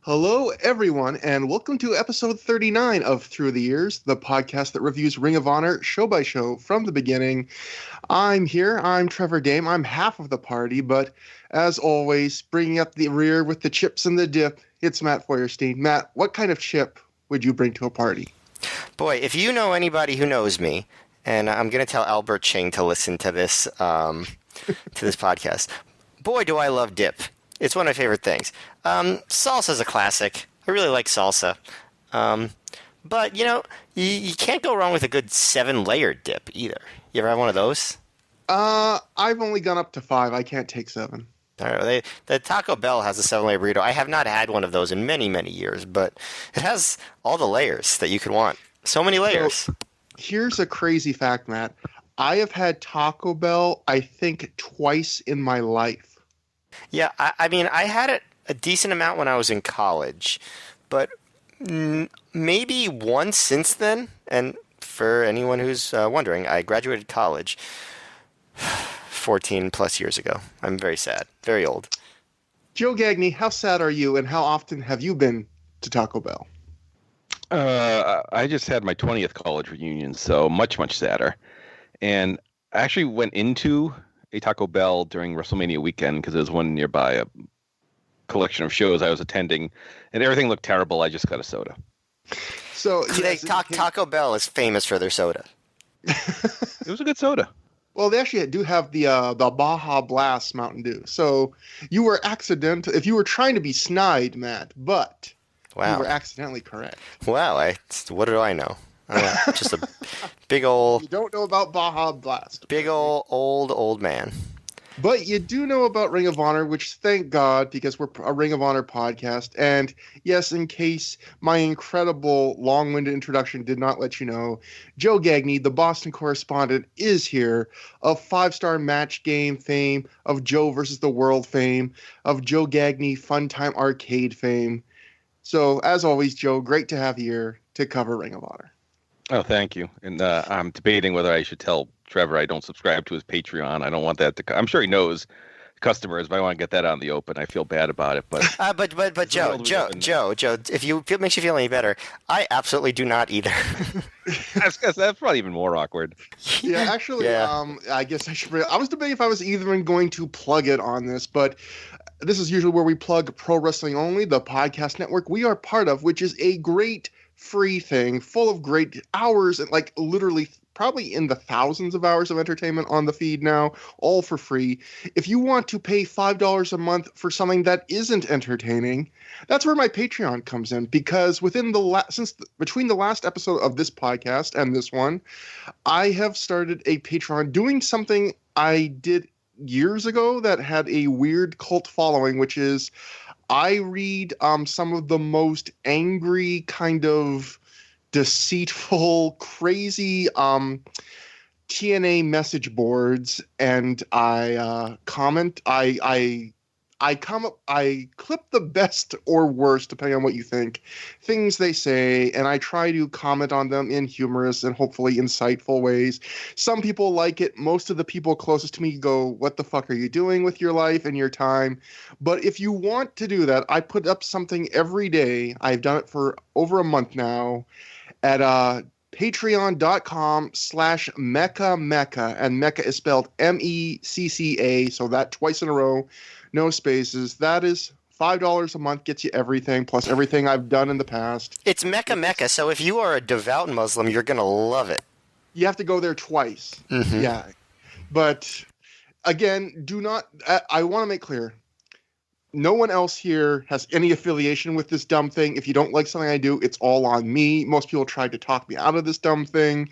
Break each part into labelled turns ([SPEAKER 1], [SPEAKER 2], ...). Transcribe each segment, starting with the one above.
[SPEAKER 1] Hello, everyone, and welcome to episode 39 of ThROH The Years, the podcast that reviews Ring of Honor show by show from the beginning. I'm here. I'm Trevor Gagne. I'm half of the party, but as always, bringing up the rear with the chips and the dip, it's Matt Feuerstein. Matt, what kind of chip would you bring to a party?
[SPEAKER 2] Boy, if you know anybody who knows me, and I'm going to tell Albert Ching to listen to this podcast. Boy, do I love dip. It's one of my favorite things. Salsa's a classic. I really like salsa. But, you can't go wrong with a good 7-layered dip either. You ever have one of those?
[SPEAKER 1] I've only gone up to 5. I can't take 7.
[SPEAKER 2] All right, the Taco Bell has a 7-layer burrito. I have not had one of those in many, many years, but it has all the layers that you could want. So many layers.
[SPEAKER 1] So, here's a crazy fact, Matt. I have had Taco Bell, I think, twice in my life.
[SPEAKER 2] Yeah, I mean, I had it a decent amount when I was in college, but maybe once since then. And for anyone who's wondering, I graduated college 14 plus years ago. I'm very sad, very old.
[SPEAKER 1] Joe Gagne, how sad are you, and how often have you been to Taco Bell?
[SPEAKER 3] I just had my 20th college reunion, so much, much sadder. And I actually went into a Taco Bell during WrestleMania weekend because there was one nearby, a collection of shows I was attending, and everything looked terrible. I just got a soda.
[SPEAKER 1] So yes,
[SPEAKER 2] Taco Bell is famous for their soda.
[SPEAKER 3] It was a good soda.
[SPEAKER 1] Well, they actually do have the Baja Blast Mountain Dew. So you were accidental. If you were trying to be snide, Matt, but
[SPEAKER 2] wow,
[SPEAKER 1] you were accidentally correct.
[SPEAKER 2] Wow, what do I know? Just a big old...
[SPEAKER 1] You don't know about Baja Blast.
[SPEAKER 2] Big old man.
[SPEAKER 1] But you do know about Ring of Honor, which thank God, because we're a Ring of Honor podcast. And yes, in case my incredible long-winded introduction did not let you know, Joe Gagne, the Boston correspondent, is here, of 5-star match game fame, of Joe versus the World fame, of Joe Gagne Fun Time Arcade fame. So, as always, Joe, great to have you here to cover Ring of Honor.
[SPEAKER 3] Oh, thank you. And I'm debating whether I should tell Trevor I don't subscribe to his Patreon. I don't want that to. I'm sure he knows customers, but I want to get that out in the open. I feel bad about it, but
[SPEAKER 2] but Joe, if it makes you feel any better, I absolutely do not either.
[SPEAKER 3] That's probably even more awkward.
[SPEAKER 1] Yeah, actually, I guess I should. I was debating if I was even going to plug it on this, but this is usually where we plug Pro Wrestling Only, the podcast network we are part of, which is a great free thing full of great hours and like literally probably in the thousands of hours of entertainment on the feed now, all for free. If you want to pay $5 a month for something that isn't entertaining, that's where my Patreon comes in, because within between the last episode of this podcast and this one, I have started a Patreon doing something I did years ago that had a weird cult following, which is I read some of the most angry, kind of deceitful, crazy TNA message boards, and I comment. I clip the best or worst, depending on what you think, things they say, and I try to comment on them in humorous and hopefully insightful ways. Some people like it. Most of the people closest to me go, "What the fuck are you doing with your life and your time?" But if you want to do that, I put up something every day. I've done it for over a month now at patreon.com/Mecca, and Mecca is spelled MECCA, so that twice in a row. No spaces. That is $5 a month, gets you everything, plus everything I've done in the past.
[SPEAKER 2] It's Mecca, so if you are a devout Muslim, you're going to love it.
[SPEAKER 1] You have to go there twice.
[SPEAKER 2] Mm-hmm.
[SPEAKER 1] Yeah. But, again, do not... I want to make clear, no one else here has any affiliation with this dumb thing. If you don't like something I do, it's all on me. Most people tried to talk me out of this dumb thing.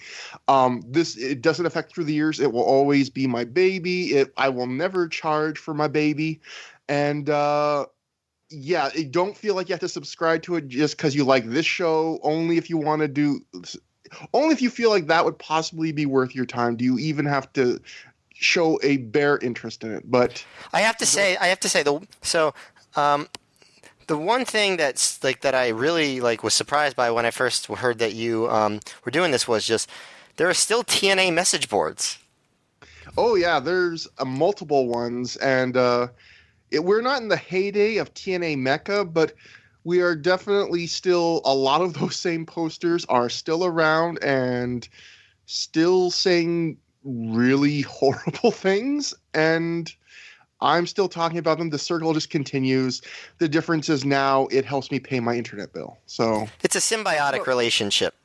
[SPEAKER 1] It doesn't affect ThROH The Years. It will always be my baby. I will never charge for my baby. And don't feel like you have to subscribe to it just because you like this show. Only if you want to do... Only if you feel like that would possibly be worth your time do you even have to show a bare interest in it. But
[SPEAKER 2] I have to say the one thing that's like that I really like was surprised by when I first heard that you were doing this was just there are still TNA message boards.
[SPEAKER 1] Oh yeah, there's multiple ones, and we're not in the heyday of TNA Mecca, but we are definitely still, a lot of those same posters are still around and still saying really horrible things, and I'm still talking about them. The circle just continues. The difference is now it helps me pay my internet bill. So
[SPEAKER 2] it's a symbiotic relationship.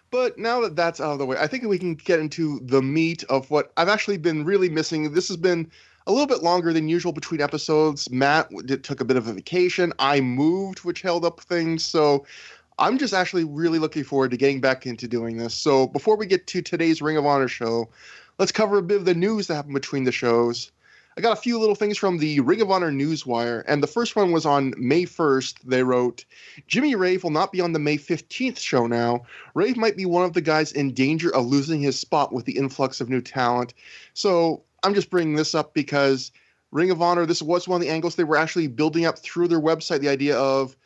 [SPEAKER 1] But now that that's out of the way, I think we can get into the meat of what I've actually been really missing. This has been a little bit longer than usual between episodes. Matt took a bit of a vacation. I moved, which held up things. So I'm just actually really looking forward to getting back into doing this. So before we get to today's Ring of Honor show, let's cover a bit of the news that happened between the shows. I got a few little things from the Ring of Honor Newswire, and the first one was on May 1st. They wrote, Jimmy Rave will not be on the May 15th show now. Rave might be one of the guys in danger of losing his spot with the influx of new talent. So I'm just bringing this up because Ring of Honor, this was one of the angles they were actually building up through their website, the idea of,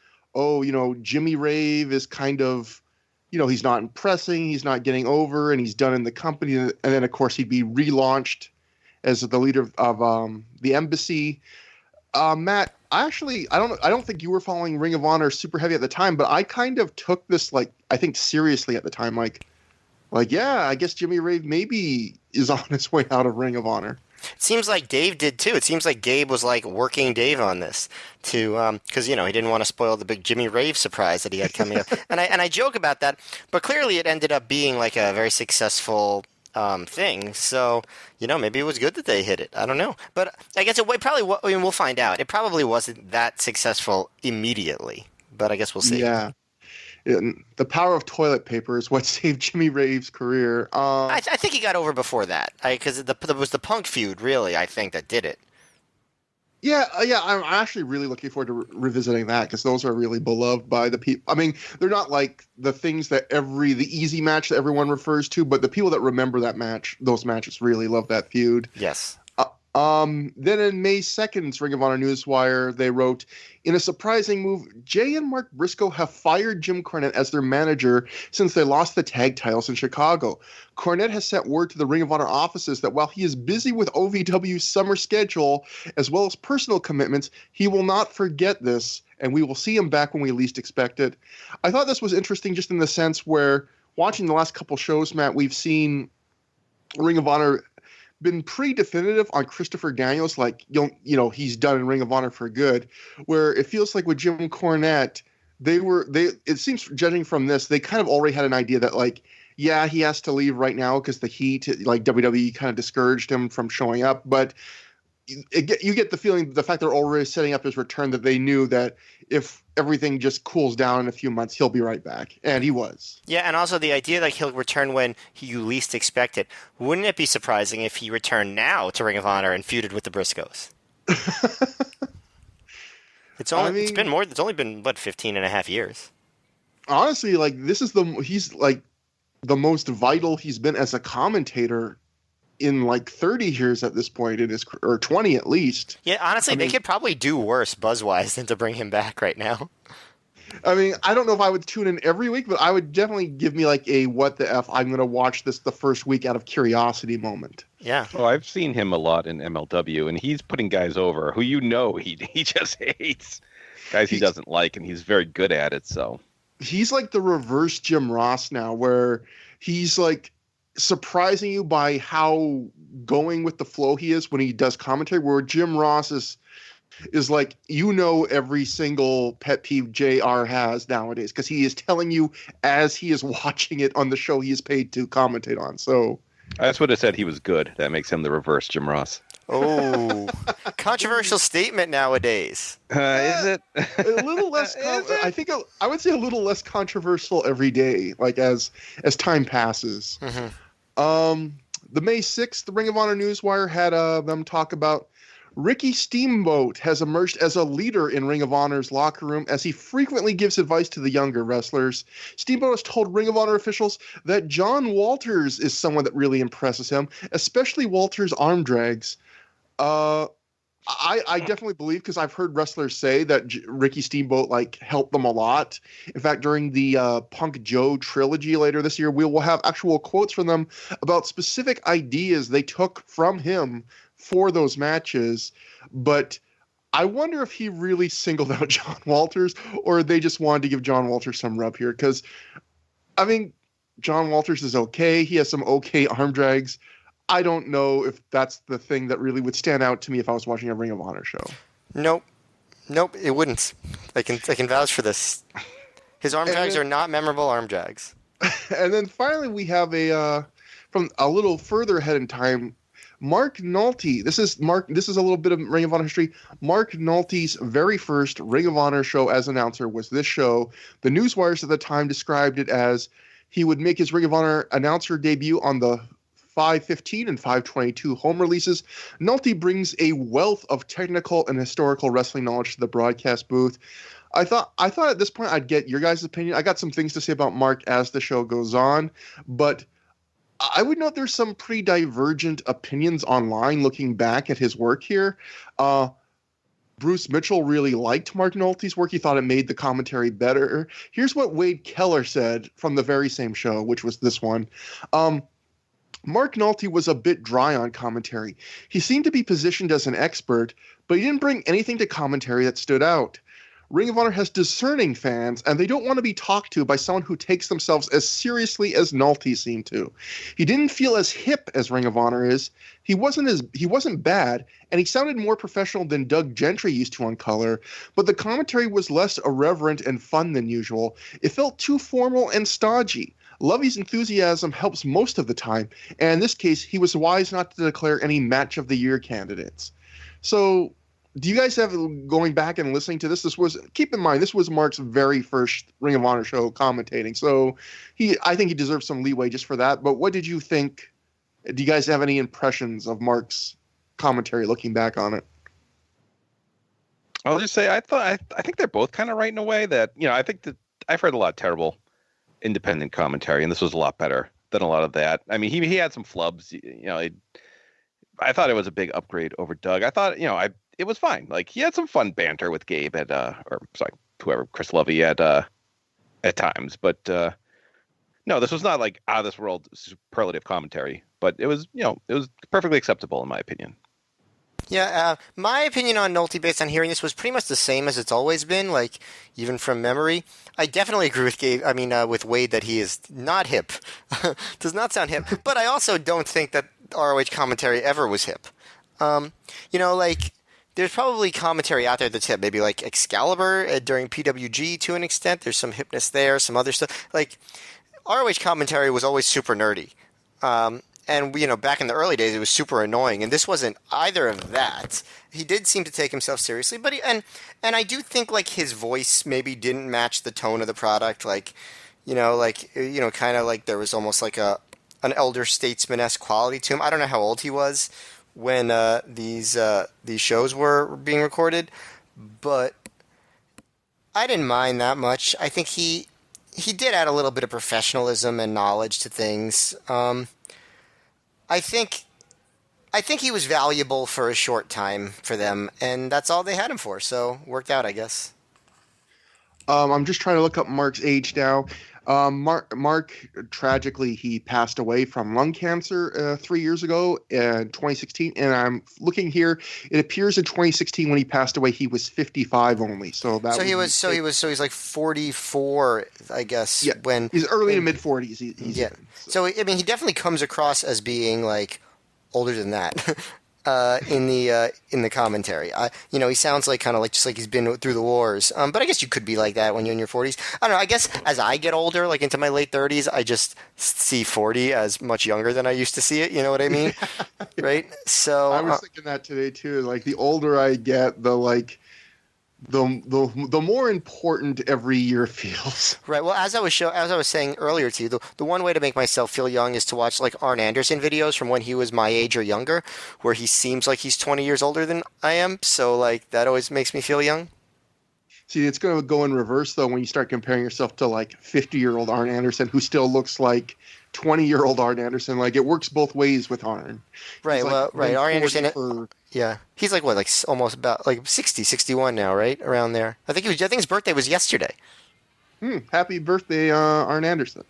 [SPEAKER 1] Jimmy Rave is kind of, he's not impressing, he's not getting over, and he's done in the company. And then, of course, he'd be relaunched as the leader of the embassy. Matt, I don't think you were following Ring of Honor super heavy at the time, but I kind of took this, I think seriously at the time. Yeah, I guess Jimmy Rave maybe is on his way out of Ring of Honor.
[SPEAKER 2] It seems like Dave did too. It seems like Gabe was working Dave on this because he didn't want to spoil the big Jimmy Rave surprise that he had coming up. And I joke about that, but clearly it ended up being a very successful thing. So maybe it was good that they hit it. I don't know, but I guess it probably. We'll find out. It probably wasn't that successful immediately, but I guess we'll see.
[SPEAKER 1] Yeah. The power of toilet paper is what saved Jimmy Rave's career.
[SPEAKER 2] I think he got over before that, because it was the Punk feud, really, I think, that did it.
[SPEAKER 1] Yeah, I'm actually really looking forward to revisiting that, because those are really beloved by the people. I mean, they're not like the things that the easy match that everyone refers to, but the people that remember those matches really love that feud.
[SPEAKER 2] Yes.
[SPEAKER 1] Then in May 2nd's Ring of Honor Newswire, they wrote, in a surprising move, Jay and Mark Briscoe have fired Jim Cornette as their manager since they lost the tag titles in Chicago. Cornette has sent word to the Ring of Honor offices that while he is busy with OVW's summer schedule, as well as personal commitments, he will not forget this, and we will see him back when we least expect it. I thought this was interesting just in the sense where, watching the last couple shows, Matt, we've seen Ring of Honor been pretty definitive on Christopher Daniels, he's done in Ring of Honor for good, where it feels like with Jim Cornette, it seems, judging from this, they kind of already had an idea that he has to leave right now because the heat, WWE kind of discouraged him from showing up, but you get the feeling, the fact they're already setting up his return, that they knew that if everything just cools down in a few months, he'll be right back. And he was. Yeah,
[SPEAKER 2] and also the idea that he'll return when you least expect it. Wouldn't it be surprising if he returned now to Ring of Honor and feuded with the Briscoes? It's only been 15 and a half years.
[SPEAKER 1] Honestly, he's the most vital he's been as a commentator in 30 years at this point in his, or 20 at least.
[SPEAKER 2] Yeah, honestly, they could probably do worse buzz-wise than to bring him back right now.
[SPEAKER 1] I mean, I don't know if I would tune in every week, but I would definitely give me a what the F, I'm going to watch this the first week out of curiosity moment.
[SPEAKER 2] Yeah.
[SPEAKER 3] Oh, I've seen him a lot in MLW, and he's putting guys over who he just hates. Guys he doesn't like, and he's very good at it, so.
[SPEAKER 1] He's like the reverse Jim Ross now, where he's surprising you by how going with the flow he is when he does commentary, where Jim Ross is every single pet peeve JR has nowadays, because he is telling you as he is watching it on the show he is paid to commentate on. So
[SPEAKER 3] I just would have said he was good. That makes him the reverse Jim Ross.
[SPEAKER 2] Oh, controversial statement nowadays.
[SPEAKER 3] Is it?
[SPEAKER 1] A little less. I think I would say a little less controversial every day, as time passes.
[SPEAKER 2] Mm-hmm.
[SPEAKER 1] The May 6th, the Ring of Honor Newswire had them talk about Ricky Steamboat has emerged as a leader in Ring of Honor's locker room as he frequently gives advice to the younger wrestlers. Steamboat has told Ring of Honor officials that John Walters is someone that really impresses him, especially Walters' arm drags. I definitely believe, because I've heard wrestlers say that Ricky Steamboat helped them a lot. In fact, during the Punk Joe trilogy later this year, we will have actual quotes from them about specific ideas they took from him for those matches. But I wonder if he really singled out John Walters, or they just wanted to give John Walters some rub here. Because, I mean, John Walters is okay. He has some okay arm drags. I don't know if that's the thing that really would stand out to me if I was watching a Ring of Honor show.
[SPEAKER 2] Nope, it wouldn't. I can vouch for this. His arm drags are not memorable arm drags.
[SPEAKER 1] And then finally, we have from a little further ahead in time, Mark Nolte. This is a little bit of Ring of Honor history. Mark Nolte's very first Ring of Honor show as announcer was this show. The newswires at the time described it as he would make his Ring of Honor announcer debut on the 515 and 522 home releases. Nolte brings a wealth of technical and historical wrestling knowledge to the broadcast booth. I thought at this point I'd get your guys' opinion. I got some things to say about Mark as the show goes on, but I would note there's some pretty divergent opinions online looking back at his work here. Bruce Mitchell really liked Mark Nolte's work. He thought it made the commentary better. Here's what Wade Keller said from the very same show, which was this one. Mark Nolte was a bit dry on commentary. He seemed to be positioned as an expert, but he didn't bring anything to commentary that stood out. Ring of Honor has discerning fans, and they don't want to be talked to by someone who takes themselves as seriously as Nolte seemed to. He didn't feel as hip as Ring of Honor is. He wasn't bad, and he sounded more professional than Doug Gentry used to on color, but the commentary was less irreverent and fun than usual. It felt too formal and stodgy. Lovey's enthusiasm helps most of the time, and in this case, he was wise not to declare any match of the year candidates. So, do you guys have, going back and listening to this, keep in mind, this was Mark's very first Ring of Honor show commentating, so I think he deserves some leeway just for that, but what did you think? Do you guys have any impressions of Mark's commentary looking back on it?
[SPEAKER 3] I'll just say, I think they're both kind of right in a way that, I think that I've heard a lot of terrible independent commentary, and this was a lot better than a lot of that. I mean, he had some flubs, I thought it was a big upgrade over Doug. I thought, it was fine. Like, he had some fun banter with Gabe Chris Lovey at times. But no, this was not like out of this world superlative commentary. But it was, it was perfectly acceptable in my opinion.
[SPEAKER 2] Yeah, my opinion on Nolte based on hearing this was pretty much the same as it's always been, like, even from memory. I definitely agree with Wade that he is not hip. Does not sound hip. But I also don't think that ROH commentary ever was hip. There's probably commentary out there that's hip, maybe like Excalibur during PWG to an extent. There's some hipness there, some other stuff. Like, ROH commentary was always super nerdy. And, back in the early days, it was super annoying. And this wasn't either of that. He did seem to take himself seriously. But and I do think, like, his voice maybe didn't match the tone of the product. Like, kind of like there was almost like an elder statesman-esque quality to him. I don't know how old he was when these shows were being recorded, but I didn't mind that much. I think he did add a little bit of professionalism and knowledge to things. I think he was valuable for a short time for them, and that's all they had him for, so worked out, I guess.
[SPEAKER 1] I'm just trying to look up Mark's age now. Mark, tragically, he passed away from lung cancer 3 years ago in 2016. And I'm looking here. It appears in 2016 when he passed away, he was 55 only. So he's like 44, I guess. Yeah, when he's early to mid 40s.
[SPEAKER 2] Yeah. So I mean, he definitely comes across as being like older than that. In the commentary, he sounds like kind of like just like he's been through the wars. But I guess you could be like that when you're in your 40s. I don't know. I guess as I get older, like into my late 30s, I just see 40 as much younger than I used to see it. You know what I mean? Right. So
[SPEAKER 1] I was thinking that today too. Like the older I get, the more important every year feels.
[SPEAKER 2] Right. Well, as I was saying earlier to you, the one way to make myself feel young is to watch like Arn Anderson videos from when he was my age or younger, where he seems like he's 20 years older than I am. So like that always makes me feel young.
[SPEAKER 1] See, it's going to go in reverse though when you start comparing yourself to like 50-year-old Arn Anderson, who still looks like 20-year-old Arn Anderson. Like it works both ways with Arn.
[SPEAKER 2] Right. Arn Anderson. Yeah. He's like what, like almost about like 60, 61 now, right? Around there. I think his birthday was yesterday.
[SPEAKER 1] Happy birthday, Arn Anderson.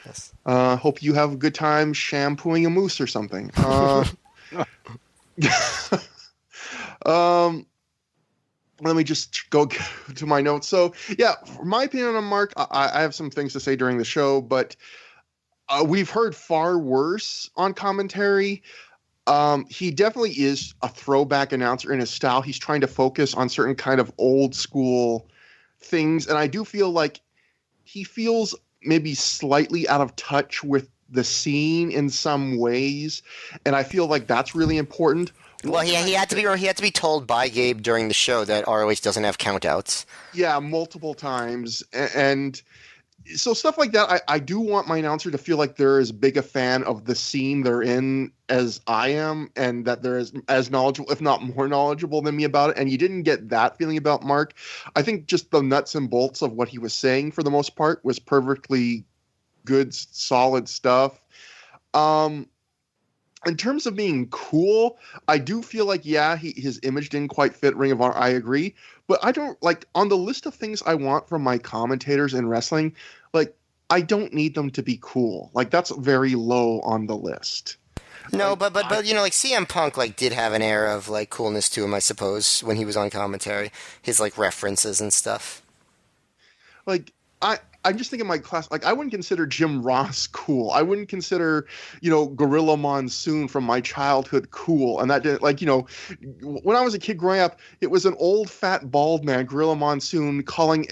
[SPEAKER 2] Yes.
[SPEAKER 1] Hope you have a good time shampooing a moose or something. let me just go to my notes. So, yeah, my opinion on Mark, I have some things to say during the show, but we've heard far worse on commentary. He definitely is a throwback announcer in his style. He's trying to focus on certain kind of old school things, and I do feel like he feels maybe slightly out of touch with the scene in some ways, and I feel like that's really important.
[SPEAKER 2] Well, he had to be told by Gabe during the show that ROH doesn't have countouts.
[SPEAKER 1] Yeah, multiple times, and so stuff like that. I do want my announcer to feel like they're as big a fan of the scene they're in as I am, and that they're as knowledgeable, if not more knowledgeable than me about it. And you didn't get that feeling about Mark. I think just the nuts and bolts of what he was saying for the most part was perfectly good, solid stuff. In terms of being cool, I do feel like, yeah, his image didn't quite fit Ring of Honor. I agree. But I don't, like, on the list of things I want from my commentators in wrestling, like, I don't need them to be cool. Like, that's very low on the list.
[SPEAKER 2] No, like, but you know, like CM Punk, like, did have an air of, like, coolness to him, I suppose, when he was on commentary. His, like, references and stuff.
[SPEAKER 1] Like, I'm just thinking my class, like, I wouldn't consider Jim Ross cool. I wouldn't consider, Gorilla Monsoon from my childhood cool. And that didn't, like, when I was a kid growing up, it was an old fat bald man, Gorilla Monsoon, calling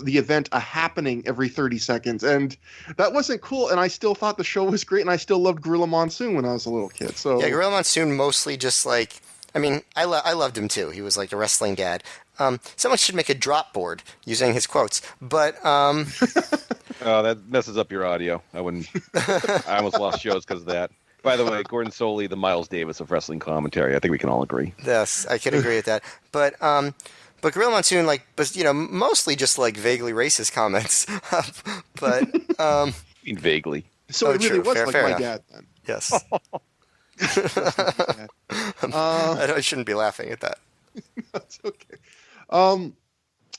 [SPEAKER 1] the event a happening every 30 seconds. And that wasn't cool. And I still thought the show was great. And I still loved Gorilla Monsoon when I was a little kid. So
[SPEAKER 2] yeah, Gorilla Monsoon mostly just like, I mean, I loved him too. He was like a wrestling dad. Someone should make a drop board using his quotes, but
[SPEAKER 3] oh, that messes up your audio. I almost lost shows because of that. By the way, Gordon Soley, the Miles Davis of wrestling commentary. I think we can all agree.
[SPEAKER 2] Yes, I can agree with that. But Gorilla Monsoon, like, was mostly just like vaguely racist comments. But
[SPEAKER 3] I mean, vaguely.
[SPEAKER 1] So it really was
[SPEAKER 2] fair
[SPEAKER 1] like my
[SPEAKER 2] enough.
[SPEAKER 1] dad then.
[SPEAKER 2] Yes. I shouldn't be laughing at that.
[SPEAKER 1] That's okay.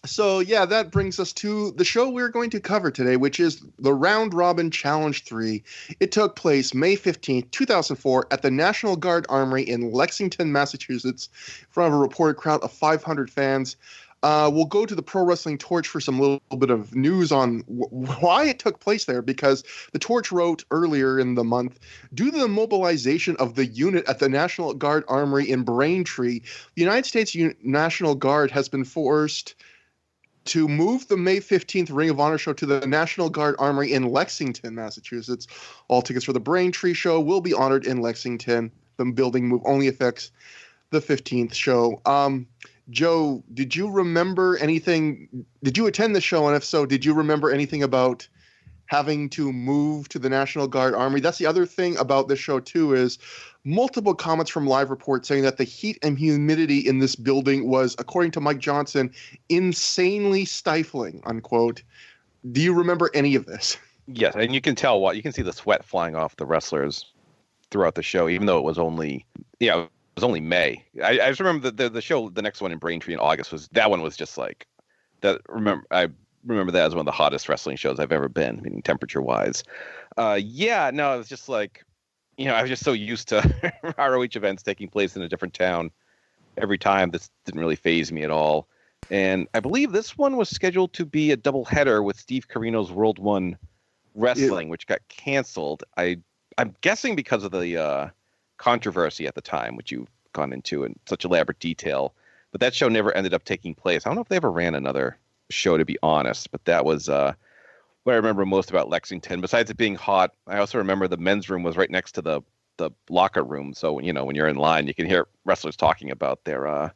[SPEAKER 1] So yeah, that brings us to the show we're going to cover today, which is the Round Robin Challenge 3. It took place May 15th, 2004 at the National Guard Armory in Lexington, Massachusetts, in front of a reported crowd of 500 fans. We'll go to the Pro Wrestling Torch for some little bit of news on why it took place there, because the Torch wrote earlier in the month, due to the mobilization of the unit at the National Guard Armory in Braintree, the United States National Guard has been forced to move the May 15th Ring of Honor show to the National Guard Armory in Lexington, Massachusetts. All tickets for the Braintree show will be honored in Lexington. The building move only affects the 15th show. Joe, did you remember anything? Did you attend the show? And if so, did you remember anything about having to move to the National Guard Armory? That's the other thing about this show, too, is multiple comments from live reports saying that the heat and humidity in this building was, according to Mike Johnson, insanely stifling, unquote. Do you remember any of this?
[SPEAKER 3] Yes, and you can tell you can see the sweat flying off the wrestlers throughout the show, even though it was only, it was only May. I just remember the show, the next one in Braintree in August that one was just like that. I remember that as one of the hottest wrestling shows I've ever been, meaning temperature wise. It was just like, I was just so used to ROH events taking place in a different town every time. This didn't really faze me at all. And I believe this one was scheduled to be a doubleheader with Steve Corino's World One Wrestling, which got canceled. I'm guessing because of the controversy at the time, which you've gone into in such elaborate detail. But that show never ended up taking place. I don't know if they ever ran another show, to be honest, but that was what I remember most about Lexington. Besides it being hot, I also remember the men's room was right next to the locker room. So, when you're in line, you can hear wrestlers talking about their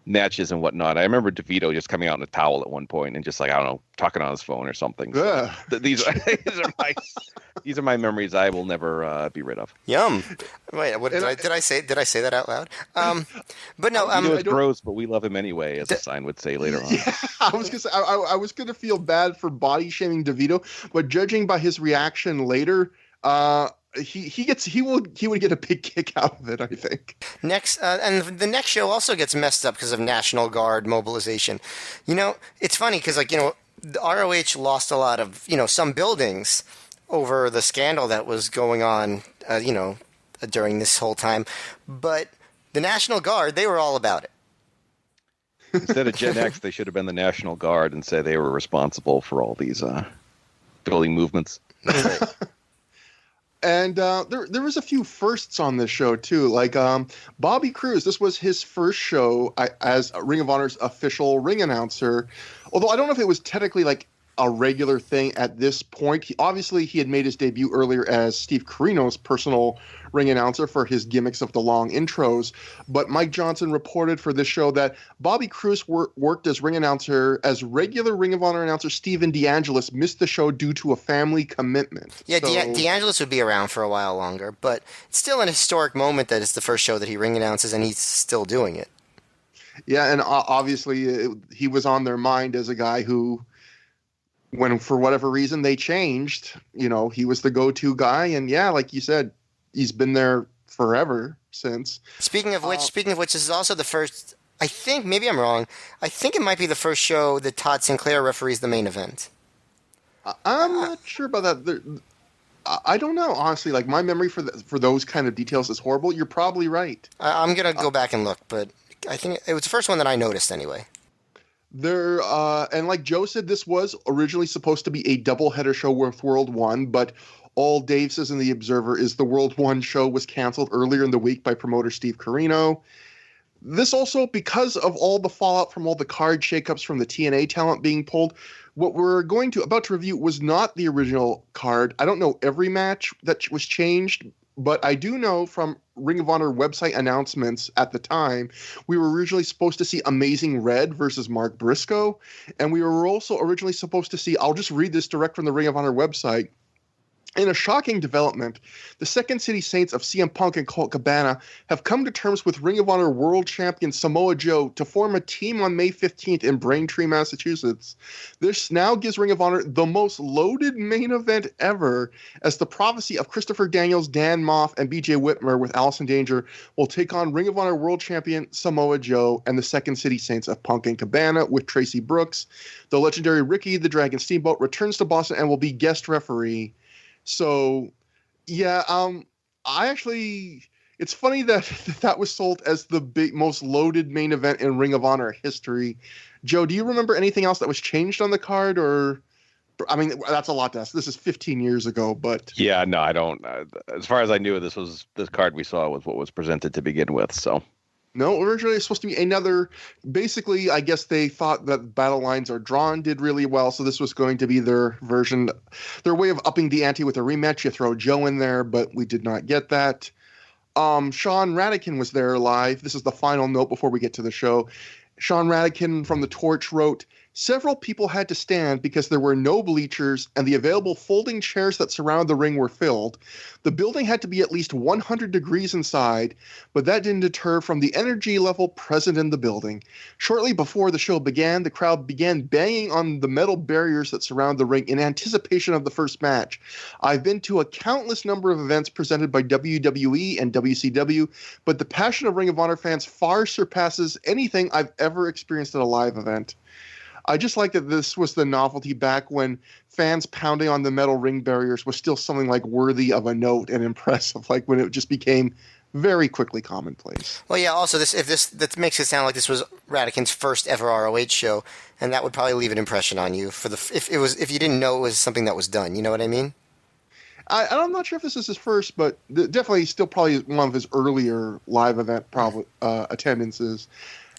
[SPEAKER 3] matches and whatnot. I remember DeVito just coming out in a towel at one point and just like, I don't know, talking on his phone or something. So these are my memories I will never be rid of.
[SPEAKER 2] Yum. Wait, what did I say? Did I say that out loud? But no,
[SPEAKER 3] it's gross, but we love him anyway, as the sign would say later on.
[SPEAKER 1] Yeah, I was gonna say I was gonna feel bad for body shaming DeVito, but judging by his reaction later, he would get a big kick out of it, I think.
[SPEAKER 2] Next, and the next show also gets messed up because of National Guard mobilization. It's funny because the ROH lost a lot of some buildings over the scandal that was going on during this whole time, but the National Guard, they were all about it.
[SPEAKER 3] Instead of Gen X, they should have been the National Guard and say they were responsible for all these building movements.
[SPEAKER 1] And there was a few firsts on this show too, like Bobby Cruise. This was his first show as Ring of Honor's official ring announcer. Although I don't know if it was technically like a regular thing at this point. Obviously, he had made his debut earlier as Steve Corino's personal ring announcer for his gimmicks of the long intros. But Mike Johnson reported for this show that Bobby Cruise worked as ring announcer as regular Ring of Honor announcer Steven DeAngelis missed the show due to a family commitment.
[SPEAKER 2] Yeah, so, DeAngelis would be around for a while longer, but it's still an historic moment that it's the first show that he ring announces and he's still doing it.
[SPEAKER 1] Yeah, and obviously he was on their mind as a guy who, when for whatever reason they changed, he was the go-to guy. And yeah, like you said, he's been there forever since. Speaking of which,
[SPEAKER 2] this is also the first, I think, maybe I'm wrong, I think it might be the first show that Todd Sinclair referees the main event.
[SPEAKER 1] I'm not sure about that. I don't know, honestly. Like, my memory for those kind of details is horrible. You're probably right.
[SPEAKER 2] I'm going to go back and look, but I think it was the first one that I noticed anyway.
[SPEAKER 1] And like Joe said, this was originally supposed to be a doubleheader show with World 1, but all Dave says in The Observer is the World 1 show was canceled earlier in the week by promoter Steve Corino. This also, because of all the fallout from all the card shakeups from the TNA talent being pulled, what we're about to review was not the original card. I don't know every match that was changed, but I do know from Ring of Honor website announcements at the time, we were originally supposed to see Amazing Red versus Mark Briscoe, and we were also originally supposed to see, I'll just read this direct from the Ring of Honor website, in a shocking development, the Second City Saints of CM Punk and Colt Cabana have come to terms with Ring of Honor World Champion Samoa Joe to form a team on May 15th in Braintree, Massachusetts. This now gives Ring of Honor the most loaded main event ever, as the prophecy of Christopher Daniels, Dan Moff, and BJ Whitmer with Allison Danger will take on Ring of Honor World Champion Samoa Joe and the Second City Saints of Punk and Cabana with Tracy Brooks. The legendary Ricky the Dragon Steamboat returns to Boston and will be guest referee. So, yeah, it's funny that was sold as the most loaded main event in Ring of Honor history. Joe, do you remember anything else that was changed on the card? Or, I mean, that's a lot to ask. This is 15 years ago, but...
[SPEAKER 3] Yeah, no, I don't. As far as I knew, this card we saw was what was presented to begin with, so...
[SPEAKER 1] No, originally it was supposed to be another. Basically, I guess they thought that Battle Lines Are Drawn did really well, so this was going to be their version, their way of upping the ante with a rematch. You throw Joe in there, but we did not get that. Sean Radican was there live. This is the final note before we get to the show. Sean Radican from The Torch wrote, "Several people had to stand because there were no bleachers and the available folding chairs that surrounded the ring were filled. The building had to be at least 100 degrees inside, but that didn't deter from the energy level present in the building. Shortly before the show began, the crowd began banging on the metal barriers that surround the ring in anticipation of the first match. I've been to a countless number of events presented by WWE and WCW, but the passion of Ring of Honor fans far surpasses anything I've ever experienced at a live event." I just like that this was the novelty back when fans pounding on the metal ring barriers was still something like worthy of a note and impressive, like when it just became very quickly commonplace.
[SPEAKER 2] Well, yeah, also that makes it sound like this was Radican's first ever ROH show, and that would probably leave an impression on you if you didn't know it was something that was done, you know what I mean?
[SPEAKER 1] I'm not sure if this is his first, but definitely still probably one of his earlier live event attendances.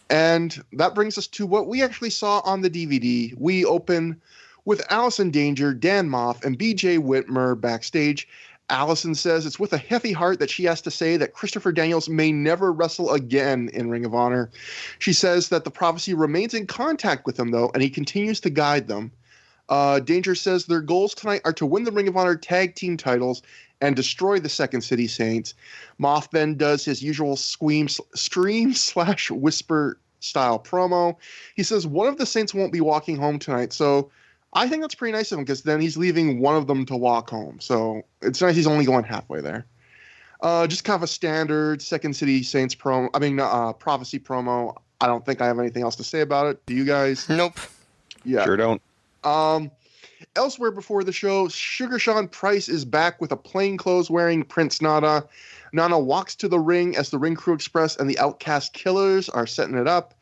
[SPEAKER 1] And that brings us to what we actually saw on the DVD. We open with Allison Danger, Dan Moff, and BJ Whitmer backstage. Allison says it's with a heavy heart that she has to say that Christopher Daniels may never wrestle again in Ring of Honor. She says that the prophecy remains in contact with him, though, and he continues to guide them. Danger says their goals tonight are to win the Ring of Honor tag team titles and destroy the Second City Saints. Moff then does his usual scream/whisper style promo. He says one of the Saints won't be walking home tonight, so I think that's pretty nice of him because then he's leaving one of them to walk home. So it's nice he's only going halfway there. Just kind of a standard Second City Saints prophecy promo. I don't think I have anything else to say about it. Do you guys?
[SPEAKER 2] Nope.
[SPEAKER 1] Yeah.
[SPEAKER 3] Sure don't.
[SPEAKER 1] Elsewhere before the show, Sugar Sean Price is back with a plainclothes wearing Prince Nana. Nana walks to the ring as the Ring Crew Express and the Outcast Killers are setting it up.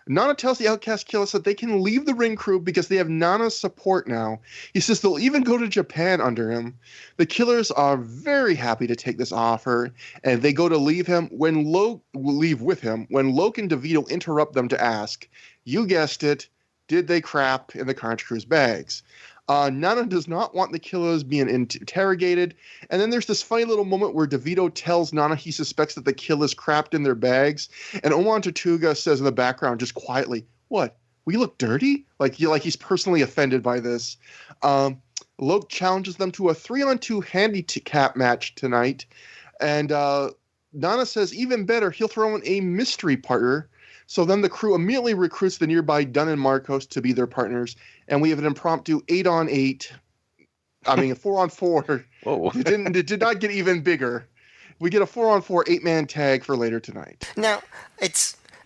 [SPEAKER 1] Nana tells the Outcast Killers that they can leave the ring crew because they have Nana's support now. He says they'll even go to Japan under him. The Killers are very happy to take this offer, and they go to leave with him when Loke and DeVito interrupt them to ask, you guessed it, did they crap in the Carnage Crew's bags? Nana does not want the Killers being interrogated. And then there's this funny little moment where DeVito tells Nana he suspects that the Killers crapped in their bags. And Oman Tortuga says in the background just quietly, what, we look dirty? Like he's personally offended by this. Loke challenges them to a 3-on-2 handicap match tonight. And Nana says even better, he'll throw in a mystery partner. So then the crew immediately recruits the nearby Dunn and Marcos to be their partners, and we have an impromptu 8-on-8. I mean, a 4-on-4.
[SPEAKER 3] Whoa!
[SPEAKER 1] It did not get even bigger. We get a 4-on-4 8-man tag for later tonight.
[SPEAKER 2] Now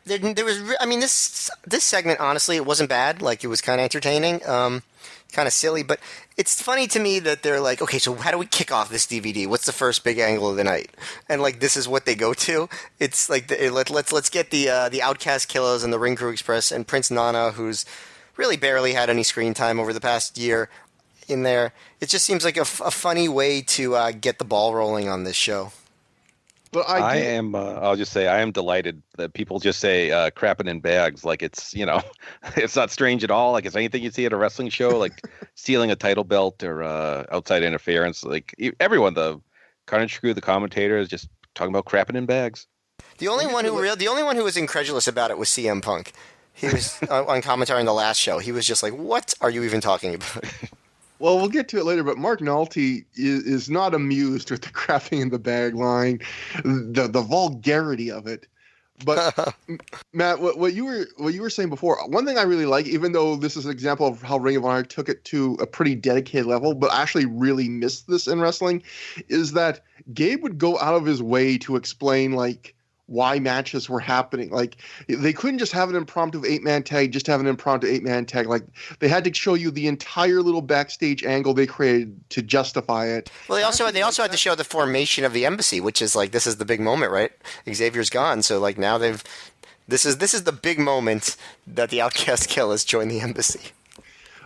[SPEAKER 2] there was. I mean, this segment honestly, it wasn't bad. Like, it was kind of entertaining. Kind of silly, but it's funny to me that they're like, okay, so how do we kick off this DVD? What's the first big angle of the night? And like, this is what they go to. It's like, let's get the Outcast Killers and the Ring Crew Express and Prince Nana, who's really barely had any screen time over the past year, in there. It just seems like a funny way to get the ball rolling on this show.
[SPEAKER 1] But
[SPEAKER 3] I'll just say I am delighted that people just say crapping in bags. Like, it's, it's not strange at all. Like, it's anything you see at a wrestling show, like stealing a title belt or outside interference. Like, everyone, the Carnage Crew, the commentator is just talking about crapping in bags.
[SPEAKER 2] The only one who was incredulous about it was CM Punk. He was on commentary in the last show. He was just like, what are you even talking about?
[SPEAKER 1] Well, we'll get to it later, but Mark Nolte is not amused with the crapping in the bag line, the vulgarity of it. But Matt, what you were saying before, one thing I really like, even though this is an example of how Ring of Honor took it to a pretty dedicated level, but I actually really missed this in wrestling, is that Gabe would go out of his way to explain like why matches were happening. Like, they couldn't just have an impromptu 8-man tag, just have an impromptu 8-man tag. Like, they had to show you the entire little backstage angle they created to justify it.
[SPEAKER 2] Well, they also had to show the formation of the embassy, which is like, this is the big moment, right? Xavier's gone, so like now this is the big moment that the Outcast Killers join the embassy.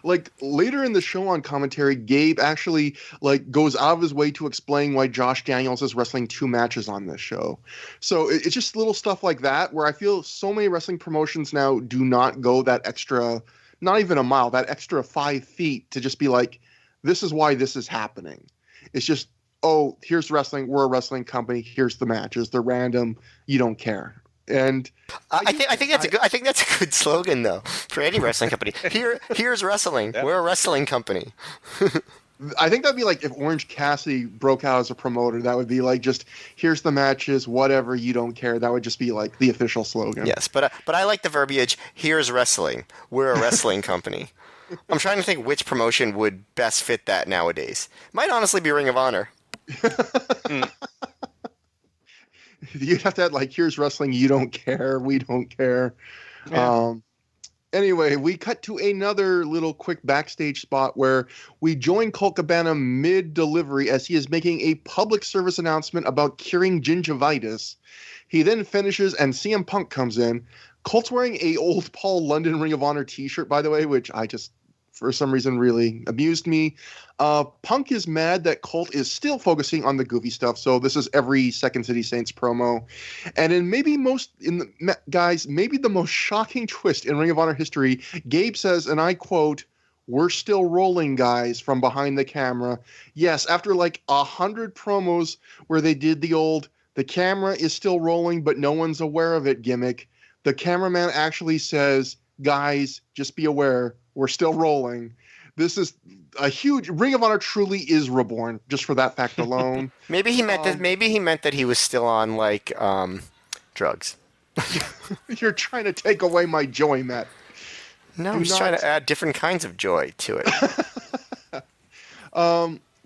[SPEAKER 1] Like, later in the show on commentary, Gabe actually like goes out of his way to explain why Josh Daniels is wrestling 2 matches on this show. So it's just little stuff like that where I feel so many wrestling promotions now do not go that extra, not even a mile, that extra 5 feet to just be like, this is why this is happening. It's just, oh, here's wrestling. We're a wrestling company. Here's the matches. They're random. You don't care. And
[SPEAKER 2] I think that's a good slogan though for any wrestling company. Here's wrestling. Yep. We're a wrestling company.
[SPEAKER 1] I think that'd be like if Orange Cassidy broke out as a promoter. That would be like, just here's the matches, whatever, you don't care. That would just be like the official slogan.
[SPEAKER 2] Yes, but I like the verbiage. Here's wrestling. We're a wrestling company. I'm trying to think which promotion would best fit that nowadays. Might honestly be Ring of Honor.
[SPEAKER 1] You'd have to add, like, here's wrestling, you don't care, we don't care. Yeah. Anyway, we cut to another little quick backstage spot where we join Colt Cabana mid-delivery as he is making a public service announcement about curing gingivitis. He then finishes and CM Punk comes in. Colt's wearing a old Paul London Ring of Honor t-shirt, by the way, which I just, for some reason, really amused me. Punk is mad that Colt is still focusing on the goofy stuff, so this is every Second City Saints promo. And in maybe the most shocking twist in Ring of Honor history, Gabe says, and I quote, "We're still rolling, guys," from behind the camera. Yes, after like 100 promos where they did the old, the camera is still rolling, but no one's aware of it gimmick, the cameraman actually says, "Guys, just be aware, we're still rolling." This is a huge Ring of Honor truly is reborn just for that fact alone.
[SPEAKER 2] Maybe he meant that he was still on like drugs.
[SPEAKER 1] You're trying to take away my joy, Matt.
[SPEAKER 2] No, I'm just trying to add different kinds of joy to it.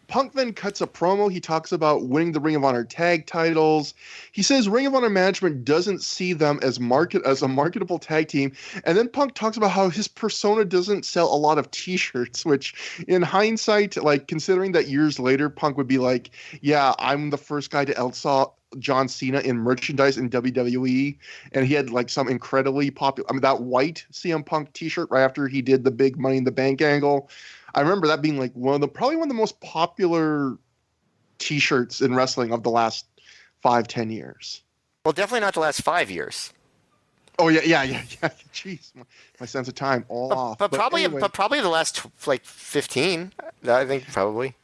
[SPEAKER 1] Punk then cuts a promo. He talks about winning the Ring of Honor tag titles. He says Ring of Honor management doesn't see them as a marketable tag team. And then Punk talks about how his persona doesn't sell a lot of t-shirts, which in hindsight, like considering that years later, Punk would be like, yeah, I'm the first guy to John Cena in merchandise in WWE, and he had like some incredibly popular. I mean, that white CM Punk T-shirt right after he did the big Money in the Bank angle. I remember that being like probably one of the most popular T-shirts in wrestling of the last 5-10 years.
[SPEAKER 2] Well, definitely not the last 5 years.
[SPEAKER 1] Oh yeah. Jeez, my sense of time all off.
[SPEAKER 2] But probably,
[SPEAKER 1] anyway,
[SPEAKER 2] but probably the last like 15. I think probably.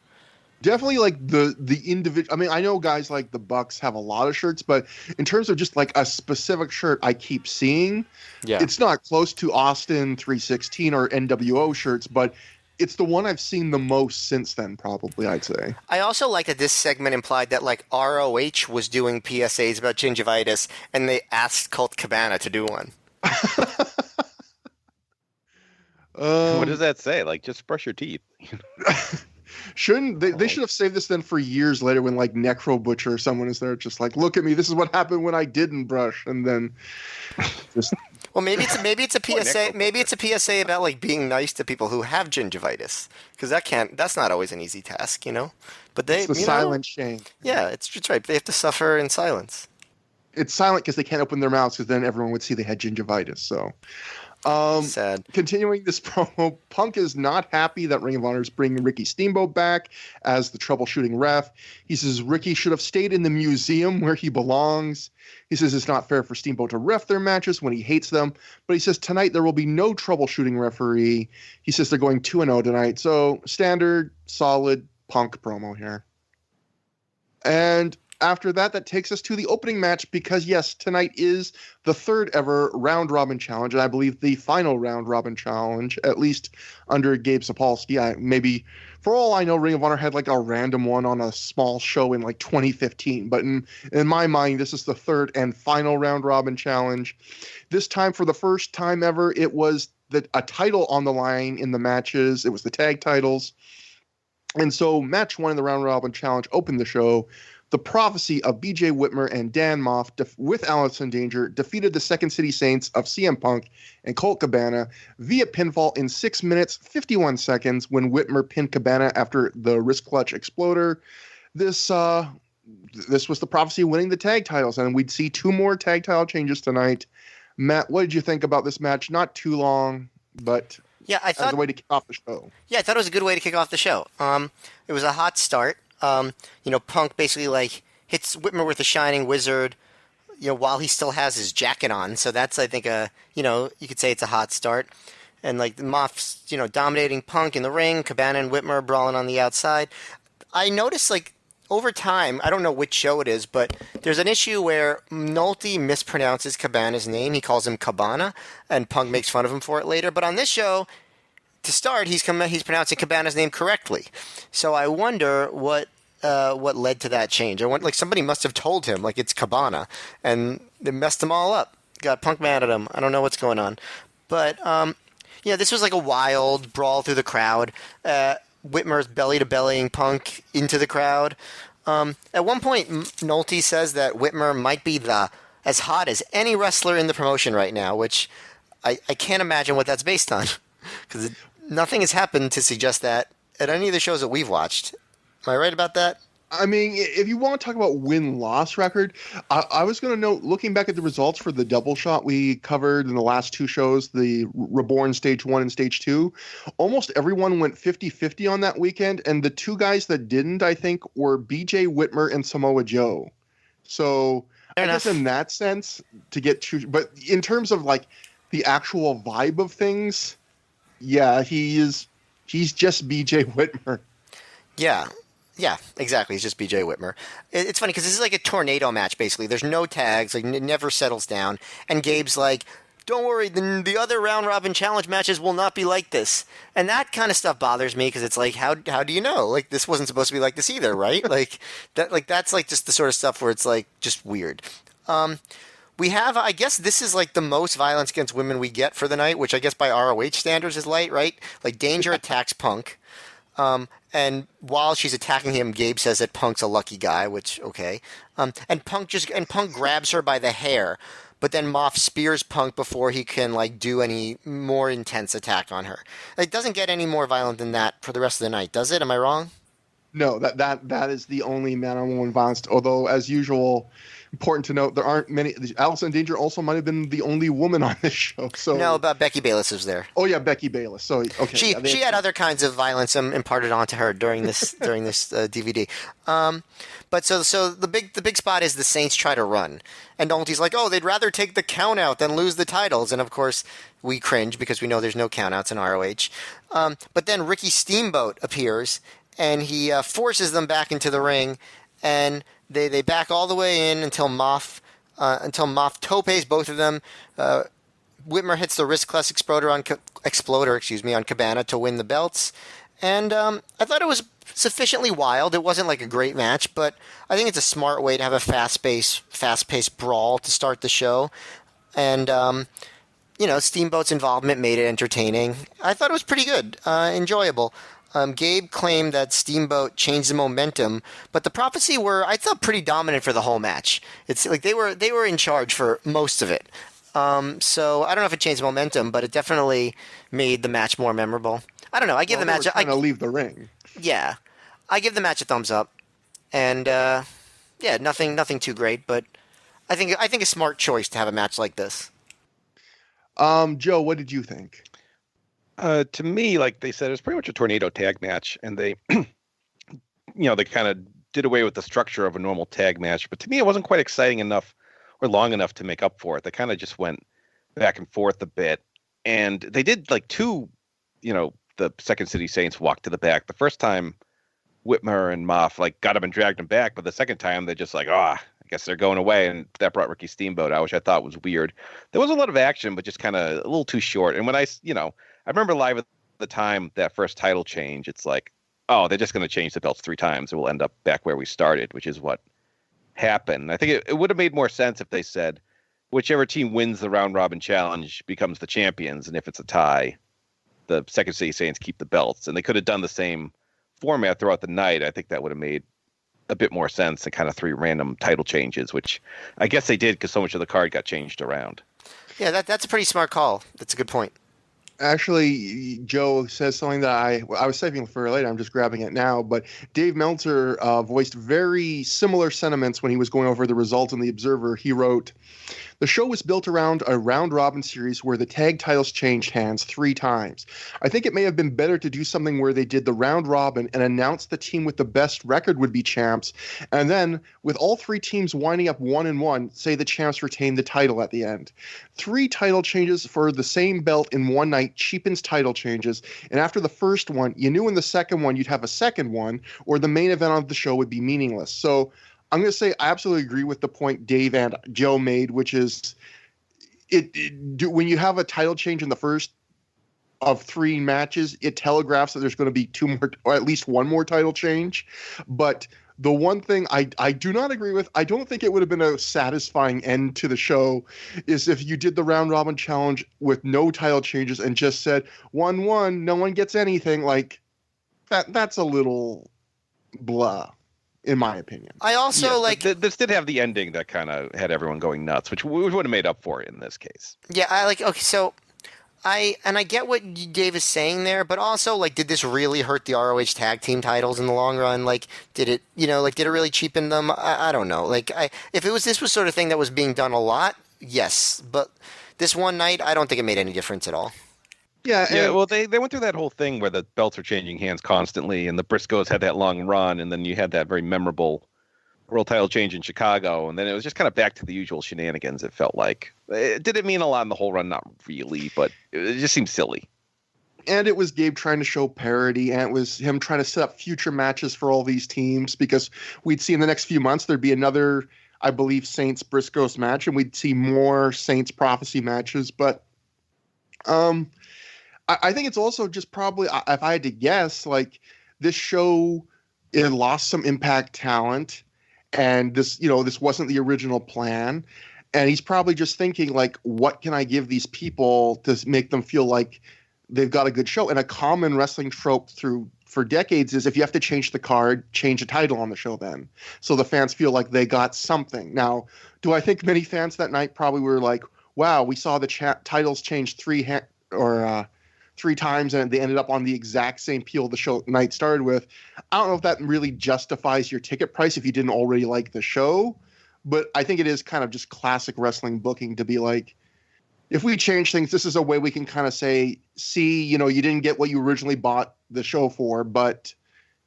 [SPEAKER 1] Definitely like the individual. I mean, I know guys like the Bucks have a lot of shirts, but in terms of just like a specific shirt I keep seeing, it's not close to Austin 316 or NWO shirts, but it's the one I've seen the most since then, probably, I'd say.
[SPEAKER 2] I also like that this segment implied that like ROH was doing PSAs about gingivitis, and they asked Colt Cabana to do one.
[SPEAKER 3] What does that say? Like, just brush your teeth.
[SPEAKER 1] Shouldn't they should have saved this then for years later when like Necro Butcher or someone is there just like, look at me, this is what happened when I didn't brush, and then just
[SPEAKER 2] well, maybe it's a PSA. Maybe it's a PSA about like being nice to people who have gingivitis, because that's not always an easy task, you know. But it's
[SPEAKER 1] the silent shame.
[SPEAKER 2] Yeah, it's right. They have to suffer in silence.
[SPEAKER 1] It's silent because they can't open their mouths, because then everyone would see they had gingivitis. So.
[SPEAKER 2] Sad.
[SPEAKER 1] Continuing this promo, Punk is not happy that Ring of Honor is bringing Ricky Steamboat back as the troubleshooting ref. He says Ricky should have stayed in the museum where he belongs. He says it's not fair for Steamboat to ref their matches when he hates them, but he says tonight there will be no troubleshooting referee. He says they're going 2-0 tonight. So standard, solid Punk promo here. And after that takes us to the opening match, because yes, tonight is the third ever round robin challenge, and I believe the final round robin challenge, at least under Gabe Sapolsky. Maybe, for all I know, Ring of Honor had like a random one on a small show in like 2015, but in my mind, this is the third and final round robin challenge. This time, for the first time ever, it was a title on the line in the matches. It was the tag titles. And so match 1 in the round robin challenge opened the show. The Prophecy of BJ Whitmer and Dan Moff, with Allison Danger, defeated the Second City Saints of CM Punk and Colt Cabana via pinfall in 6 minutes, 51 seconds, when Whitmer pinned Cabana after the wrist clutch exploder. This was the Prophecy winning the tag titles, and we'd see 2 more tag title changes tonight. Matt, what did you think about this match? Not too long, but as a way to kick off the show.
[SPEAKER 2] Yeah, I thought it was a good way to kick off the show. It was a hot start. Punk basically like hits Whitmer with a Shining Wizard, while he still has his jacket on. So that's, I think, you could say it's a hot start. And like the Moff's, dominating Punk in the ring, Cabana and Whitmer brawling on the outside. I noticed like over time, I don't know which show it is, but there's an issue where Nolte mispronounces Cabana's name. He calls him Cabana, and Punk makes fun of him for it later. But on this show, to start, he's pronouncing Cabana's name correctly. So I wonder what led to that change. I wonder, like, somebody must have told him, like, it's Cabana, and they messed them all up. Got Punk mad at him. I don't know what's going on. But, this was like a wild brawl through the crowd. Whitmer's belly-to-bellying Punk into the crowd. At one point, Nolte says that Whitmer might be as hot as any wrestler in the promotion right now, which I can't imagine what that's based on. Because nothing has happened to suggest that at any of the shows that we've watched. Am I right about that?
[SPEAKER 1] I mean, if you want to talk about win-loss record, I was going to note, looking back at the results for the double shot we covered in the last 2 shows, the Reborn Stage 1 and Stage 2, almost everyone went 50-50 on that weekend, and the 2 guys that didn't, I think, were BJ Whitmer and Samoa Joe. So I guess in that sense, to get true, but in terms of like the actual vibe of things, yeah, he's just BJ Whitmer.
[SPEAKER 2] Yeah, exactly. He's just BJ Whitmer. It's funny because this is like a tornado match, basically. There's no tags. Like, it never settles down. And Gabe's like, don't worry, the other round-robin challenge matches will not be like this. And that kind of stuff bothers me because it's like, how do you know? Like, this wasn't supposed to be like this either, right? That's like just the sort of stuff where it's like just weird. We have, I guess this is like the most violence against women we get for the night, which I guess by ROH standards is light, right? Like, Danger attacks Punk. And while she's attacking him, Gabe says that Punk's a lucky guy, which, okay. And Punk grabs her by the hair, but then Moff spears Punk before he can, like, do any more intense attack on her. It doesn't get any more violent than that for the rest of the night, does it? Am I wrong?
[SPEAKER 1] No, that is the only man-on-woman violence. Although, as usual, important to note, there aren't many. Allison Danger also might have been the only woman on this show. So
[SPEAKER 2] No, but Becky Bayless was there.
[SPEAKER 1] Oh yeah, Becky Bayless. So okay,
[SPEAKER 2] She had other kinds of violence imparted onto her during this DVD. But so the big spot is the Saints try to run, and Nolte's like, oh, they'd rather take the count out than lose the titles, and of course we cringe because we know there's no count outs in ROH. But then Ricky Steamboat appears, and he forces them back into the ring, and they back all the way in until Moff topes both of them. Whitmer hits the wrist class exploder on Cabana to win the belts, and I thought it was sufficiently wild. It wasn't like a great match, but I think it's a smart way to have a fast-paced brawl to start the show, and Steamboat's involvement made it entertaining. I thought it was pretty good, enjoyable. Gabe claimed that Steamboat changed the momentum, but the Prophecy were, I thought, pretty dominant for the whole match. It's like they were in charge for most of it. So I don't know if it changed the momentum, but it definitely made the match more memorable. I don't know. I give the match.
[SPEAKER 1] They were trying to leave the ring.
[SPEAKER 2] Yeah, I give the match a thumbs up, and nothing too great, but I think a smart choice to have a match like this.
[SPEAKER 1] Joe, what did you think?
[SPEAKER 3] To me, like they said, it was pretty much a tornado tag match, and they, they kind of did away with the structure of a normal tag match. But to me, it wasn't quite exciting enough or long enough to make up for it. They kind of just went back and forth a bit, and they did like two, the Second City Saints walk to the back. The first time, Whitmer and Moff like got him and dragged him back, but the second time they're just like, I guess they're going away, and that brought Ricky Steamboat out, which I thought was weird. There was a lot of action, but just kind of a little too short. And when I remember live at the time, that first title change, it's like, oh, they're just going to change the belts 3 times, and we'll end up back where we started, which is what happened. I think it would have made more sense if they said, whichever team wins the round robin challenge becomes the champions, and if it's a tie, the Second City Saints keep the belts. And they could have done the same format throughout the night. I think that would have made a bit more sense than kind of 3 random title changes, which I guess they did because so much of the card got changed around.
[SPEAKER 2] Yeah, that's a pretty smart call. That's a good point.
[SPEAKER 1] Actually, Joe says something that I was saving for later. I'm just grabbing it now. But Dave Meltzer voiced very similar sentiments when he was going over the results in The Observer. He wrote, "The show was built around a round-robin series where the tag titles changed hands 3 times. I think it may have been better to do something where they did the round-robin and announced the team with the best record would be champs, and then, with all 3 teams winding up 1-1, say the champs retain the title at the end. 3 title changes for the same belt in one night cheapens title changes, and after the first one, you knew in the second one you'd have a second one, or the main event of the show would be meaningless." So I'm going to say I absolutely agree with the point Dave and Joe made, which is when you have a title change in the first of 3 matches, it telegraphs that there's going to be 2 more, or at least 1 more title change. But the one thing I do not agree with, I don't think it would have been a satisfying end to the show, is if you did the round robin challenge with no title changes and just said 1-1, no one gets anything. Like that's a little blah, in my opinion.
[SPEAKER 2] I also
[SPEAKER 3] this did have the ending that kind of had everyone going nuts, which would have made up for it in this case.
[SPEAKER 2] Yeah, I get what Dave is saying there, but also, did this really hurt the ROH tag team titles in the long run? Did it really cheapen them? I don't know. If this was sort of thing that was being done a lot, yes, but this one night, I don't think it made any difference at all.
[SPEAKER 3] Yeah, well, they went through that whole thing where the belts are changing hands constantly, and the Briscoes had that long run, and then you had that very memorable world title change in Chicago, and then it was just kind of back to the usual shenanigans, it felt like. It didn't mean a lot in the whole run, not really, but it just seemed silly.
[SPEAKER 1] And it was Gabe trying to show parity, and it was him trying to set up future matches for all these teams, because we'd see in the next few months there'd be another, I believe, Saints-Briscoes match, and we'd see more Saints Prophecy matches, but I think it's also just probably, if I had to guess, this show, it lost some Impact talent, and this wasn't the original plan, and he's probably just thinking, what can I give these people to make them feel like they've got a good show? And a common wrestling trope for decades is, if you have to change the card, change the title on the show then, so the fans feel like they got something. Now, do I think many fans that night probably were like, wow, we saw the titles change 3 times and they ended up on the exact same peel the show night started with. I don't know if that really justifies your ticket price if you didn't already like the show, but I think it is kind of just classic wrestling booking to be like, if we change things, this is a way we can kind of say, see, you didn't get what you originally bought the show for, but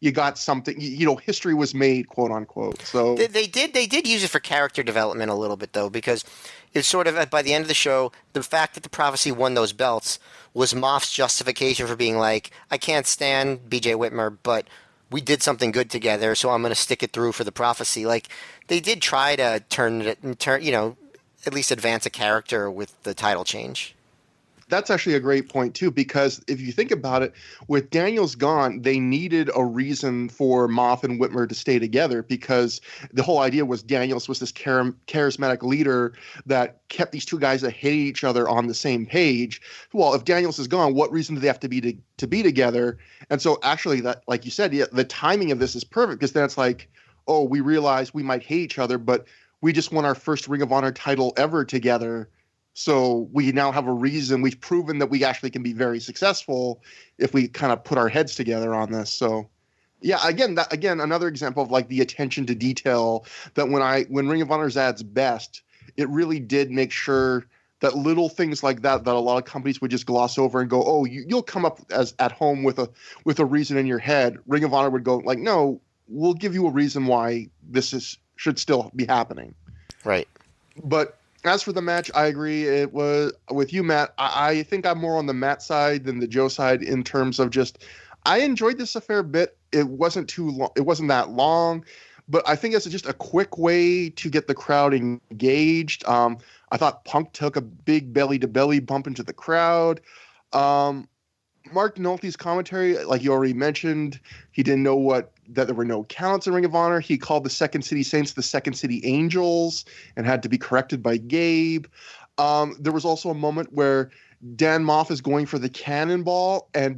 [SPEAKER 1] you got something, history was made, quote unquote. So
[SPEAKER 2] they did use it for character development a little bit though, because it's sort of by the end of the show, the fact that the Prophecy won those belts was Moff's justification for being like, I can't stand BJ Whitmer, but we did something good together, so I'm going to stick it through for the Prophecy. Like, they did try to at least advance a character with the title change.
[SPEAKER 1] That's actually a great point, too, because if you think about it, with Daniels gone, they needed a reason for Moff and Whitmer to stay together, because the whole idea was Daniels was this charismatic leader that kept these two guys that hated each other on the same page. Well, if Daniels is gone, what reason do they have to be together? And so actually, that, like you said, the timing of this is perfect, because then it's like, oh, we realize we might hate each other, but we just won our first Ring of Honor title ever together. So we now have a reason. We've proven that we actually can be very successful if we kind of put our heads together on this. So, yeah, again, another example of like the attention to detail that when Ring of Honor's at its best, it really did make sure that little things like that a lot of companies would just gloss over and go, oh, you'll come up as at home with a reason in your head. Ring of Honor would go like, no, we'll give you a reason why this should still be happening.
[SPEAKER 2] Right.
[SPEAKER 1] But as for the match, I agree. It was with you, Matt. I think I'm more on the Matt side than the Joe side in terms of just I enjoyed this a fair bit. It wasn't too long. It wasn't that long, but I think it's just a quick way to get the crowd engaged. I thought Punk took a big belly-to-belly bump into the crowd. Mark Nolte's commentary, like you already mentioned, he didn't know that there were no counts in Ring of Honor. He called the Second City Saints the Second City Angels and had to be corrected by Gabe. There was also a moment where Dan Moff is going for the cannonball, and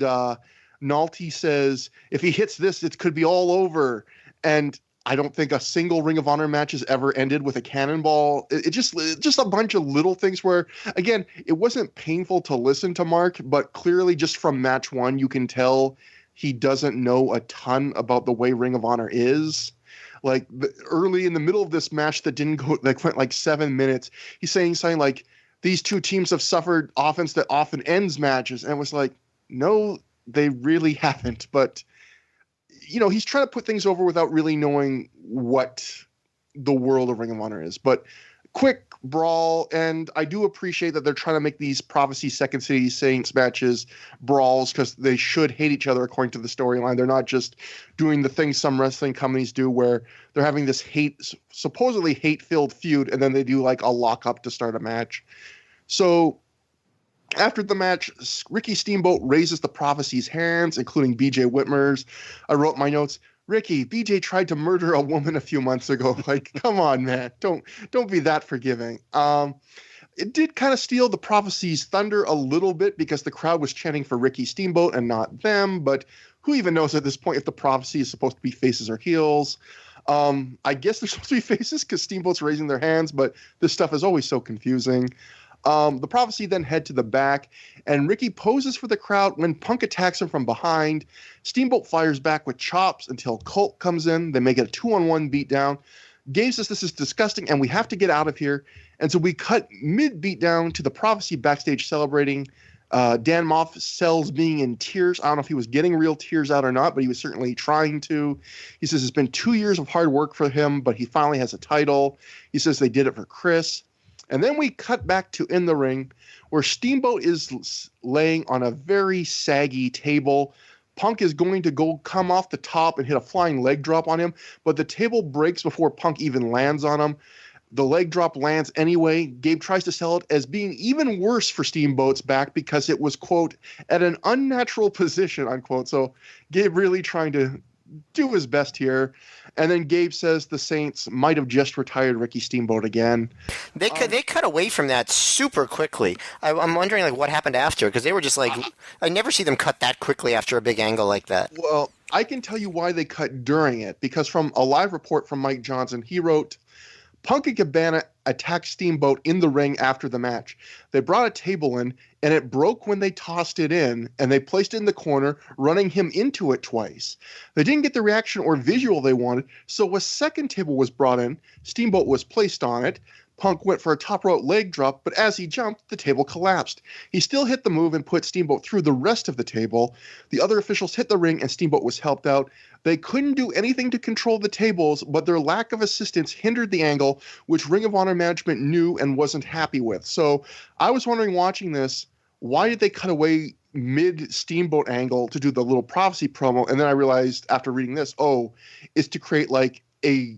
[SPEAKER 1] Nolte says, if he hits this, it could be all over. And I don't think a single Ring of Honor match has ever ended with a cannonball. It just a bunch of little things where, again, it wasn't painful to listen to Mark, but clearly just from match one, you can tell he doesn't know a ton about the way Ring of Honor is. Like early in the middle of this match that went like 7 minutes, he's saying something like, these two teams have suffered offense that often ends matches. And it was like, no, they really haven't. But he's trying to put things over without really knowing what the world of Ring of Honor is. But quick brawl, and I do appreciate that they're trying to make these Prophecy Second City Saints matches brawls, because they should hate each other according to the storyline. They're not just doing the thing some wrestling companies do where they're having this supposedly hate-filled feud, and then they do like a lock-up to start a match. So after the match, Ricky Steamboat raises the Prophecy's hands, including BJ Whitmer's. I wrote my notes, Ricky, BJ tried to murder a woman a few months ago. Like, come on, man. Don't be that forgiving. It did kind of steal the Prophecy's thunder a little bit because the crowd was chanting for Ricky Steamboat and not them. But who even knows at this point if the Prophecy is supposed to be faces or heels? I guess they're supposed to be faces because Steamboat's raising their hands, but this stuff is always so confusing. The Prophecy then head to the back, and Ricky poses for the crowd when Punk attacks him from behind. Steamboat fires back with chops until Colt comes in. They make it a 2-on-1 beatdown. Gabe says this is disgusting, and we have to get out of here. And so we cut mid-beatdown to the Prophecy backstage celebrating. Dan Moff sells being in tears. I don't know if he was getting real tears out or not, but he was certainly trying to. He says it's been 2 years of hard work for him, but he finally has a title. He says they did it for Chris. And then we cut back to in the ring where Steamboat is laying on a very saggy table. Punk is going to come off the top and hit a flying leg drop on him, but the table breaks before Punk even lands on him. The leg drop lands anyway. Gabe tries to sell it as being even worse for Steamboat's back because it was, quote, at an unnatural position, unquote. So Gabe really trying to do his best here. And then Gabe says the Saints might have just retired Ricky Steamboat again.
[SPEAKER 2] They cut away from that super quickly. I'm wondering like what happened after, because they were just like, I never see them cut that quickly after a big angle like that.
[SPEAKER 1] Well, I can tell you why they cut during it, because from a live report from Mike Johnson, he wrote, Punk and Cabana attacked Steamboat in the ring after the match. They brought a table in, and it broke when they tossed it in, and they placed it in the corner, running him into it twice. They didn't get the reaction or visual they wanted, so a second table was brought in. Steamboat was placed on it. Punk went for a top rope leg drop, but as he jumped, the table collapsed. He still hit the move and put Steamboat through the rest of the table. The other officials hit the ring, and Steamboat was helped out. They couldn't do anything to control the tables, but their lack of assistance hindered the angle, which Ring of Honor management knew and wasn't happy with. So I was wondering, watching this, why did they cut away mid-Steamboat angle to do the little prophecy promo? And then I realized after reading this, it's to create like a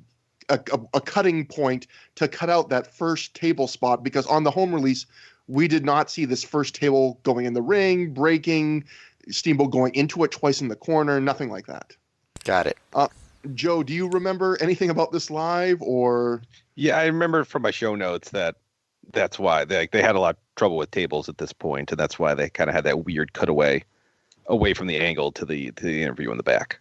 [SPEAKER 1] cutting point to cut out that first table spot, because on the home release, we did not see this first table going in the ring, breaking, Steamboat going into it twice in the corner, nothing like that.
[SPEAKER 2] Got it.
[SPEAKER 1] Joe, do you remember anything about this live, or?
[SPEAKER 3] Yeah, I remember from my show notes that's why they had a lot of trouble with tables at this point, and that's why they kind of had that weird cutaway away from the angle to the interview in the back.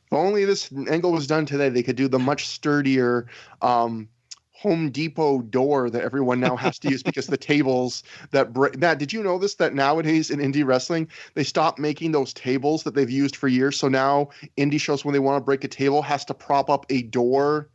[SPEAKER 1] If only this angle was done today, they could do the much sturdier Home Depot door that everyone now has to use because the tables that break. Matt, did you know this, that nowadays in indie wrestling, they stopped making those tables that they've used for years? So now indie shows, when they want to break a table, has to prop up a door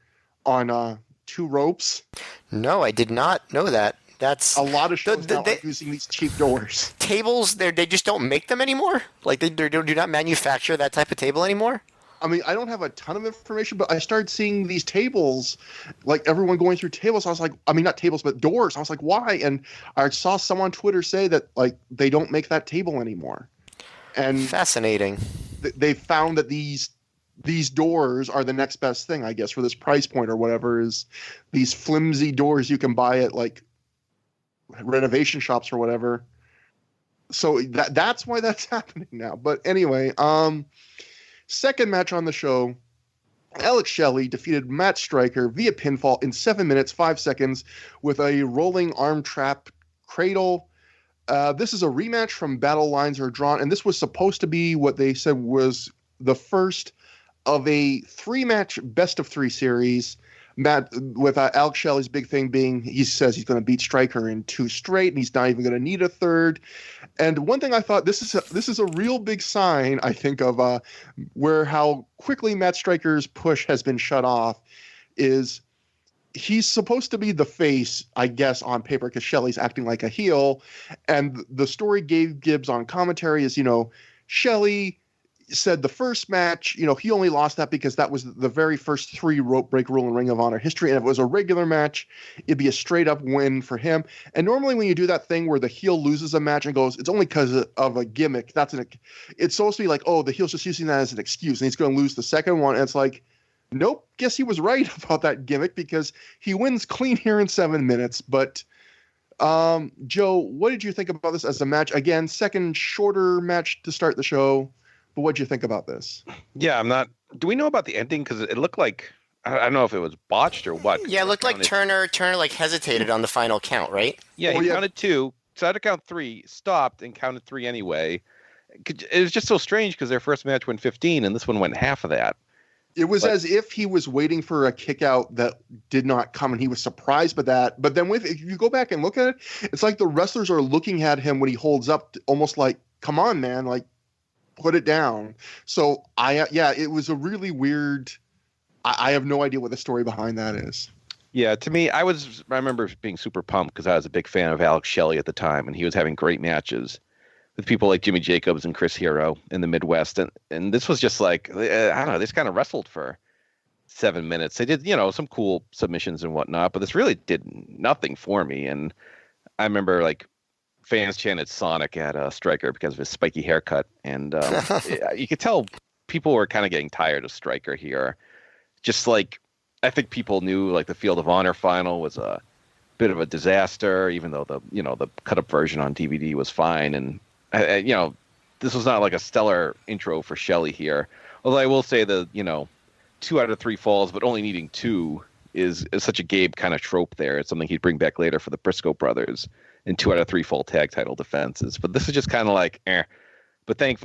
[SPEAKER 1] on 2 ropes.
[SPEAKER 2] No, I did not know that. That's
[SPEAKER 1] a lot of shows now are using these cheap doors.
[SPEAKER 2] Tables, they just don't make them anymore? Like they do not manufacture that type of table anymore?
[SPEAKER 1] I mean, I don't have a ton of information, but I started seeing these tables, like everyone going through tables. I was like, I mean, not tables, but doors. I was like, why? And I saw someone on Twitter say that like they don't make that table anymore. And
[SPEAKER 2] fascinating.
[SPEAKER 1] They found that these doors are the next best thing, I guess, for this price point or whatever, is these flimsy doors you can buy at like renovation shops or whatever. So that's why that's happening now. But anyway, second match on the show, Alex Shelley defeated Matt Striker via pinfall in 7 minutes, 5 seconds with a rolling arm trap cradle. This is a rematch from Battle Lines Are Drawn, and this was supposed to be what they said was the first of a 3-match best-of-3 series. Matt, with Alex Shelley's big thing being, he says he's going to beat Striker in 2 straight, and he's not even going to need a third. And one thing I thought, this is a real big sign, I think, of how quickly Matt Striker's push has been shut off, is he's supposed to be the face, I guess, on paper, because Shelley's acting like a heel. And the story Gabe Gibbs on commentary is, Shelley said the first match, he only lost that because that was the very first 3 rope break rule in Ring of Honor history. And if it was a regular match, it'd be a straight up win for him. And normally when you do that thing where the heel loses a match and goes, it's only because of a gimmick, it's supposed to be like, oh, the heel's just using that as an excuse and he's going to lose the second one. And it's like, nope, guess he was right about that gimmick because he wins clean here in 7 minutes. But Joe, what did you think about this as a match? Again, second shorter match to start the show. But what'd you think about this?
[SPEAKER 3] Yeah, do we know about the ending? Because it looked like, I don't know if it was botched or what.
[SPEAKER 2] Yeah, it looked like Turner like hesitated on the final count, right?
[SPEAKER 3] Yeah, he counted 2, tried to count 3, stopped and counted 3 anyway. It was just so strange because their first match went 15 and this one went half of that.
[SPEAKER 1] It was as if he was waiting for a kick out that did not come and he was surprised by that. But then if you go back and look at it, it's like the wrestlers are looking at him when he holds up almost like, come on, man, like, put it down. So it was a really weird. I have no idea what the story behind that is.
[SPEAKER 3] Yeah, to me, I remember being super pumped because I was a big fan of Alex Shelley at the time, and he was having great matches with people like Jimmy Jacobs and Chris Hero in the Midwest, and this was just like, I don't know, they just kind of wrestled for 7 minutes. They did, some cool submissions and whatnot, but this really did nothing for me. And I remember like fans chanted Sonic at Striker because of his spiky haircut. And you could tell people were kind of getting tired of Striker here. Just like, I think people knew like the Field of Honor final was a bit of a disaster, even though the cut up version on DVD was fine. And, this was not like a stellar intro for Shelley here. Although I will say 2 out of 3 falls, but only needing 2 is such a Gabe kind of trope there. It's something he'd bring back later for the Briscoe brothers in 2 out of 3 fall tag title defenses. But this is just kind of like, But things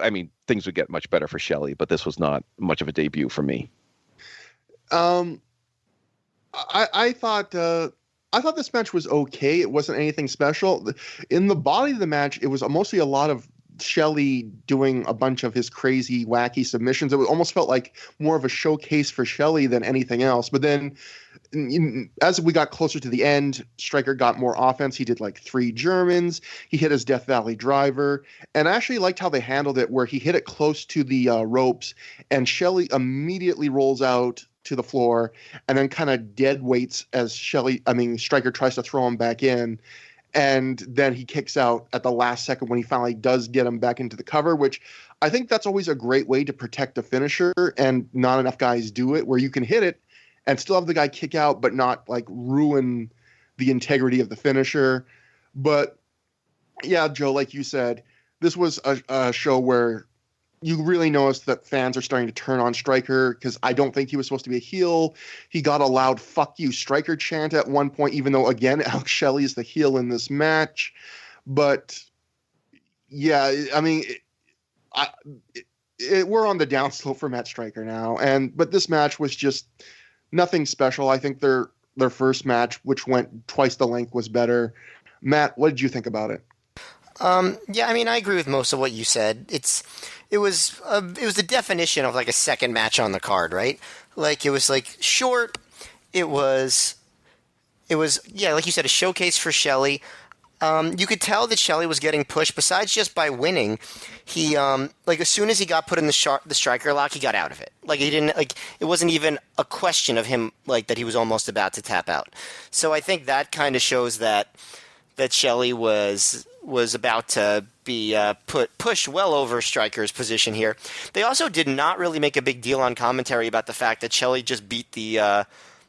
[SPEAKER 3] would get much better for Shelley, but this was not much of a debut for me.
[SPEAKER 1] I thought this match was okay. It wasn't anything special. In the body of the match, it was mostly a lot of Shelley doing a bunch of his crazy, wacky submissions. It almost felt like more of a showcase for Shelley than anything else. But then, as we got closer to the end, Stryker got more offense. He did like 3 Germans. He hit his Death Valley driver. And I actually liked how they handled it, where he hit it close to the ropes, and Shelley immediately rolls out to the floor and then kind of dead weights as Stryker tries to throw him back in. And then he kicks out at the last second when he finally does get him back into the cover, which I think that's always a great way to protect a finisher, and not enough guys do it, where you can hit it and still have the guy kick out but not like ruin the integrity of the finisher. But yeah, Joe, like you said, this was a show where you really noticed that fans are starting to turn on Stryker, because I don't think he was supposed to be a heel. He got a loud "fuck you, Stryker" chant at one point, even though, again, Alex Shelley is the heel in this match. But yeah, I mean, we're on the downslope for Matt Stryker now. But this match was just nothing special. I think their first match, which went twice the length, was better. Matt, what did you think about it?
[SPEAKER 2] Yeah, I mean, I agree with most of what you said. It was the definition of like a second match on the card, right? Like, it was like short. It was yeah, like you said, a showcase for Shelley. You could tell that Shelley was getting pushed. Besides just by winning, he like as soon as he got put in the Stryker lock, he got out of it. Like, he didn't, like, it wasn't even a question of him, like, that he was almost about to tap out. So I think that kind of shows that Shelley was about to be pushed well over Stryker's position here. They also did not really make a big deal on commentary about the fact that Shelley just beat the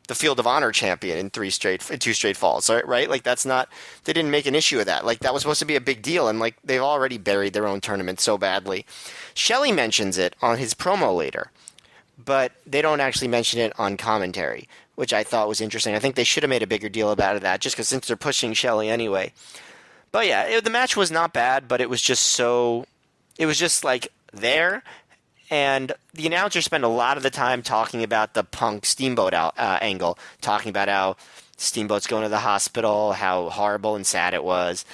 [SPEAKER 2] Field of Honor champion in 2 straight falls, right? Like, they didn't make an issue of that. Like, that was supposed to be a big deal, and like, they've already buried their own tournament so badly. Shelley mentions it on his promo later, but they don't actually mention it on commentary, which I thought was interesting. I think they should have made a bigger deal about that, just because since they're pushing Shelley anyway. But yeah, the match was not bad, but it was just like there. And the announcer spent a lot of the time talking about the Punk Steamboat angle, talking about how Steamboat's going to the hospital, how horrible and sad it was.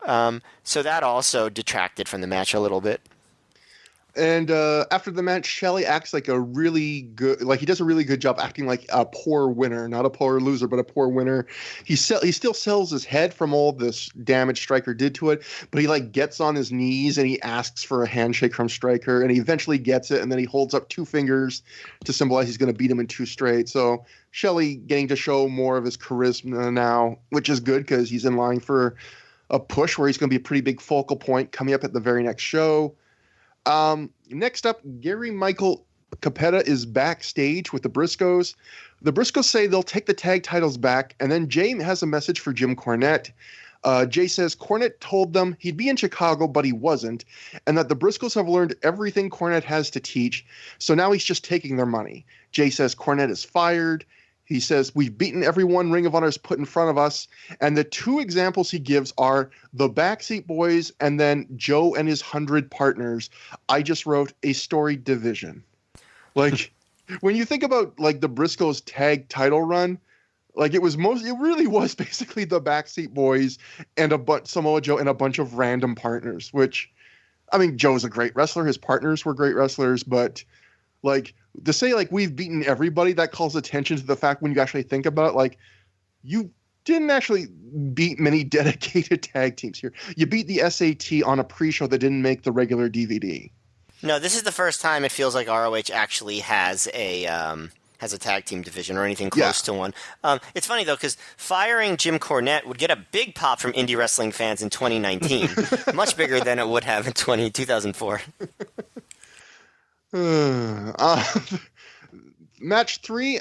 [SPEAKER 2] So that also detracted from the match a little bit.
[SPEAKER 1] And after the match, Shelley acts like he does a really good job acting like a poor winner, not a poor loser, but a poor winner. He still sells his head from all this damage Stryker did to it, but he like gets on his knees and he asks for a handshake from Stryker, and he eventually gets it, and then he holds up 2 fingers to symbolize he's going to beat him in 2 straight. So Shelley getting to show more of his charisma now, which is good because he's in line for a push where he's going to be a pretty big focal point coming up at the very next show. Next up, Gary Michael Capetta is backstage with the Briscoes. The Briscoes say they'll take the tag titles back, and then Jay has a message for Jim Cornette. Jay says Cornette told them he'd be in Chicago, but he wasn't, and that the Briscoes have learned everything Cornette has to teach, so now he's just taking their money. Jay says Cornette is fired. He says, we've beaten everyone Ring of Honor has put in front of us. And the 2 examples he gives are the Backseat Boys and then Joe and his 100 partners. I just wrote a storied division. Like, when you think about like the Briscoes tag title run, like it really was basically the Backseat Boys and Samoa Joe and a bunch of random partners, which, I mean, Joe's a great wrestler. His partners were great wrestlers, but like, to say like we've beaten everybody, that calls attention to the fact when you actually think about it, like, you didn't actually beat many dedicated tag teams here. You beat the SAT on a pre-show that didn't make the regular DVD.
[SPEAKER 2] No, this is the first time it feels like ROH actually has a tag team division or anything close to one. It's funny though, because firing Jim Cornette would get a big pop from indie wrestling fans in 2019, much bigger than it would have in 2004.
[SPEAKER 1] Match 3,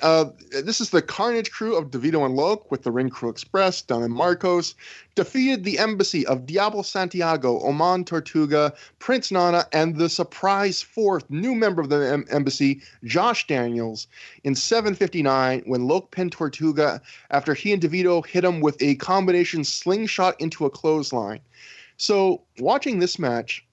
[SPEAKER 1] this is the Carnage crew of DeVito and Loc with the Ring Crew Express down in Marcos, defeated the embassy of Diablo Santiago, Oman Tortuga, Prince Nana, and the surprise 4th new member of the embassy, Josh Daniels, in 7:59 when Loc pinned Tortuga after he and DeVito hit him with a combination slingshot into a clothesline. So watching this match,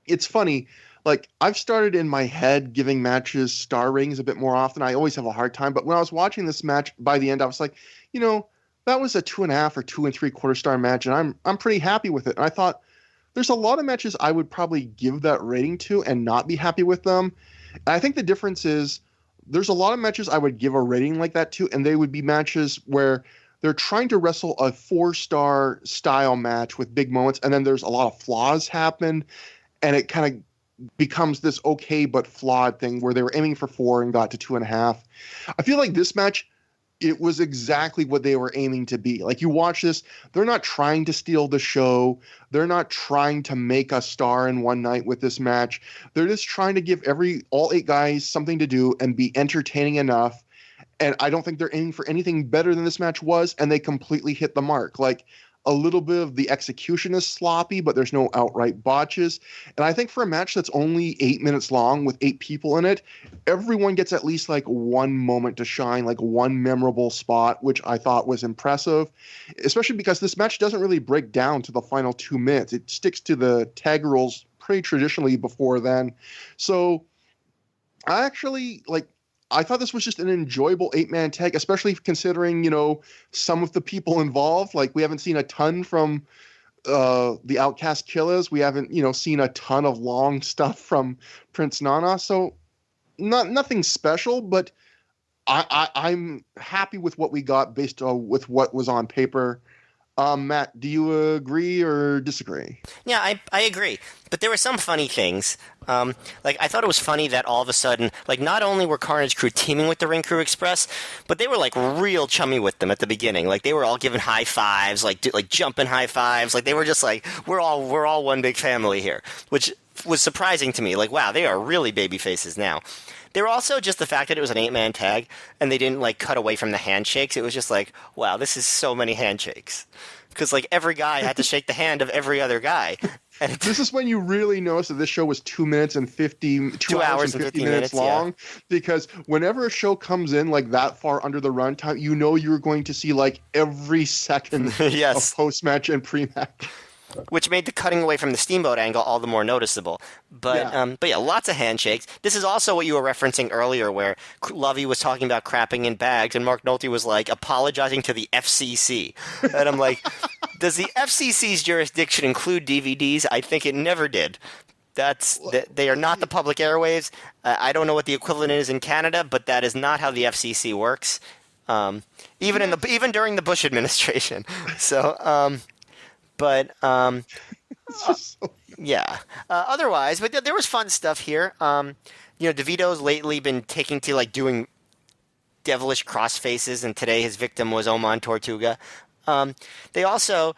[SPEAKER 1] it's funny. like I've started in my head giving matches star ratings a bit more often. I always have a hard time, but when I was watching this match, by the end, I was like, that was a 2.5 or 2 3/4 star match, and I'm pretty happy with it. And I thought there's a lot of matches I would probably give that rating to and not be happy with them. And I think the difference is there's a lot of matches I would give a rating like that to, and they would be matches where they're trying to wrestle a 4-star style match with big moments, and then there's a lot of flaws happen, and it kind of becomes this okay but flawed thing where they were aiming for 4 and got to 2.5. I feel like this match, it was exactly what they were aiming to be. Like, you watch this, they're not trying to steal the show. They're not trying to make a star in one night with this match. They're just trying to give all 8 guys something to do and be entertaining enough. And I don't think they're aiming for anything better than this match was, and they completely hit the mark. Like, a little bit of the execution is sloppy, but there's no outright botches. And I think for a match that's only 8 minutes long with 8 people in it, everyone gets at least like one moment to shine, like one memorable spot, which I thought was impressive, especially because this match doesn't really break down to the final 2 minutes. It sticks to the tag rules pretty traditionally before then. So I thought this was just an enjoyable 8-man tag, especially considering, some of the people involved. Like, we haven't seen a ton from the Outcast Killers. We haven't, seen a ton of long stuff from Prince Nana. So nothing special, but I'm happy with what we got based on with what was on paper. Matt, do you agree or disagree?
[SPEAKER 2] Yeah, I agree. But there were some funny things. I thought it was funny that all of a sudden, not only were Carnage Crew teaming with the Ring Crew Express, but they were real chummy with them at the beginning. They were all giving high fives, jumping high fives. They were just we're all one big family here, which was surprising to me. Wow, they are really baby faces now. There were also just the fact that it was an 8-man tag and they didn't cut away from the handshakes. It was just wow, this is so many handshakes. Because every guy had to shake the hand of every other guy. And
[SPEAKER 1] this is when you really notice that this show was 2 hours and 50 minutes long. Yeah. Because whenever a show comes in that far under the runtime, you're going to see every second
[SPEAKER 2] yes.
[SPEAKER 1] of post-match and pre-match.
[SPEAKER 2] Which made the cutting away from the Steamboat angle all the more noticeable. But yeah, lots of handshakes. This is also what you were referencing earlier, where Lovey was talking about crapping in bags, and Mark Nolte was apologizing to the FCC. And I'm does the FCC's jurisdiction include DVDs? I think it never did. They are not the public airwaves. I don't know what the equivalent is in Canada, but that is not how the FCC works. Even during the Bush administration. So. Yeah. Otherwise, but there was fun stuff here. DeVito's lately been taking to doing devilish cross faces, and today his victim was Oman Tortuga. They also,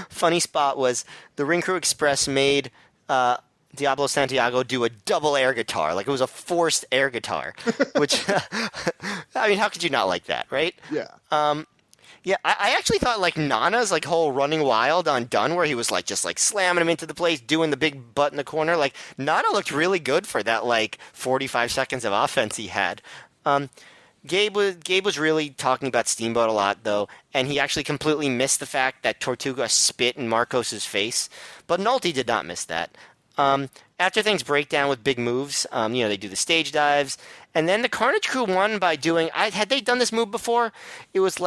[SPEAKER 2] funny spot was the Ring Crew Express made Diablo Santiago do a double air guitar. It was a forced air guitar, which, I mean, how could you not like that, right?
[SPEAKER 1] Yeah.
[SPEAKER 2] Yeah, I actually thought Nana's whole running wild on Dunn, where he was just slamming him into the place, doing the big butt in the corner. Nana looked really good for that 45 seconds of offense he had. Gabe was really talking about Steamboat a lot though, and he actually completely missed the fact that Tortuga spit in Marcos's face. But Nolte did not miss that. After things break down with big moves, they do the stage dives, and then the Carnage Crew won by doing. Had they done this move before? It was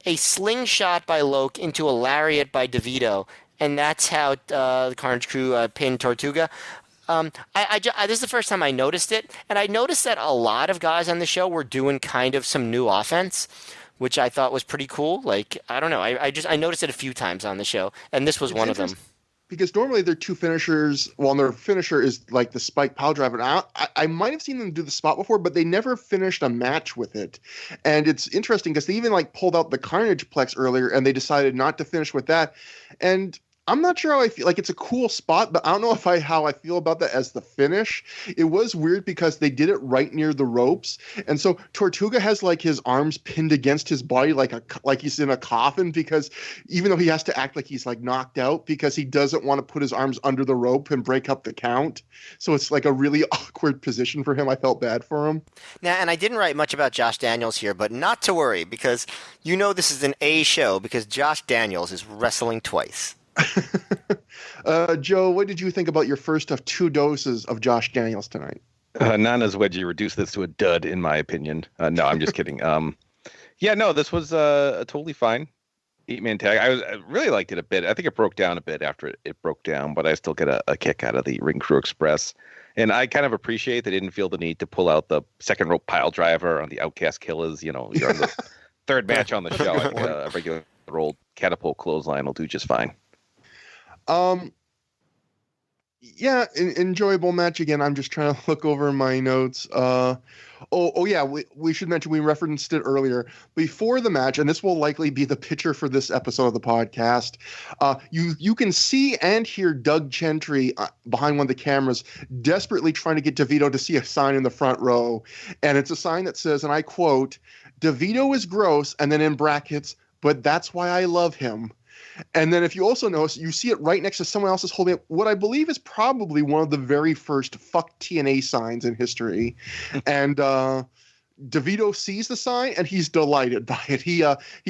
[SPEAKER 2] a slingshot by Loke into a lariat by DeVito, and that's how the Carnage Crew pinned Tortuga. This is the first time I noticed it, and I noticed that a lot of guys on the show were doing kind of some new offense, which I thought was pretty cool. I don't know, I noticed it a few times on the show, and this was one of them.
[SPEAKER 1] Because normally they're two finishers. Well, their finisher is the spike pile driver. And I might have seen them do the spot before, but they never finished a match with it. And it's interesting because they even pulled out the Carnage Plex earlier, and they decided not to finish with that. And I'm not sure how I feel. It's a cool spot, but I don't know how I feel about that as the finish. It was weird because they did it right near the ropes, and so Tortuga has his arms pinned against his body like he's in a coffin, because even though he has to act like he's knocked out, because he doesn't want to put his arms under the rope and break up the count. So it's a really awkward position for him. I felt bad for him.
[SPEAKER 2] Now, and I didn't write much about Josh Daniels here, but not to worry, because this is an A show, because Josh Daniels is wrestling twice.
[SPEAKER 1] Joe, what did you think about your first of 2 doses of Josh Daniels tonight?
[SPEAKER 3] Nana's wedgie reduced this to a dud, in my opinion. No, I'm just kidding. This was totally fine 8-man tag. I really liked it a bit. I think it broke down a bit after it broke down, but I still get a kick out of the Ring Crew Express. And I kind of appreciate they didn't feel the need to pull out the second rope pile driver on the Outcast Killers. You're on the third match on the show. I think a regular old catapult clothesline will do just fine.
[SPEAKER 1] Enjoyable match again. I'm just trying to look over my notes. We should mention, we referenced it earlier. Before the match, and this will likely be the picture for this episode of the podcast, you can see and hear Doug Gentry behind one of the cameras desperately trying to get DeVito to see a sign in the front row. And it's a sign that says, and I quote, "DeVito is gross," and then in brackets, "but that's why I love him." And then if you also notice, you see it right next to someone else's holding up what I believe is probably one of the very first "fuck TNA" signs in history. And DeVito sees the sign and he's delighted by it. He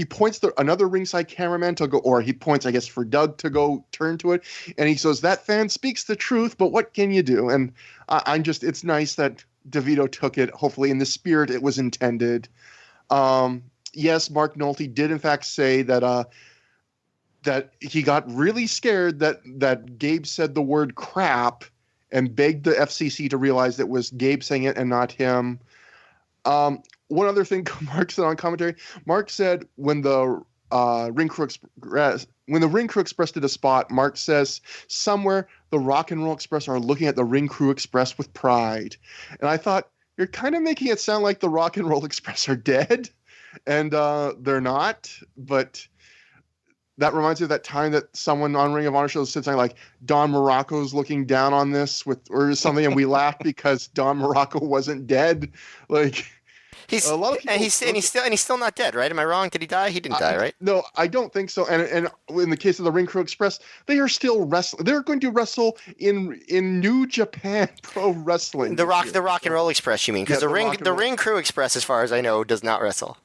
[SPEAKER 1] points to another ringside cameraman to go, or he points, I guess, for Doug to go turn to it. And he says, "That fan speaks the truth, but what can you do?" And it's nice that DeVito took it, hopefully in the spirit it was intended. Yes, Mark Nolte did in fact say that he got really scared that Gabe said the word crap and begged the FCC to realize that it was Gabe saying it and not him. One other thing Mark said on commentary, Mark said when the Ring Crew Express did a spot, Mark says somewhere the Rock and Roll Express are looking at the Ring Crew Express with pride. And I thought, you're kind of making it sound like the Rock and Roll Express are dead. And they're not, but that reminds me of that time that someone on Ring of Honor shows said something like Don Morocco's looking down on this or something, and we laughed because Don Morocco wasn't dead. Like
[SPEAKER 2] he's
[SPEAKER 1] a lot of people,
[SPEAKER 2] and he's still not dead, right? Am I wrong? Did he die? He didn't die, right?
[SPEAKER 1] No, I don't think so. And in the case of the Ring Crew Express, they are still wrestling. They're going to wrestle in New Japan Pro Wrestling.
[SPEAKER 2] The Rock and Roll Express, you mean? Because the Ring Crew Express, as far as I know, does not wrestle.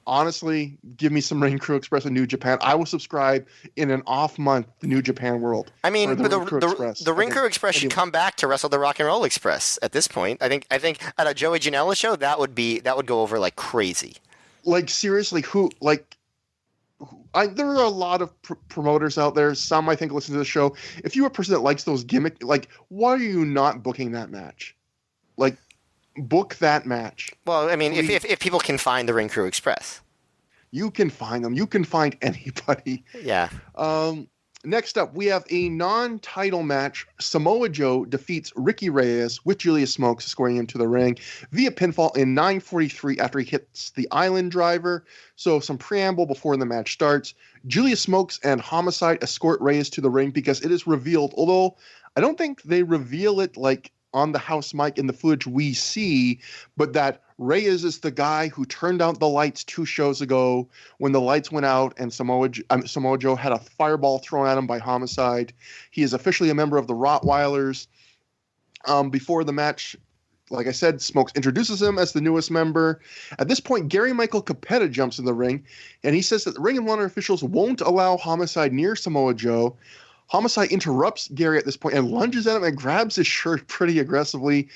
[SPEAKER 1] Honestly, give me some Ring Crew Express in New Japan. I will subscribe in an off month to New Japan World.
[SPEAKER 2] I mean, the Ring Crew Express should come back to wrestle the Rock and Roll Express at this point. I think at a Joey Janela show that would go over like crazy.
[SPEAKER 1] Like seriously, there are a lot of promoters out there. Some I think listen to the show. If you're a person that likes those gimmick, like why are you not booking that match? Like. Book that match.
[SPEAKER 2] Well, I mean, if people can find the Ring Crew Express.
[SPEAKER 1] You can find them. You can find anybody.
[SPEAKER 2] Yeah.
[SPEAKER 1] Next up, we have a non-title match. Samoa Joe defeats Ricky Reyes with Julius Smokes escorting him to the ring via pinfall in 9:43 after he hits the Island Driver. So some preamble before the match starts. Julius Smokes and Homicide escort Reyes to the ring because it is revealed, although I don't think they reveal it like on the house mic in the footage we see, but that Reyes is the guy who turned out the lights 2 shows ago when the lights went out and Samoa Joe had a fireball thrown at him by Homicide. He is officially a member of the Rottweilers. Before the match, like I said, Smokes introduces him as the newest member. At this point, Gary Michael Capetta jumps in the ring, and he says that the Ring of Honor officials won't allow Homicide near Samoa Joe. Homicide interrupts Gary at this point and lunges at him and grabs his shirt pretty aggressively.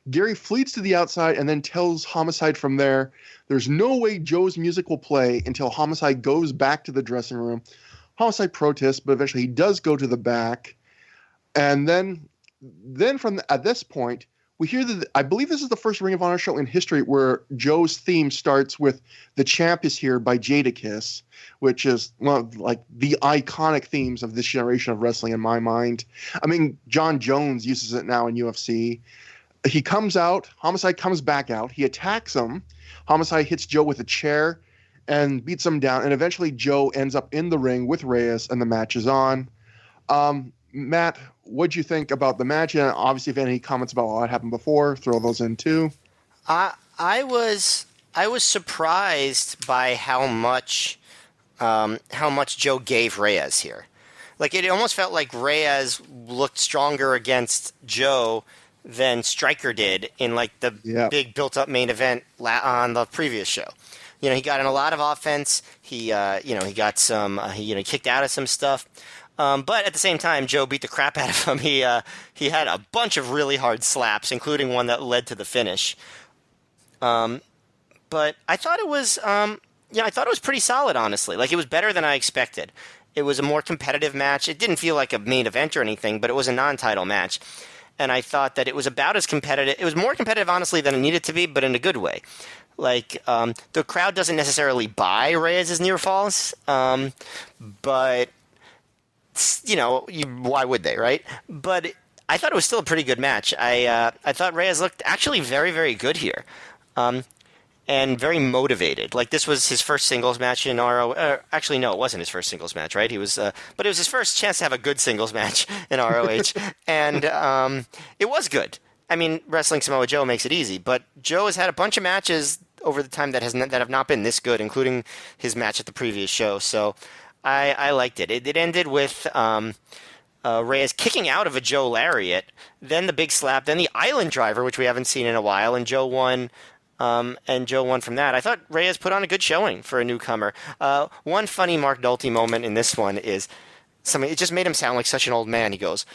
[SPEAKER 1] Gary flees to the outside and then tells Homicide from there, there's no way Joe's music will play until Homicide goes back to the dressing room. Homicide protests, but eventually he does go to the back. And then at this point, we hear that I believe this is the first Ring of Honor show in history where Joe's theme starts with "The Champ Is Here" by Jadakiss, which is one of like the iconic themes of this generation of wrestling in my mind. I mean, John Jones uses it now in UFC. He comes out, Homicide comes back out, he attacks him. Homicide hits Joe with a chair and beats him down, and eventually Joe ends up in the ring with Reyes, and the match is on. Matt, what'd you think about the match? And obviously, if any comments about what happened before, throw those in too.
[SPEAKER 2] I was surprised by how much Joe gave Reyes here. Like it almost felt like Reyes looked stronger against Joe than Stryker did in like the big built-up main event on the previous show. You know, he got in a lot of offense. He got some. He kicked out of some stuff. But at the same time, Joe beat the crap out of him. He had a bunch of really hard slaps, including one that led to the finish. But I thought it was, I thought it was pretty solid, honestly. Like, it was better than I expected. It was a more competitive match. It didn't feel like a main event or anything, but it was a non-title match. And I thought that it was about as competitive. It was more competitive, honestly, than it needed to be, but in a good way. Like, the crowd doesn't necessarily buy Reyes' near falls, but, why would they, right? But I thought it was still a pretty good match. I thought Reyes looked actually very, very good here. And very motivated. Like, this was his first singles match in ROH. Actually, no, it wasn't his first singles match, right? But it was his first chance to have a good singles match in ROH, and it was good. I mean, wrestling Samoa Joe makes it easy, but Joe has had a bunch of matches over the time that have not been this good, including his match at the previous show. So I liked it. It ended with Reyes kicking out of a Joe lariat, then the big slap, then the island driver, which we haven't seen in a while, and Joe won. From that. I thought Reyes put on a good showing for a newcomer. One funny Mark Nolte moment in this one is it just made him sound like such an old man. He goes,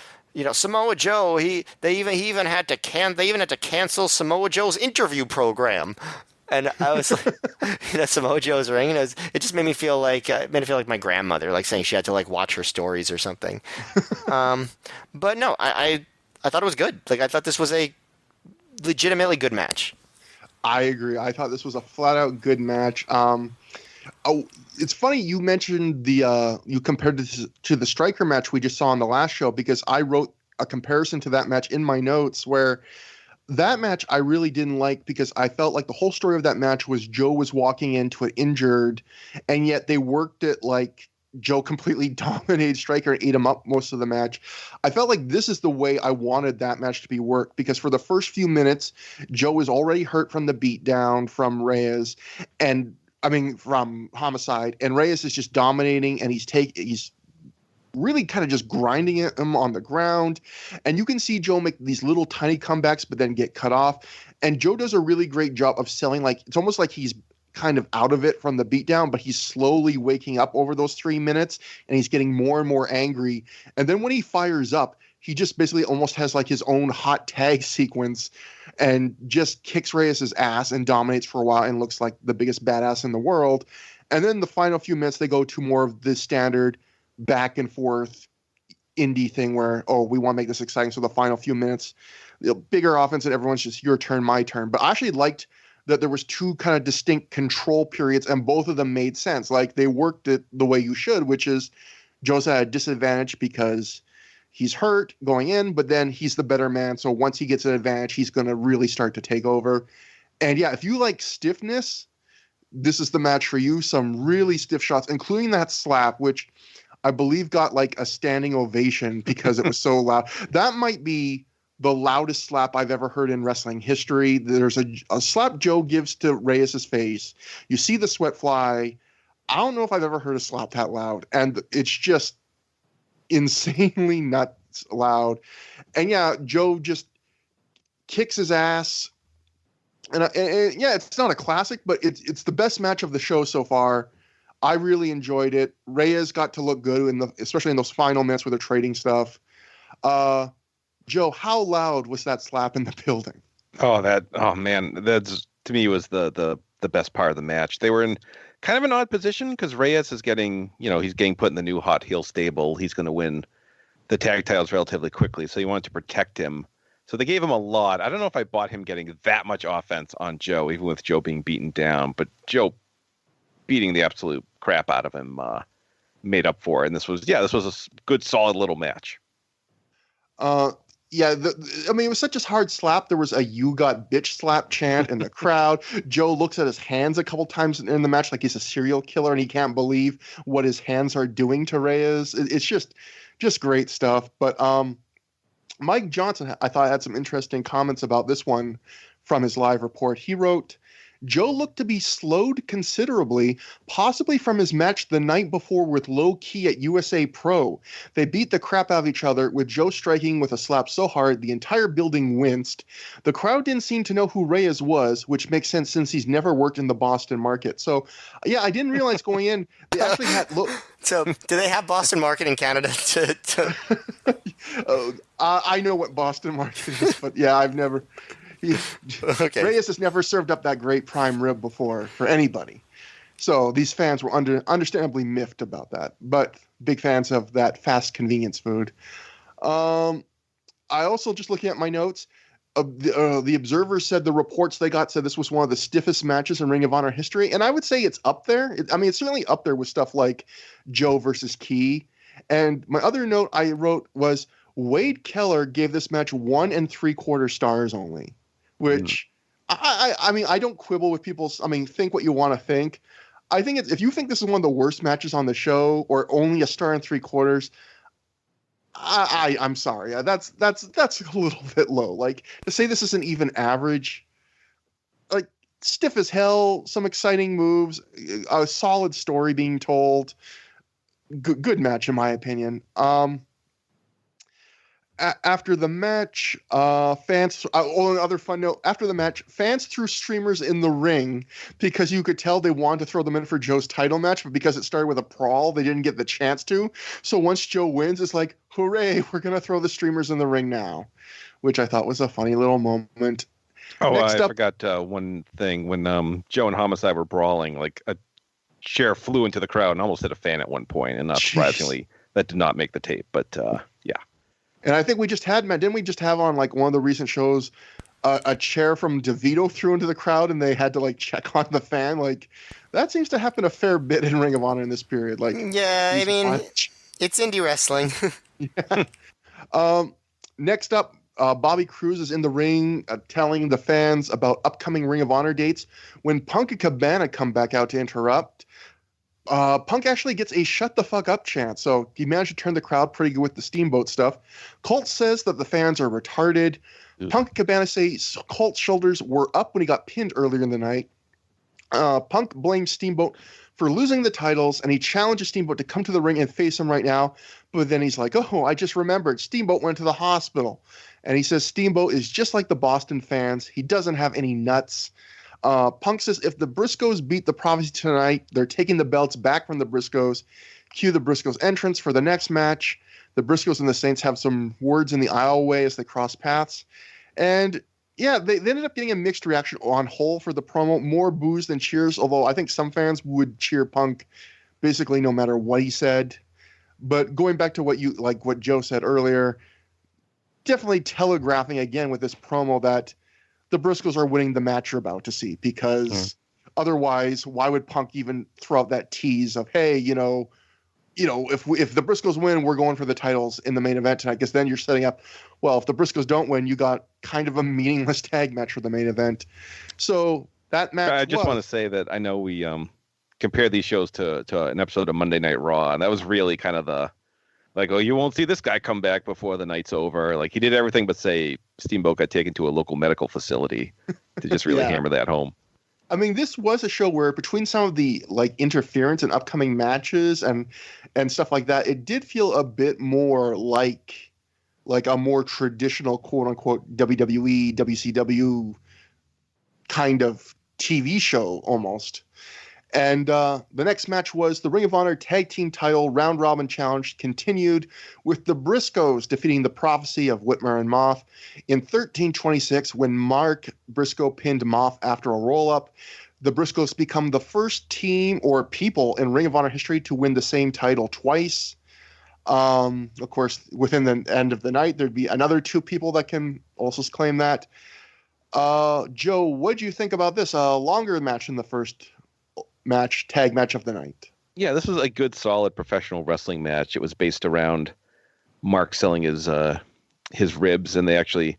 [SPEAKER 2] Samoa Joe, they even had to cancel Samoa Joe's interview program. And I was like, Samoa Joe's ring. And it just made me feel like my grandmother, like saying she had to like watch her stories or something. But no, I thought it was good. Like, I thought this was a legitimately good match.
[SPEAKER 1] I agree. I thought this was a flat-out good match. It's funny you mentioned you compared this to the Striker match we just saw on the last show, because I wrote a comparison to that match in my notes where that match I really didn't like, because I felt like the whole story of that match was Joe was walking into it injured, and yet they worked it like Joe completely dominated Striker and ate him up most of the match. I felt like this is the way I wanted that match to be worked, because for the first few minutes, Joe is already hurt from the beatdown from Reyes, from Homicide, and Reyes is just dominating, and he's really kind of just grinding him on the ground, and you can see Joe make these little tiny comebacks, but then get cut off. And Joe does a really great job of selling, like, it's almost like he's kind of out of it from the beatdown, but he's slowly waking up over those 3 minutes, and he's getting more and more angry. And then when he fires up, he just basically almost has like his own hot tag sequence and just kicks Reyes' ass and dominates for a while and looks like the biggest badass in the world. And then the final few minutes, they go to more of the standard back and forth indie thing where, we want to make this exciting. So the final few minutes, bigger offense, and everyone's just your turn, my turn. But I actually liked that there was two kind of distinct control periods, and both of them made sense. Like, they worked it the way you should, which is Joe's at a disadvantage because he's hurt going in, but then he's the better man. So once he gets an advantage, he's going to really start to take over. And yeah, if you like stiffness, this is the match for you. Some really stiff shots, including that slap, which I believe got like a standing ovation because it was so loud. That might be the loudest slap I've ever heard in wrestling history. There's a slap Joe gives to Reyes' face. You see the sweat fly. I don't know if I've ever heard a slap that loud. And it's just insanely nuts loud. And yeah, Joe just kicks his ass. And yeah, it's not a classic, but it's the best match of the show so far. I really enjoyed it. Reyes got to look good, especially in those final minutes where they're trading stuff. Joe, how loud was that slap in the building?
[SPEAKER 3] Oh man, that's, to me, was the best part of the match. They were in kind of an odd position because Reyes is getting put in the new hot heel stable. He's going to win the tag titles relatively quickly, so he wanted to protect him. So they gave him a lot. I don't know if I bought him getting that much offense on Joe, even with Joe being beaten down, but Joe beating the absolute crap out of him made up for it. And this was a good, solid little match.
[SPEAKER 1] Yeah, it was such a hard slap. There was a "you got bitch" slap chant in the crowd. Joe looks at his hands a couple times in the match like he's a serial killer and he can't believe what his hands are doing to Reyes. It's just great stuff. But Mike Johnson, I thought, had some interesting comments about this one from his live report. He wrote, Joe looked to be slowed considerably, possibly from his match the night before with Low Ki at USA Pro. They beat the crap out of each other, with Joe striking with a slap so hard the entire building winced. The crowd didn't seem to know who Reyes was, which makes sense since he's never worked in the Boston market. So, yeah, I didn't realize going in they actually had
[SPEAKER 2] So, do they have Boston market in Canada?
[SPEAKER 1] I know what Boston market is, but yeah, I've never.
[SPEAKER 2] Okay.
[SPEAKER 1] Reyes has never served up that great prime rib before for anybody. So these fans were understandably miffed about that, but big fans of that fast convenience food. I also, just looking at my notes, the Observer said the reports they got said this was one of the stiffest matches in Ring of Honor history, and I would say it's up there. It's certainly up there with stuff like Joe versus Ki. And my other note I wrote was Wade Keller gave this match 1 3/4 stars only. Which, I don't quibble with people's, think what you want to think. I think if you think this is one of the worst matches on the show, or only a 1 3/4, I'm sorry. That's a little bit low. Like, to say this isn't even average, like, stiff as hell, some exciting moves, a solid story being told. Good match, in my opinion. After the match, fans. Another fun note: after the match, fans threw streamers in the ring because you could tell they wanted to throw them in for Joe's title match, but because it started with a brawl, they didn't get the chance to. So once Joe wins, it's like, hooray! We're gonna throw the streamers in the ring now, which I thought was a funny little moment.
[SPEAKER 3] Oh, I forgot one thing when Joe and Homicide were brawling. Like, a chair flew into the crowd and almost hit a fan at one point, and not surprisingly, that did not make the tape. But yeah.
[SPEAKER 1] And I think we just had, Matt, didn't we just have on like one of the recent shows a chair from DeVito threw into the crowd and they had to like check on the fan? Like, that seems to happen a fair bit in Ring of Honor in this period. Like,
[SPEAKER 2] yeah, it's indie wrestling.
[SPEAKER 1] Yeah. Next up, Bobby Cruz is in the ring telling the fans about upcoming Ring of Honor dates. When Punk and Cabana come back out to interrupt, Punk actually gets a shut the fuck up chant, so he managed to turn the crowd pretty good with the Steamboat stuff. Colt says that the fans are retarded. Punk and Cabana say Colt's shoulders were up when he got pinned earlier in the night. Punk blames Steamboat for losing the titles, and he challenges Steamboat to come to the ring and face him right now. But then he's like, oh, I just remembered. Steamboat went to the hospital. And he says Steamboat is just like the Boston fans. He doesn't have any nuts. Punk says if the Briscoes beat the Prophecy tonight, they're taking the belts back from the Briscoes. Cue the Briscoes entrance for the next match. The Briscoes and the Saints have some words in the aisleway as they cross paths. And yeah, they ended up getting a mixed reaction on whole for the promo. More boos than cheers, although I think some fans would cheer Punk basically no matter what he said. But going back to what Joe said earlier, definitely telegraphing again with this promo that the Briscoes are winning the match you're about to see, because otherwise, why would Punk even throw out that tease of, hey, if the Briscoes win, we're going for the titles in the main event tonight? Because then you're setting up, well, if the Briscoes don't win, you got kind of a meaningless tag match for the main event. So that match.
[SPEAKER 3] I just want to say that I know we compared these shows to an episode of Monday Night Raw, and that was really kind of the like, oh, you won't see this guy come back before the night's over. Like, he did everything but say Steamboat got taken to a local medical facility to just really hammer that home.
[SPEAKER 1] I mean, this was a show where between some of the like interference and upcoming matches and stuff like that, it did feel a bit more like a more traditional quote unquote WWE, WCW kind of TV show almost. And the next match was the Ring of Honor Tag Team Title Round Robin Challenge continued with the Briscoes defeating the Prophecy of Whitmer and Moth in 13:26 when Mark Briscoe pinned Moth after a roll-up. The Briscoes become the first team or people in Ring of Honor history to win the same title twice. Of course, within the end of the night, there'd be another two people that can also claim that. Joe, what do you think about this? A longer match than the first tag match of the night.
[SPEAKER 3] Yeah, this was a good, solid professional wrestling match. It was based around Mark selling his ribs, and they actually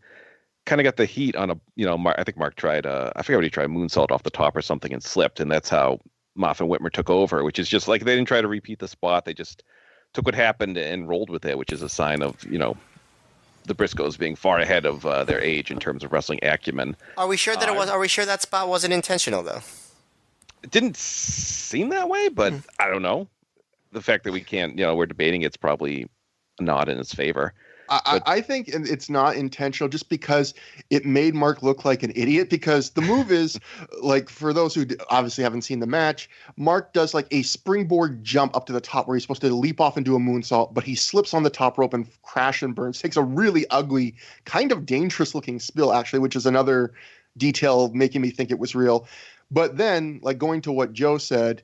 [SPEAKER 3] kind of got the heat on I think Mark tried, I forget what he tried, moonsault off the top or something and slipped, and that's how Moff and Whitmer took over, which is just like they didn't try to repeat the spot. They just took what happened and rolled with it, which is a sign of, the Briscoes being far ahead of their age in terms of wrestling acumen.
[SPEAKER 2] Are we sure that it was? Are we sure that spot wasn't intentional though?
[SPEAKER 3] It didn't seem that way, but I don't know. The fact that we can't, we're debating it's probably not in his favor.
[SPEAKER 1] I think it's not intentional just because it made Mark look like an idiot, because the move is like, for those who obviously haven't seen the match, Mark does like a springboard jump up to the top where he's supposed to leap off and do a moonsault, but he slips on the top rope and crash and burns, takes a really ugly, kind of dangerous looking spill actually, which is another detail making me think it was real. But then, like, going to what Joe said,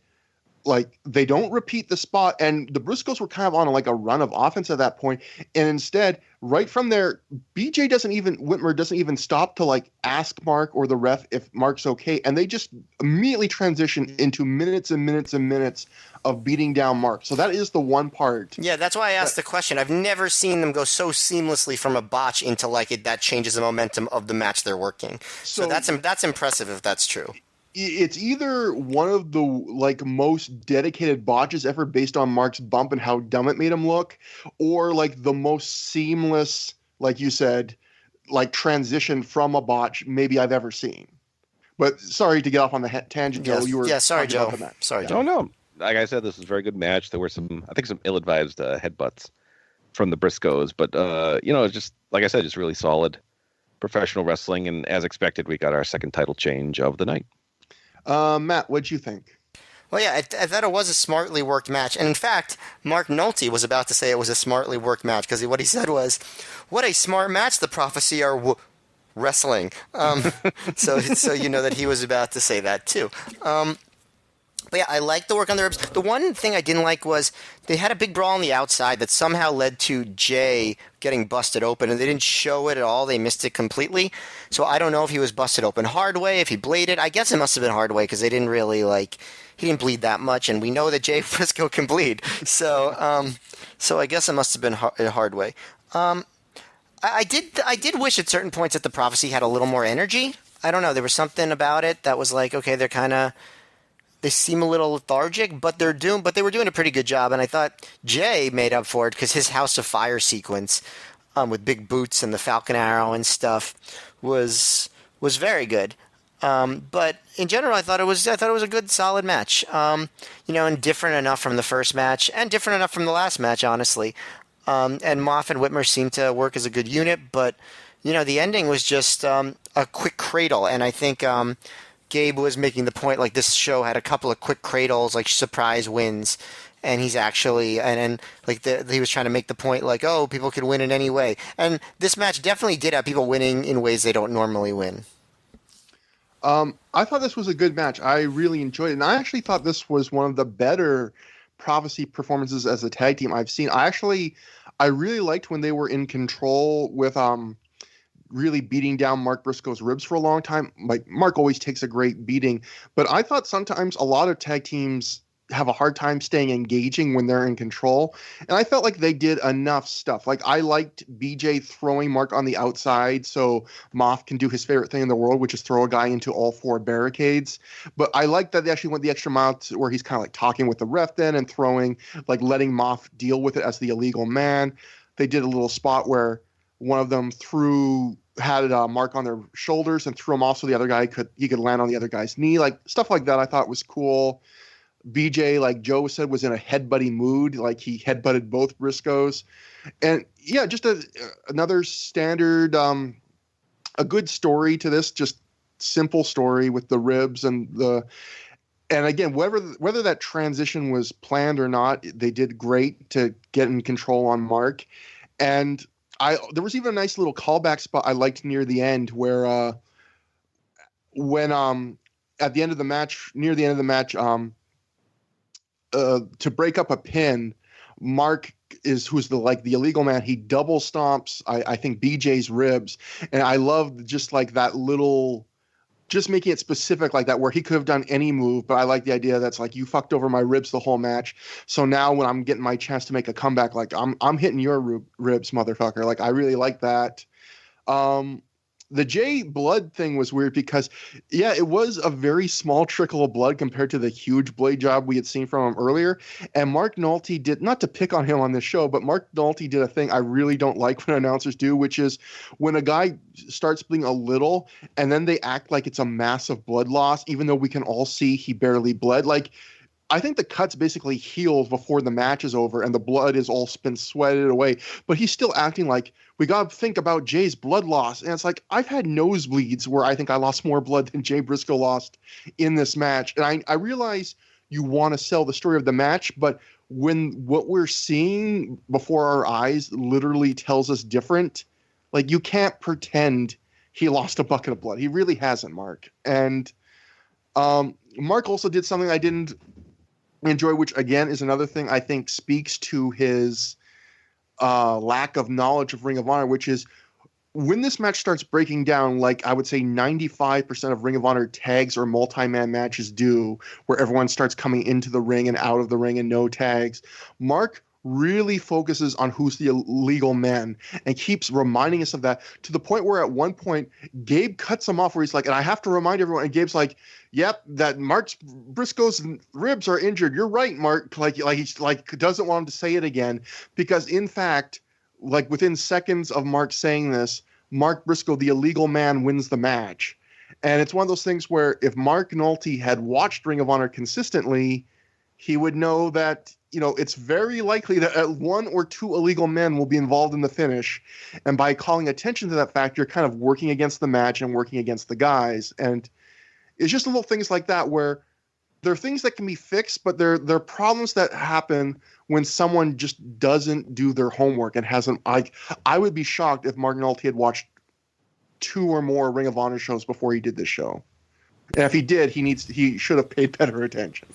[SPEAKER 1] like, they don't repeat the spot, and the Briscoes were kind of on a run of offense at that point, and instead, right from there, Whitmer doesn't even stop to like ask Mark or the ref if Mark's okay, and they just immediately transition into minutes and minutes and minutes of beating down Mark. So that is the one part.
[SPEAKER 2] Yeah, that's why I asked the question. I've never seen them go so seamlessly from a botch into that changes the momentum of the match they're working. So that's impressive if that's true.
[SPEAKER 1] It's either one of the most dedicated botches ever based on Mark's bump and how dumb it made him look, or like the most seamless, like you said, like transition from a botch maybe I've ever seen. But sorry to get off on the tangent, Joe.
[SPEAKER 2] Yes. Sorry, Joe. Sorry, Joe.
[SPEAKER 3] No. Like I said, this was a very good match. There were some ill-advised headbutts from the Briscoes, but just like I said, just really solid professional wrestling, and as expected, we got our second title change of the night.
[SPEAKER 1] Matt, what'd you think?
[SPEAKER 2] Well, yeah, I thought it was a smartly worked match. And in fact, Mark Nolte was about to say it was a smartly worked match, because what he said was, what a smart match the Prophecy are wrestling. So you know that he was about to say that too. But yeah, I liked the work on the ribs. The one thing I didn't like was they had a big brawl on the outside that somehow led to Jay getting busted open, and they didn't show it at all. They missed it completely. So I don't know if he was busted open hard way, if he bladed. I guess it must have been hard way, because they didn't really he didn't bleed that much, and we know that Jay Briscoe can bleed. So I guess it must have been hard way. I did wish at certain points that the Prophecy had a little more energy. I don't know. There was something about it that was like, okay, they seem a little lethargic, but they were doing a pretty good job. And I thought Jay made up for it, because his House of Fire sequence with big boots and the Falcon Arrow and stuff was very good. But in general, I thought it was a good, solid match. And different enough from the first match, and different enough from the last match, honestly. And Moff and Whitmer seemed to work as a good unit, but the ending was just a quick cradle, and I think. Gabe was making the point, like, this show had a couple of quick cradles, like surprise wins, and he's actually, he was trying to make the point, like, oh, people can win in any way. And this match definitely did have people winning in ways they don't normally win.
[SPEAKER 1] I thought this was a good match. I really enjoyed it, and I actually thought this was one of the better Prophecy performances as a tag team I've seen. I really liked when they were in control with, really beating down Mark Briscoe's ribs for a long time. Like, Mark always takes a great beating, but I thought sometimes a lot of tag teams have a hard time staying engaging when they're in control, and I felt like they did enough stuff. Like, I liked BJ throwing Mark on the outside so Moff can do his favorite thing in the world, which is throw a guy into all four barricades. But I liked that they actually went the extra mile where he's kind of like talking with the ref then and throwing, like, letting Moff deal with it as the illegal man. They did a little spot where one of them had Mark on their shoulders and threw him off so the other guy could land on the other guy's knee. Like, stuff like that I thought was cool. BJ, like Joe said, was in a headbutty mood. Like, he headbutted both Briscoes. And yeah, just another standard, a good story to this, just simple story with the ribs and again, whether that transition was planned or not, they did great to get in control on Mark. And there was even a nice little callback spot I liked near the end where when at the end of the match, near the end of the match, to break up a pin, Mark who's the illegal man, he double stomps I think BJ's ribs, and I loved just like that little, just making it specific like that, where he could have done any move, but I like the idea that's like, you fucked over my ribs the whole match, so now when I'm getting my chance to make a comeback, like I'm hitting your ribs, motherfucker. Like, I really like that. the Jay blood thing was weird because, yeah, it was a very small trickle of blood compared to the huge blade job we had seen from him earlier. And Mark Nolte did, not to pick on him on this show, but Mark Nolte did a thing I really don't like when announcers do, which is when a guy starts bleeding a little and then they act like it's a massive blood loss, even though we can all see he barely bled. Like, I think the cuts basically healed before the match is over and the blood is all been sweated away, but he's still acting like we got to think about Jay's blood loss. And it's like, I've had nosebleeds where I think I lost more blood than Jay Briscoe lost in this match. And I realize you want to sell the story of the match, but when what we're seeing before our eyes literally tells us different, like, you can't pretend he lost a bucket of blood. He really hasn't, Mark. And Mark also did something I didn't enjoy, which again is another thing I think speaks to his lack of knowledge of Ring of Honor, which is when this match starts breaking down, like I would say 95% of Ring of Honor tags or multi-man matches do, where everyone starts coming into the ring and out of the ring and no tags, Mark really focuses on who's the illegal man and keeps reminding us of that, to the point where at one point Gabe cuts him off where he's like, and I have to remind everyone, and Gabe's like, yep, that Mark Briscoe's ribs are injured. You're right, Mark. Like he's like doesn't want him to say it again, because in fact, like within seconds of Mark saying this, Mark Briscoe, the illegal man, wins the match. And it's one of those things where if Mark Nolte had watched Ring of Honor consistently, he would know that, you know, it's very likely that one or two illegal men will be involved in the finish. And by calling attention to that fact, you're kind of working against the match and working against the guys. And it's just little things like that where there are things that can be fixed, but there are problems that happen when someone just doesn't do their homework and hasn't. I would be shocked if Mark Nolte had watched 2 or more Ring of Honor shows before he did this show. And if he did, he should have paid better attention.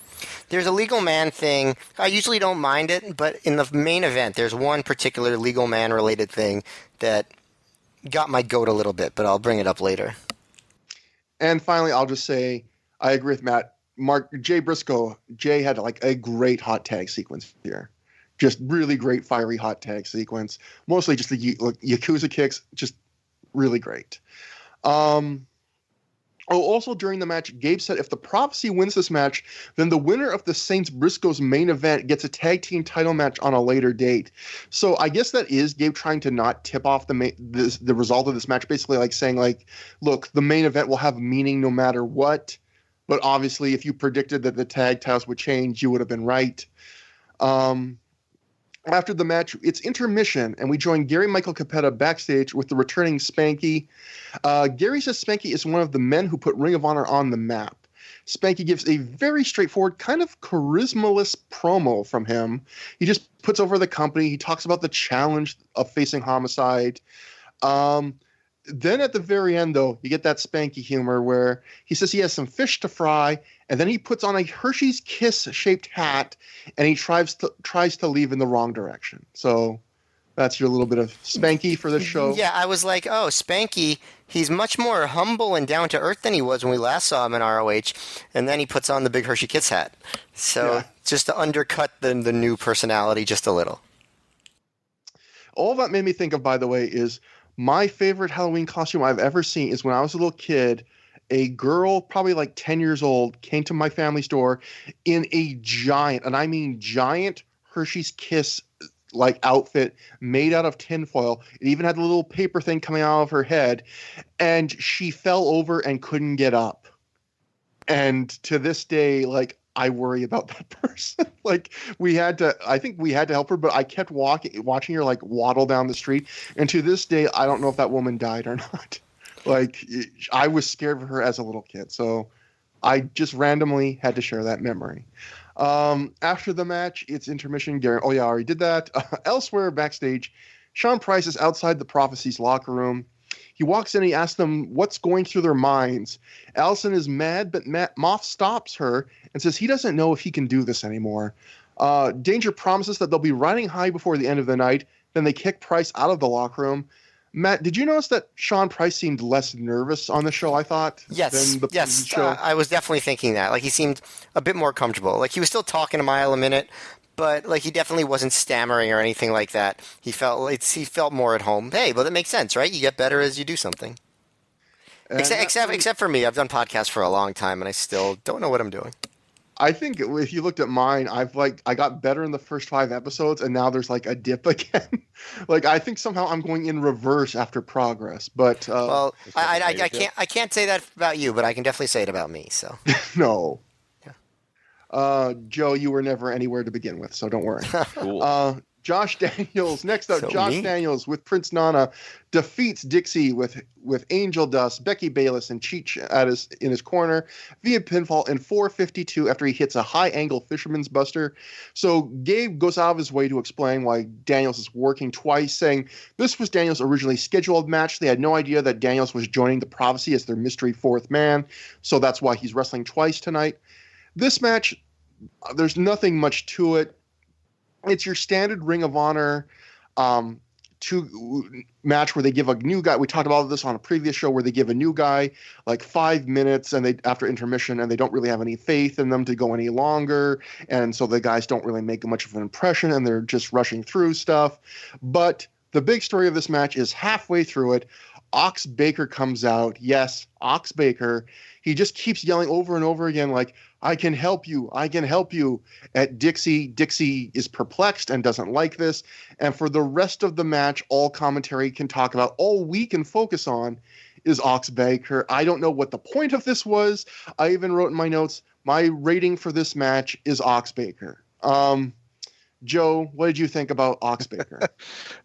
[SPEAKER 2] There's a legal man thing. I usually don't mind it, but in the main event, there's one particular legal man related thing that got my goat a little bit, but I'll bring it up later.
[SPEAKER 1] And finally, I'll just say I agree with Matt. Jay Briscoe, Jay had like a great hot tag sequence here. Just really great fiery hot tag sequence. Mostly just the Yakuza kicks, just really great. Also during the match, Gabe said if the Prophecy wins this match, then the winner of the Saints Briscoe's main event gets a tag team title match on a later date. So I guess that is Gabe trying to not tip off the result of this match, basically like saying like, look, the main event will have meaning no matter what. But obviously, if you predicted that the tag titles would change, you would have been right. After the match, it's intermission, and we join Gary Michael Capetta backstage with the returning Spanky. Gary says Spanky is one of the men who put Ring of Honor on the map. Spanky gives a very straightforward, kind of charisma-less promo from him. He just puts over the company. He talks about the challenge of facing Homicide. Then at the very end, though, you get that Spanky humor where he says he has some fish to fry, and then he puts on a Hershey's Kiss-shaped hat, and he tries to leave in the wrong direction. So that's your little bit of Spanky for this show.
[SPEAKER 2] Yeah, I was like, oh, Spanky, he's much more humble and down-to-earth than he was when we last saw him in ROH, and then he puts on the big Hershey Kiss hat. So just to undercut the new personality just a little.
[SPEAKER 1] All that made me think of, by the way, is my favorite Halloween costume I've ever seen is when I was a little kid, a girl, probably like 10 years old, came to my family store in a giant, and I mean giant, Hershey's Kiss like outfit made out of tinfoil. It even had a little paper thing coming out of her head, and she fell over and couldn't get up. And to this day, like, I worry about that person. Like, I think we had to help her, but I kept watching her like waddle down the street. And to this day, I don't know if that woman died or not. Like, I was scared of her as a little kid. So I just randomly had to share that memory. After the match, it's intermission. Gary, I already did that. Elsewhere backstage, Sean Price is outside the Prophecy's locker room. He walks in and he asks them what's going through their minds. Allison is mad, but Moff stops her and says he doesn't know if he can do this anymore. Danger promises that they'll be riding high before the end of the night. Then they kick Price out of the locker room. Matt, did you notice that Sean Price seemed less nervous on the show, I thought?
[SPEAKER 2] Yes. I was definitely thinking that. Like, he seemed a bit more comfortable. Like, he was still talking a mile a minute, but like he definitely wasn't stammering or anything like that. He felt more at home. Hey, but that makes sense, right? You get better as you do something. Except for me, I've done podcasts for a long time, and I still don't know what I'm doing.
[SPEAKER 1] I think if you looked at mine, I got better in the first 5 episodes, and now there's like a dip again. Like I think somehow I'm going in reverse after progress. But
[SPEAKER 2] well, I can't say that about you, but I can definitely say it about me. So
[SPEAKER 1] no.
[SPEAKER 2] Yeah.
[SPEAKER 1] Joe, you were never anywhere to begin with, so don't worry.
[SPEAKER 3] Cool.
[SPEAKER 1] Josh Daniels. Next up,
[SPEAKER 2] So
[SPEAKER 1] Josh
[SPEAKER 2] me?
[SPEAKER 1] Daniels with Prince Nana defeats Dixie with Angel Dust, Becky Bayless, and Cheech in his corner via pinfall in 4:52 after he hits a high angle fisherman's buster. So Gabe goes out of his way to explain why Daniels is working twice, saying this was Daniels' originally scheduled match. They had no idea that Daniels was joining the Prophecy as their mystery fourth man, so that's why he's wrestling twice tonight. This match, there's nothing much to it. It's your standard Ring of Honor match where they give a new guy. We talked about this on a previous show where they give a new guy like 5 minutes and they after intermission, and they don't really have any faith in them to go any longer, and so the guys don't really make much of an impression and they're just rushing through stuff. But the big story of this match is halfway through it, Ox Baker comes out. Yes, Ox Baker. He just keeps yelling over and over again like, I can help you. I can help you at Dixie. Dixie is perplexed and doesn't like this. And for the rest of the match, all commentary can talk about, all we can focus on is Ox Baker. I don't know what the point of this was. I even wrote in my notes, my rating for this match is Ox Baker. Joe, what did you think about Ox Baker?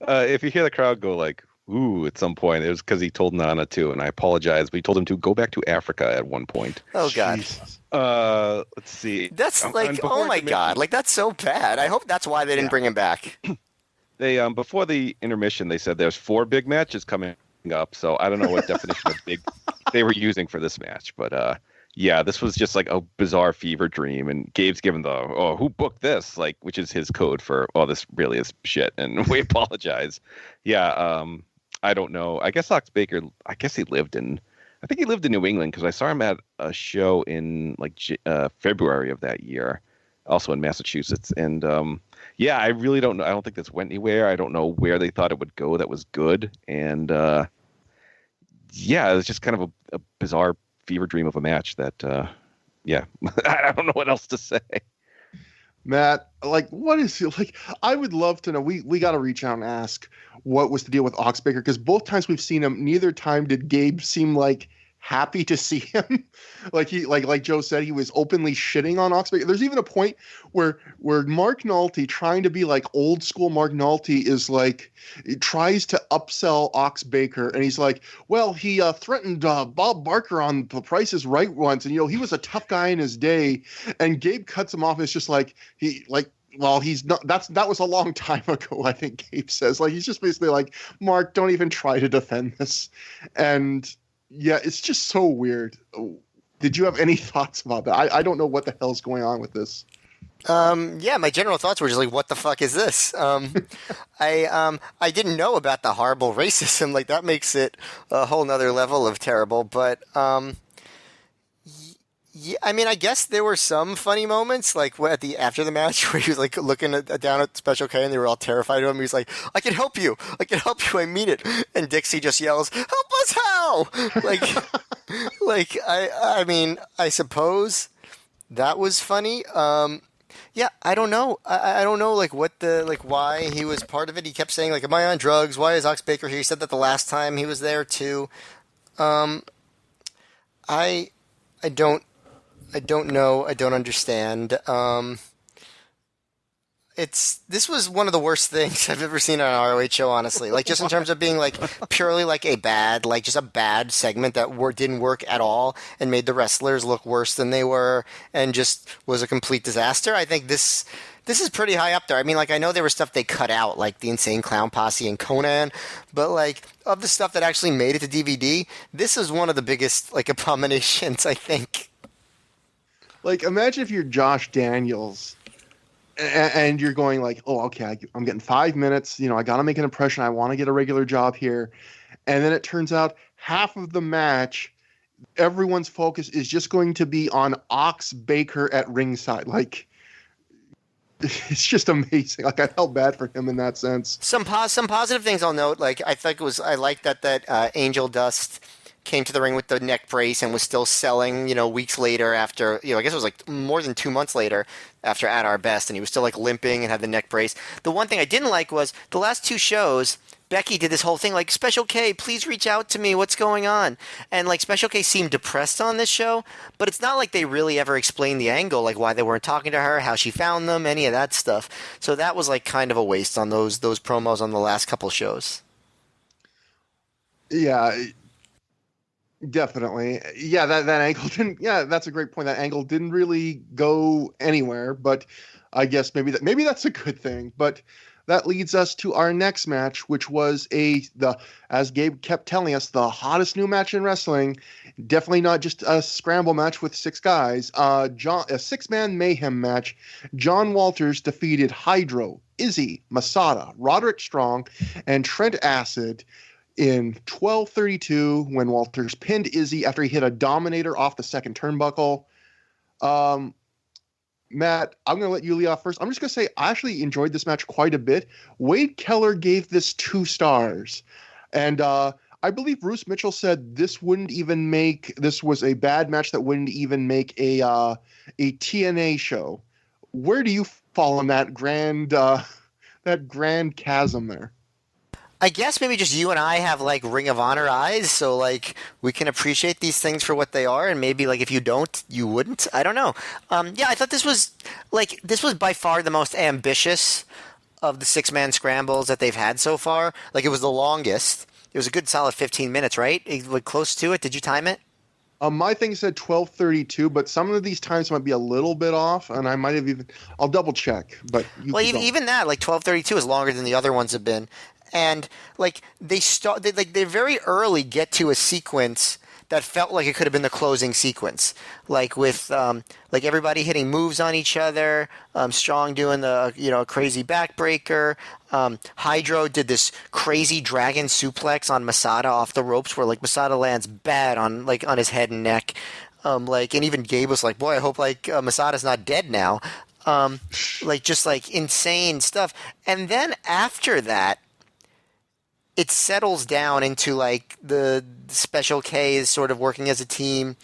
[SPEAKER 3] If you hear the crowd go like, ooh, at some point, it was because he told Nana to, and I apologize, but he told him to go back to Africa at one point.
[SPEAKER 2] Oh, God.
[SPEAKER 1] Jesus.
[SPEAKER 3] Let's see.
[SPEAKER 2] That's like, oh my God, like that's so bad. I hope that's why they didn't bring him back.
[SPEAKER 3] They before the intermission, they said there's 4 big matches coming up, so I don't know what definition of big they were using for this match, but yeah, this was just like a bizarre fever dream, and Gabe's given the who booked this, like, which is his code for this really is shit, and we apologize. Yeah, I don't know. I guess Ox Baker. I think he lived in New England because I saw him at a show in like February of that year, also in Massachusetts. And yeah, I really don't know. I don't think this went anywhere. I don't know where they thought it would go. That was good. And yeah, it was just kind of a bizarre fever dream of a match that. Yeah, I don't know what else to say.
[SPEAKER 1] Matt, like, what is it like? I would love to know. We got to reach out and ask what was the deal with Ox Baker, because both times we've seen him, neither time did Gabe seem like happy to see him. Like he like Joe said, he was openly shitting on Ox Baker. There's even a point where Mark Nolte, trying to be like old school Mark Nolte, is like, he tries to upsell Ox Baker, and he's like, well, he threatened Bob Barker on The Price is Right once, and he was a tough guy in his day. And Gabe cuts him off. It's just like well, he's not. That was a long time ago, I think Gabe says. Like, he's just basically like, Mark, don't even try to defend this. And yeah, it's just so weird. Did you have any thoughts about that? I don't know what the hell's going on with this.
[SPEAKER 2] Yeah, my general thoughts were just like, what the fuck is this? I didn't know about the horrible racism. Like, that makes it a whole nother level of terrible. But yeah, I mean, I guess there were some funny moments, like after the match, where he was like looking down at Special K, and they were all terrified of him. He was like, "I can help you. I can help you. I mean it." And Dixie just yells, "Help us! How?" Like, I mean, I suppose that was funny. Yeah, I don't know. I don't know, like, why he was part of it. He kept saying, like, "Am I on drugs? Why is Ox Baker here?" He said that the last time he was there too. I don't know. I don't understand. This was one of the worst things I've ever seen on an ROH show, honestly. Like, just in terms of being like purely like a bad segment that didn't work at all and made the wrestlers look worse than they were and just was a complete disaster. I think this is pretty high up there. I mean, like, I know there was stuff they cut out, like the Insane Clown Posse and Conan, but like, of the stuff that actually made it to DVD, this is one of the biggest like abominations, I think.
[SPEAKER 1] Like, imagine if you're Josh Daniels and you're going like, oh, okay, I'm getting 5 minutes. I got to make an impression. I want to get a regular job here. And then it turns out half of the match, everyone's focus is just going to be on Ox Baker at ringside. Like, it's just amazing. Like, I felt bad for him in that sense.
[SPEAKER 2] Some positive things I'll note. Like, I like that Angel Dust came to the ring with the neck brace and was still selling, weeks later after, I guess it was like more than 2 months later after At Our Best, and he was still like limping and had the neck brace. The one thing I didn't like was the last 2 shows, Becky did this whole thing like, Special K, please reach out to me. What's going on? And like Special K seemed depressed on this show, but it's not like they really ever explained the angle, like why they weren't talking to her, how she found them, any of that stuff. So that was like kind of a waste on those promos on the last couple shows.
[SPEAKER 1] Yeah, definitely. Yeah, that angle didn't. Yeah, that's a great point. That angle didn't really go anywhere, but I guess maybe that's a good thing. But that leads us to our next match, which was as Gabe kept telling us, the hottest new match in wrestling. Definitely not just a scramble match with 6 guys. A 6-man mayhem match. John Walters defeated Hydro, Izzy, Masada, Roderick Strong, and Trent Acid in 12:32 when Walters pinned Izzy after he hit a Dominator off the second turnbuckle. Matt, I'm going to let you lead off first. I'm just going to say I actually enjoyed this match quite a bit. Wade Keller gave this 2 stars. And I believe Bruce Mitchell said this was a bad match that wouldn't even make a TNA show. Where do you fall on that grand chasm there?
[SPEAKER 2] I guess maybe just you and I have like Ring of Honor eyes, so like we can appreciate these things for what they are, and maybe like if you don't, you wouldn't. I don't know. Yeah, I thought this was by far the most ambitious of the 6-man scrambles that they've had so far. Like it was the longest. It was a good solid 15 minutes, right? Like close to it. Did you time it?
[SPEAKER 1] My thing said 12:32, but some of these times might be a little bit off, and I might have I'll double check. But
[SPEAKER 2] even that, like 12:32 is longer than the other ones have been. And like they very early get to a sequence that felt like it could have been the closing sequence, like with like everybody hitting moves on each other, Strong doing the crazy backbreaker, Hydro did this crazy dragon suplex on Masada off the ropes where like Masada lands bad on his head and neck, and even Gabe was like, boy, I hope Masada's not dead now, just insane stuff. And then after that, it settles down into like the Special K is sort of working as a team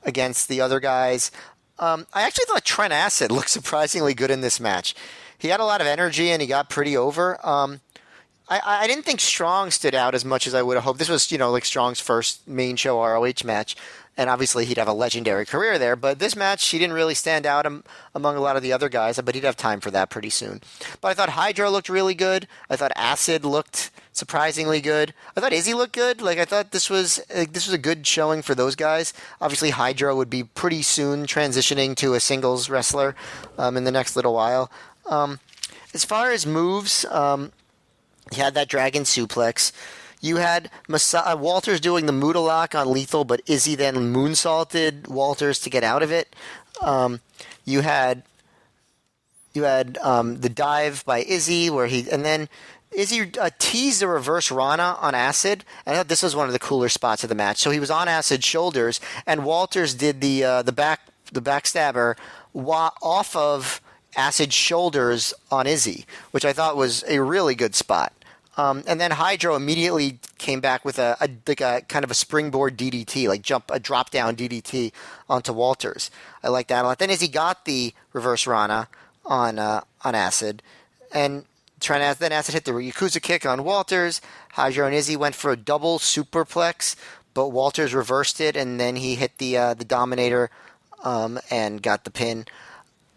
[SPEAKER 2] against the other guys. I actually thought Trent Acid looked surprisingly good in this match. He had a lot of energy and he got pretty over. I didn't think Strong stood out as much as I would have hoped. This was, like Strong's first main show ROH match, and obviously he'd have a legendary career there. But this match, he didn't really stand out among a lot of the other guys, but he'd have time for that pretty soon. But I thought Hydro looked really good. I thought Acid looked surprisingly good. I thought Izzy looked good. I thought this was a good showing for those guys. Obviously, Hydro would be pretty soon transitioning to a singles wrestler in the next little while. As far as moves, you had that dragon suplex. You had Walters doing the Muda lock on Lethal, but Izzy then moonsaulted Walters to get out of it. You had the dive by Izzy and then Izzy teased a reverse Rana on Acid. I thought this was one of the cooler spots of the match. So he was on Acid's shoulders, and Walters did the backstabber off of Acid's shoulders on Izzy, which I thought was a really good spot. And then Hydro immediately came back with a kind of a springboard DDT, a drop down DDT onto Walters. I like that a lot. Then Izzy got the reverse Rana on Acid, and then Acid hit the Yakuza kick on Walters. Hydro and Izzy went for a double superplex, but Walters reversed it, and then he hit the Dominator and got the pin.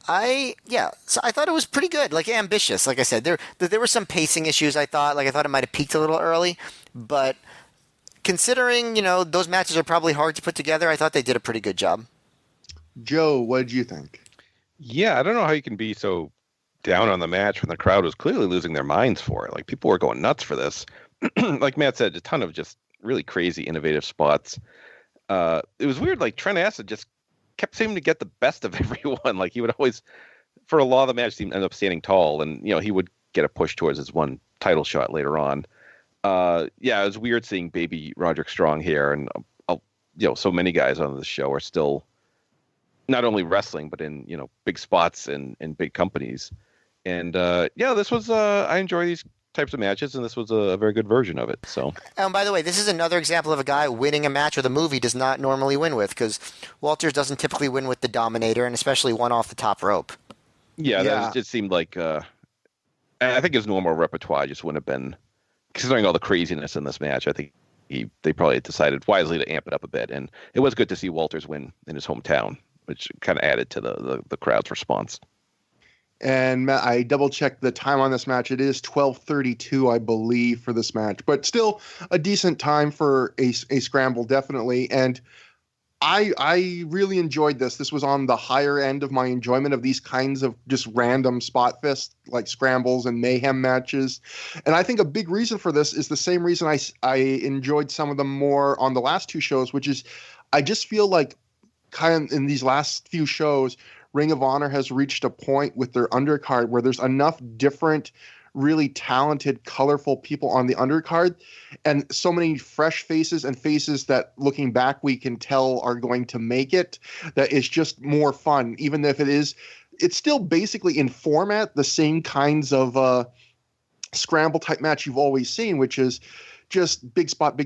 [SPEAKER 2] So I thought it was pretty good, ambitious. Like I said, there were some pacing issues. I thought it might have peaked a little early, but considering those matches are probably hard to put together, I thought they did a pretty good job.
[SPEAKER 1] Joe, what did you think?
[SPEAKER 3] Yeah, I don't know how you can be so down on the match when the crowd was clearly losing their minds for it. Like people were going nuts for this. Like Matt said, a ton of just really crazy, innovative spots. It was weird. Like Trent Acid just kept seeming to get the best of everyone. Like he would always, for a lot of the match, end up standing tall, and he would get a push towards his one title shot later on. It was weird seeing baby Roderick Strong here, and so many guys on the show are still not only wrestling but in big spots and big companies. And this was I enjoy these types of matches, and this was a very good version of it. So,
[SPEAKER 2] and by the way, this is another example of a guy winning a match with a move he does not normally win with, because Walters doesn't typically win with the Dominator, and especially one off the top rope.
[SPEAKER 3] That just seemed like I think his normal repertoire just wouldn't have been, considering all the craziness in this match. I think they probably decided wisely to amp it up a bit, and it was good to see Walters win in his hometown, which kind of added to the crowd's response.
[SPEAKER 1] And Matt, I double-checked the time on this match. It is 12:32, I believe, for this match. But still a decent time for a scramble, definitely. And I really enjoyed this. This was on the higher end of my enjoyment of these kinds of just random spot fest, like scrambles and mayhem matches. And I think a big reason for this is the same reason I enjoyed some of them more on the last two shows, which is I just feel like kind of in these last few shows, Ring of Honor has reached a point with their undercard where there's enough different, really talented, colorful people on the undercard, and so many fresh faces and faces that looking back we can tell are going to make it, that it's just more fun, even if it's still basically in format the same kinds of scramble type match you've always seen, which is just big spot,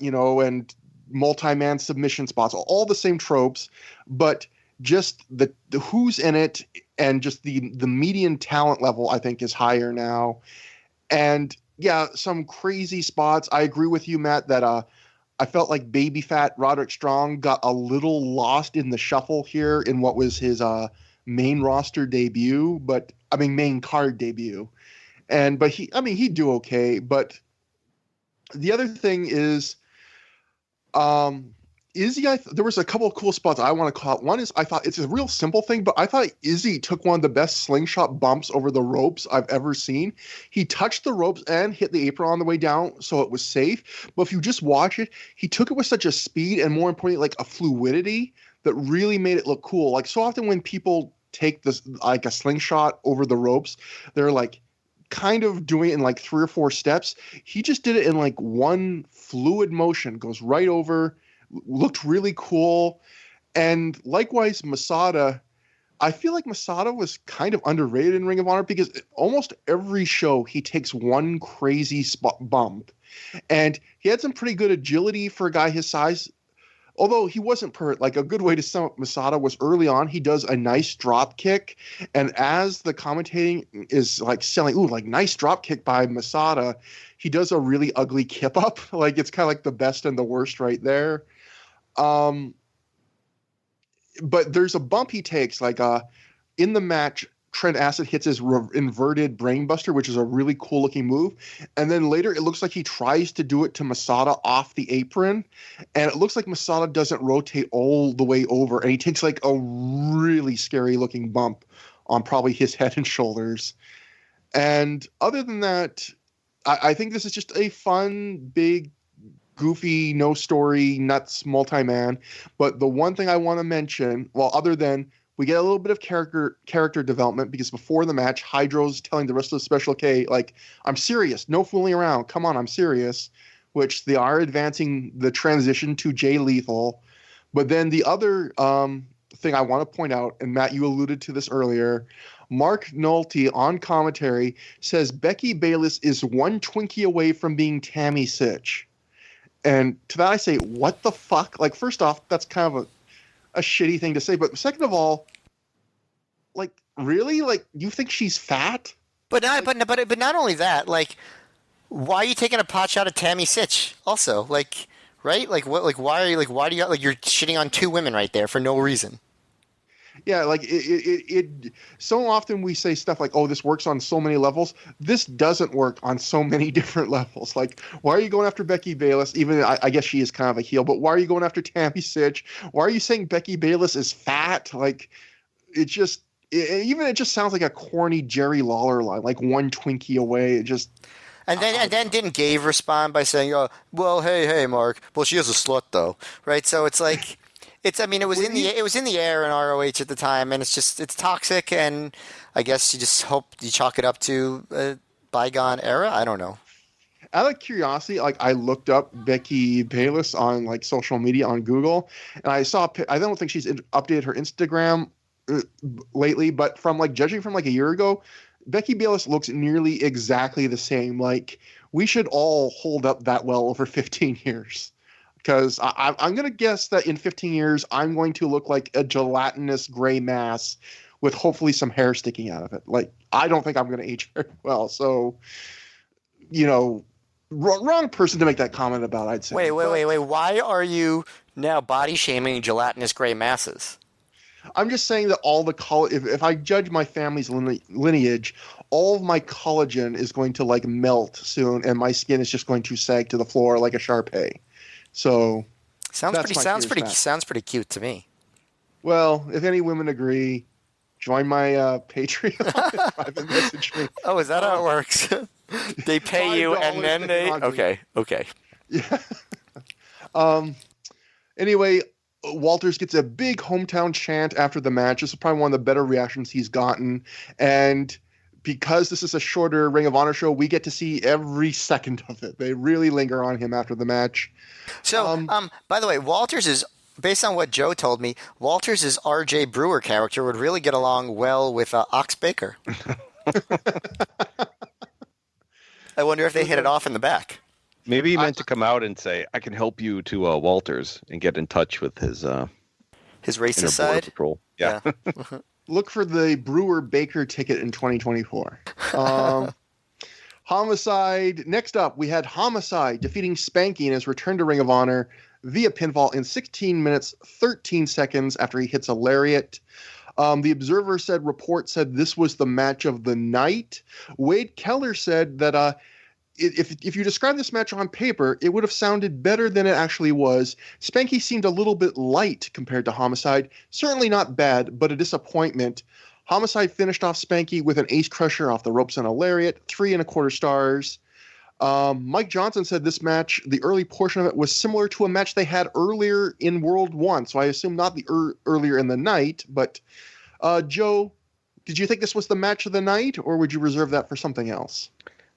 [SPEAKER 1] and multi-man submission spots, all the same tropes, but just the who's in it and just the median talent level, I think, is higher now. And yeah, some crazy spots. I agree with you, Matt, that I felt like baby fat Roderick Strong got a little lost in the shuffle here in what was his main roster debut, main card debut. But he'd do okay. But the other thing is, Izzy, there was a couple of cool spots I want to call out. One is I thought it's a real simple thing, but I thought Izzy took one of the best slingshot bumps over the ropes I've ever seen. He touched the ropes and hit the apron on the way down, so it was safe. But if you just watch it, he took it with such a speed and, more importantly, like a fluidity that really made it look cool. Like, so often when people take this, like a slingshot over the ropes, they're like kind of doing it in like 3 or 4 steps. He just did it in like one fluid motion, goes right over, looked really cool. And likewise, Masada, I feel like Masada was kind of underrated in Ring of Honor because almost every show he takes one crazy bump. And he had some pretty good agility for a guy his size. Although he wasn't perfect, like a good way to sum up Masada was early on, he does a nice drop kick. And as the commentating is like selling, like nice drop kick by Masada, he does a really ugly kip up. Like it's kind of like the best and the worst right there. But there's a bump he takes, like in the match, Trent Acid hits his inverted brainbuster, which is a really cool looking move. And then later it looks like he tries to do it to Masada off the apron. And it looks like Masada doesn't rotate all the way over. And he takes like a really scary looking bump on probably his head and shoulders. And other than that, I think this is just a fun, big, goofy, no story, nuts, multi-man. But the one thing I want to mention, well, other than we get a little bit of character development, because before the match, Hydro's telling the rest of the Special K, like, I'm serious, no fooling around, come on, I'm serious, which they are advancing the transition to Jay Lethal. But then the other thing I want to point out, and Matt, you alluded to this earlier, Mark Nolte on commentary says Becky Bayless is one Twinkie away from being Tammy Sitch. And to that I say, what the fuck? Like, first off, that's kind of a shitty thing to say. But second of all, like, really? Like, you think she's fat?
[SPEAKER 2] But not only that, like, why are you taking a pot shot at Tammy Sitch also? Like, right? Like, what? Like, why are you, like, why do you, like, you're shitting on 2 women right there for no reason?
[SPEAKER 1] Yeah, like it so often we say stuff like, oh, this works on so many levels. This doesn't work on so many different levels. Like, why are you going after Becky Bayless? Even I guess she is kind of a heel, but why are you going after Tammy Sitch? Why are you saying Becky Bayless is fat? Like, it just sounds like a corny Jerry Lawler line, like one Twinkie away. It just.
[SPEAKER 2] And then didn't Gabe respond by saying, "Oh, well, hey, Mark. Well, she is a slut, though, right?" So it's like. It was in the air in ROH at the time, and it's toxic, and I guess you just hope you chalk it up to a bygone era. I don't know.
[SPEAKER 1] Out of curiosity, like, I looked up Becky Bayless on like social media on Google, and I saw. I don't think she's updated her Instagram lately, but from like judging from like a year ago, Becky Bayless looks nearly exactly the same. Like, we should all hold up that well over 15 years. Because I'm going to guess that in 15 years, I'm going to look like a gelatinous gray mass with hopefully some hair sticking out of it. Like, I don't think I'm going to age very well. So, wrong person to make that comment about, I'd say.
[SPEAKER 2] Wait. Why are you now body shaming gelatinous gray masses?
[SPEAKER 1] I'm just saying that all the if I judge my family's lineage, all of my collagen is going to like melt soon, and my skin is just going to sag to the floor like a Shar-Pei. So
[SPEAKER 2] sounds pretty cute to me.
[SPEAKER 1] Well, if any women agree, join my Patreon. Private message me.
[SPEAKER 2] Oh, is that how it works? They pay you and then they okay.
[SPEAKER 1] Yeah. Anyway, Walters gets a big hometown chant after the match. This is probably one of the better reactions he's gotten. And because this is a shorter Ring of Honor show, we get to see every second of it. They really linger on him after the match.
[SPEAKER 2] So, by the way, Walters is, based on what Joe told me, Walters' R.J. Brewer character would really get along well with Ox Baker. I wonder if they hit it off in the back.
[SPEAKER 3] Maybe he meant to come out and say, I can help you to Walters and get in touch with his
[SPEAKER 2] racist side.
[SPEAKER 3] Patrol. Yeah.
[SPEAKER 1] Look for the Brewer-Baker ticket in 2024. Homicide. Next up, we had Homicide defeating Spanky in his return to Ring of Honor via pinfall in 16 minutes, 13 seconds after he hits a lariat. The Observer report said this was the match of the night. Wade Keller said that if you describe this match on paper, it would have sounded better than it actually was. Spanky seemed a little bit light compared to Homicide. Certainly not bad, but a disappointment. Homicide finished off Spanky with an ace crusher off the ropes and a lariat, 3.25 stars. Mike Johnson said this match, the early portion of it, was similar to a match they had earlier in World 1. So I assume not the earlier in the night. But Joe, did you think this was the match of the night, or would you reserve that for something else?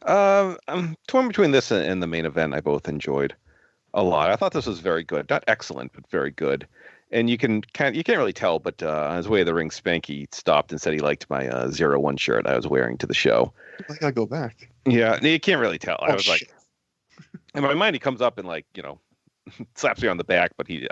[SPEAKER 3] I'm torn between this and the main event. I both enjoyed a lot. I thought this was very good. Not excellent, but very good. And you can't really tell, but on his way to the ring, Spanky stopped and said he liked my 01 shirt I was wearing to the show.
[SPEAKER 1] I gotta go back.
[SPEAKER 3] Yeah, you can't really tell. I was
[SPEAKER 1] shit.
[SPEAKER 3] like, in my mind, he comes up and slaps me on the back, but you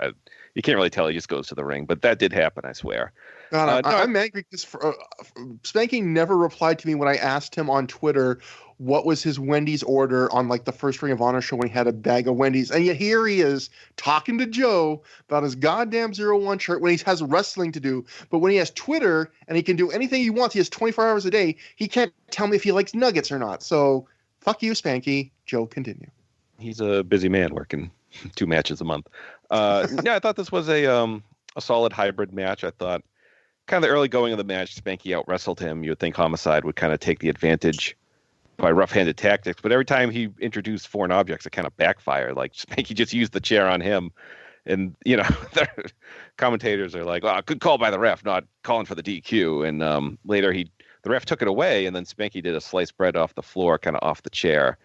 [SPEAKER 3] can't really tell. He just goes to the ring. But that did happen, I swear.
[SPEAKER 1] God, I'm angry because Spanky never replied to me when I asked him on Twitter what was his Wendy's order on like the first Ring of Honor show when he had a bag of Wendy's. And yet here he is talking to Joe about his goddamn 01 shirt when he has wrestling to do. But when he has Twitter and he can do anything he wants, he has 24 hours a day, he can't tell me if he likes nuggets or not. So fuck you, Spanky. Joe, continue.
[SPEAKER 3] He's a busy man working 2 matches a month. Yeah, I thought this was a solid hybrid match. I thought kind of the early going of the match, Spanky out-wrestled him. You would think Homicide would kind of take the advantage by rough-handed tactics, but every time he introduced foreign objects, it kind of backfired. Like Spanky just used the chair on him, and the commentators are like, "Well, good call by the ref, not calling for the DQ." And later, the ref took it away, and then Spanky did a sliced bread off the floor, kind of off the chair,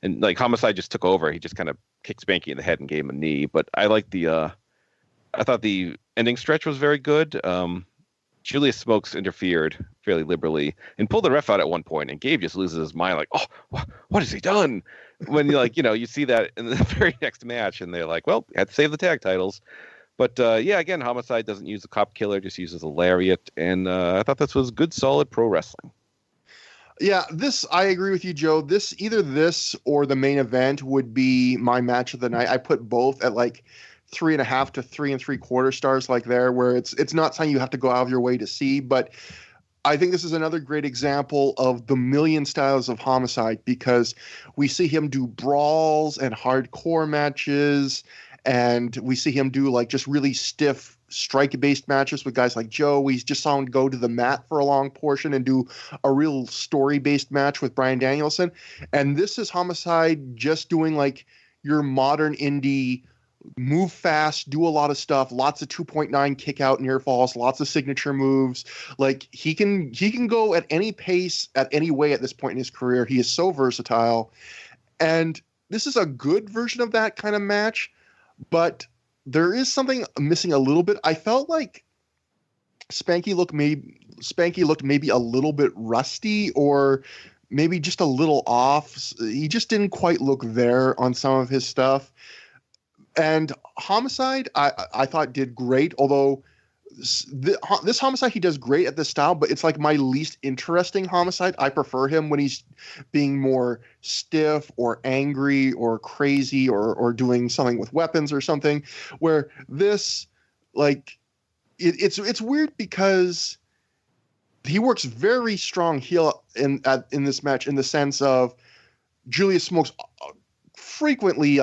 [SPEAKER 3] and like Homicide just took over. He just kind of kicked Spanky in the head and gave him a knee. But I thought the ending stretch was very good. Julius Smokes interfered fairly liberally and pulled the ref out at one point, and Gabe just loses his mind, like, "Oh, what has he done?" When you see that in the very next match, and they're like, "Well, had to save the tag titles." But again, Homicide doesn't use the cop killer, just uses a lariat, and I thought this was good, solid pro wrestling.
[SPEAKER 1] Yeah, I agree with you, Joe. Either this or the main event would be my match of the night. I put both at like 3.5 to 3.75 stars, like there, where it's not something you have to go out of your way to see. But I think this is another great example of the million styles of Homicide, because we see him do brawls and hardcore matches, and we see him do like just really stiff strike-based matches with guys like Joe. We just saw him go to the mat for a long portion and do a real story-based match with Bryan Danielson. And this is Homicide just doing like your modern indie move fast, do a lot of stuff, lots of 2.9 kick out near falls, lots of signature moves. Like he can go at any pace, at any way at this point in his career. He is so versatile. And this is a good version of that kind of match, but there is something missing a little bit. I felt like Spanky looked maybe a little bit rusty, or maybe just a little off. He just didn't quite look there on some of his stuff. And Homicide, I thought did great, although this Homicide, he does great at this style, but it's like my least interesting Homicide. I prefer him when he's being more stiff or angry or crazy or doing something with weapons or something, where this, like, it's weird because he works very strong heel in this match, in the sense of Julius Smokes frequently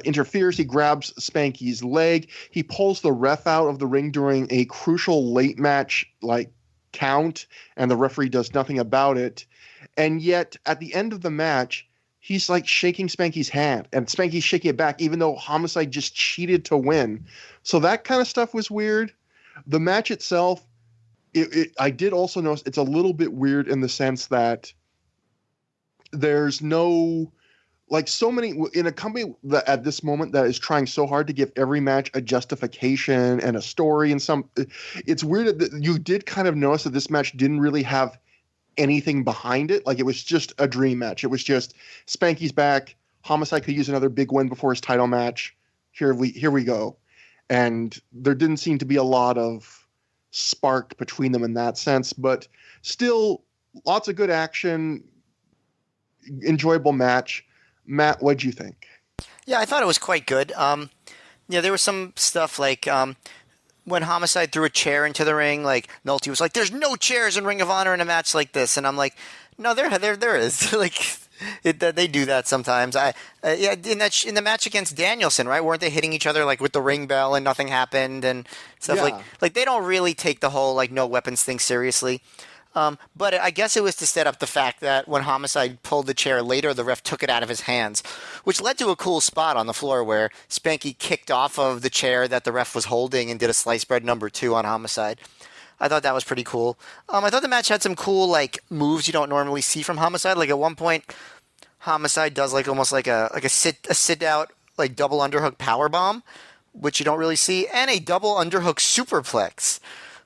[SPEAKER 1] interferes. He grabs Spanky's leg. He pulls the ref out of the ring during a crucial late match like count, and the referee does nothing about it. And yet at the end of the match, he's like shaking Spanky's hand, and Spanky's shaking it back, even though Homicide just cheated to win. So that kind of stuff was weird. The match itself, I did also notice it's a little bit weird in the sense that there's no, like, so many in a company that at this moment that is trying so hard to give every match a justification and a story, and it's weird that you did kind of notice that this match didn't really have anything behind it. Like, it was just a dream match. It was just Spanky's back. Homicide could use another big win before his title match. Here we go. And there didn't seem to be a lot of spark between them in that sense, but still lots of good action, enjoyable match. Matt, what'd you think?
[SPEAKER 2] Yeah, I thought it was quite good. There was some stuff like when Homicide threw a chair into the ring, like Nolte was like, "There's no chairs in Ring of Honor in a match like this," and I'm like, "No, there is." Like, they do that sometimes. In the match against Danielson, right? Weren't they hitting each other like with the ring bell and nothing happened and stuff?
[SPEAKER 1] Yeah.
[SPEAKER 2] Like they don't really take the whole like no weapons thing seriously. But I guess it was to set up the fact that when Homicide pulled the chair later, the ref took it out of his hands, which led to a cool spot on the floor where Spanky kicked off of the chair that the ref was holding and did a slice bread number 2 on Homicide. I thought that was pretty cool. I thought the match had some cool like moves you don't normally see from Homicide. Like at one point, Homicide does like almost like a sit out like double underhook power bomb, which you don't really see, and a double underhook superplex,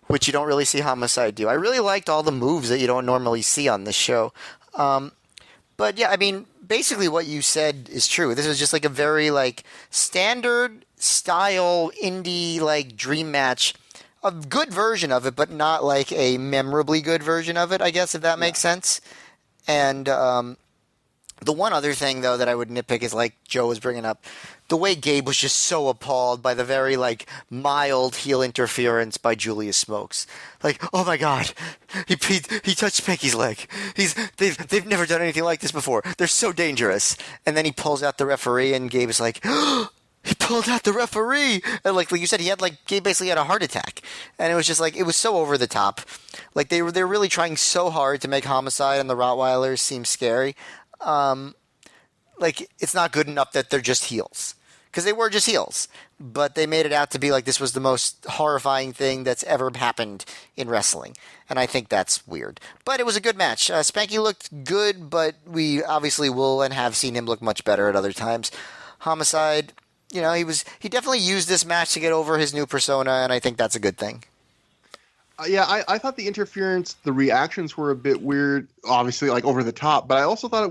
[SPEAKER 2] which you don't really see Homicide do. I really liked all the moves that you don't normally see on this show. But yeah, I mean, basically what you said is true. This was just like a very like standard style indie like dream match, a good version of it, but not like a memorably good version of it, I guess, if that makes sense. And the one other thing, though, that I would nitpick is, like Joe was bringing up, the way Gabe was just so appalled by the very, like, mild heel interference by Julius Smokes. Like, oh my God, he touched Spanky's leg. They've never done anything like this before. They're so dangerous. And then he pulls out the referee, and Gabe is like, he pulled out the referee. And like you said, Gabe basically had a heart attack. And it was just like, it was so over the top. Like, they're really trying so hard to make Homicide and the Rottweilers seem scary. Like, it's not good enough that they're just heels, because they were just heels, but they made it out to be like this was the most horrifying thing that's ever happened in wrestling, and I think that's weird. But it was a good match. Spanky looked good, but we obviously will and have seen him look much better at other times. Homicide, he definitely used this match to get over his new persona, and I think that's a good thing.
[SPEAKER 1] Yeah, I thought the interference, the reactions were a bit weird, obviously, like over the top. But I also thought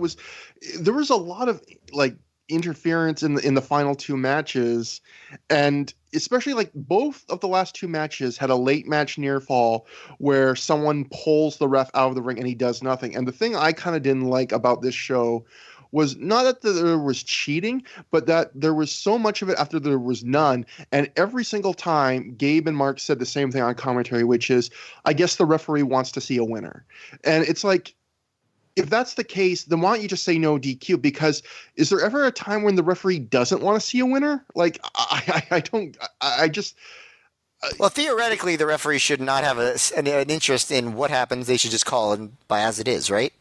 [SPEAKER 1] there was a lot of like interference in the final 2 matches, and especially like both of the last 2 matches had a late match near fall where someone pulls the ref out of the ring and he does nothing. And the thing I kind of didn't like about this show was not that there was cheating, but that there was so much of it after there was none. And every single time, Gabe and Mark said the same thing on commentary, which is, I guess the referee wants to see a winner. And it's like, if that's the case, then why don't you just say no DQ? Because is there ever a time when the referee doesn't want to see a winner? Like,
[SPEAKER 2] Well, theoretically, the referee should not have an interest in what happens. They should just call it by as it is, right?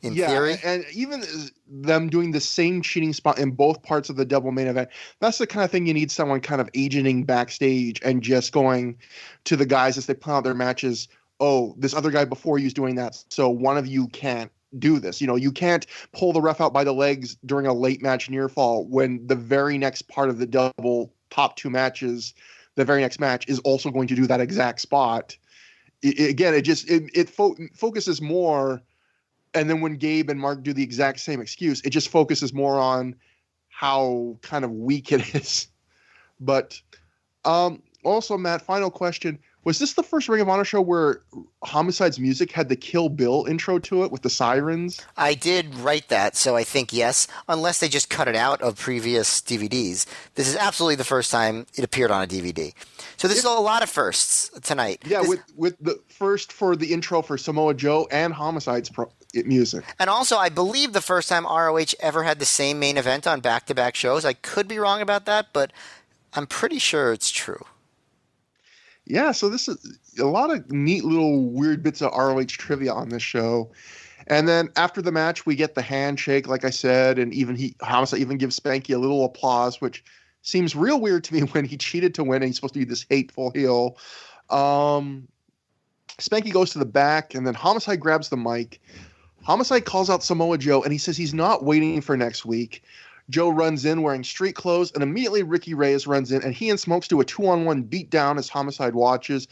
[SPEAKER 2] In theory.
[SPEAKER 1] And even them doing the same cheating spot in both parts of the double main event, that's the kind of thing you need someone kind of agenting backstage and just going to the guys as they plan out their matches, oh, this other guy before you is doing that, so one of you can't do this. You can't pull the ref out by the legs during a late match near fall when the very next part of the double top 2 matches the very next match is also going to do that exact spot. It focuses more. And then when Gabe and Mark do the exact same excuse, it just focuses more on how kind of weak it is. But also, Matt, final question. Was this the first Ring of Honor show where Homicide's music had the Kill Bill intro to it with the sirens?
[SPEAKER 2] I did write that, so I think yes, unless they just cut it out of previous DVDs. This is absolutely the first time it appeared on a DVD. So this is a lot of firsts tonight.
[SPEAKER 1] Yeah, with the first for the intro for Samoa Joe and Homicide's music.
[SPEAKER 2] And also, I believe the first time ROH ever had the same main event on back-to-back shows. I could be wrong about that, but I'm pretty sure it's true.
[SPEAKER 1] Yeah, so this is a lot of neat little weird bits of ROH trivia on this show. And then after the match, we get the handshake, like I said, and Homicide even gives Spanky a little applause, which seems real weird to me when he cheated to win and he's supposed to be this hateful heel. Spanky goes to the back, and then Homicide grabs the mic. Homicide calls out Samoa Joe, and he says he's not waiting for next week. Joe runs in wearing street clothes, and immediately Ricky Reyes runs in, and he and Smokes do a 2-on-1 beatdown as Homicide watches.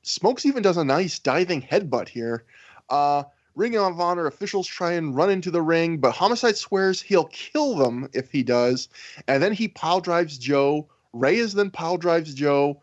[SPEAKER 1] Smokes even does a nice diving headbutt here. Ring of Honor officials try and run into the ring, but Homicide swears he'll kill them if he does, and then he pile drives Joe. Reyes then pile drives Joe.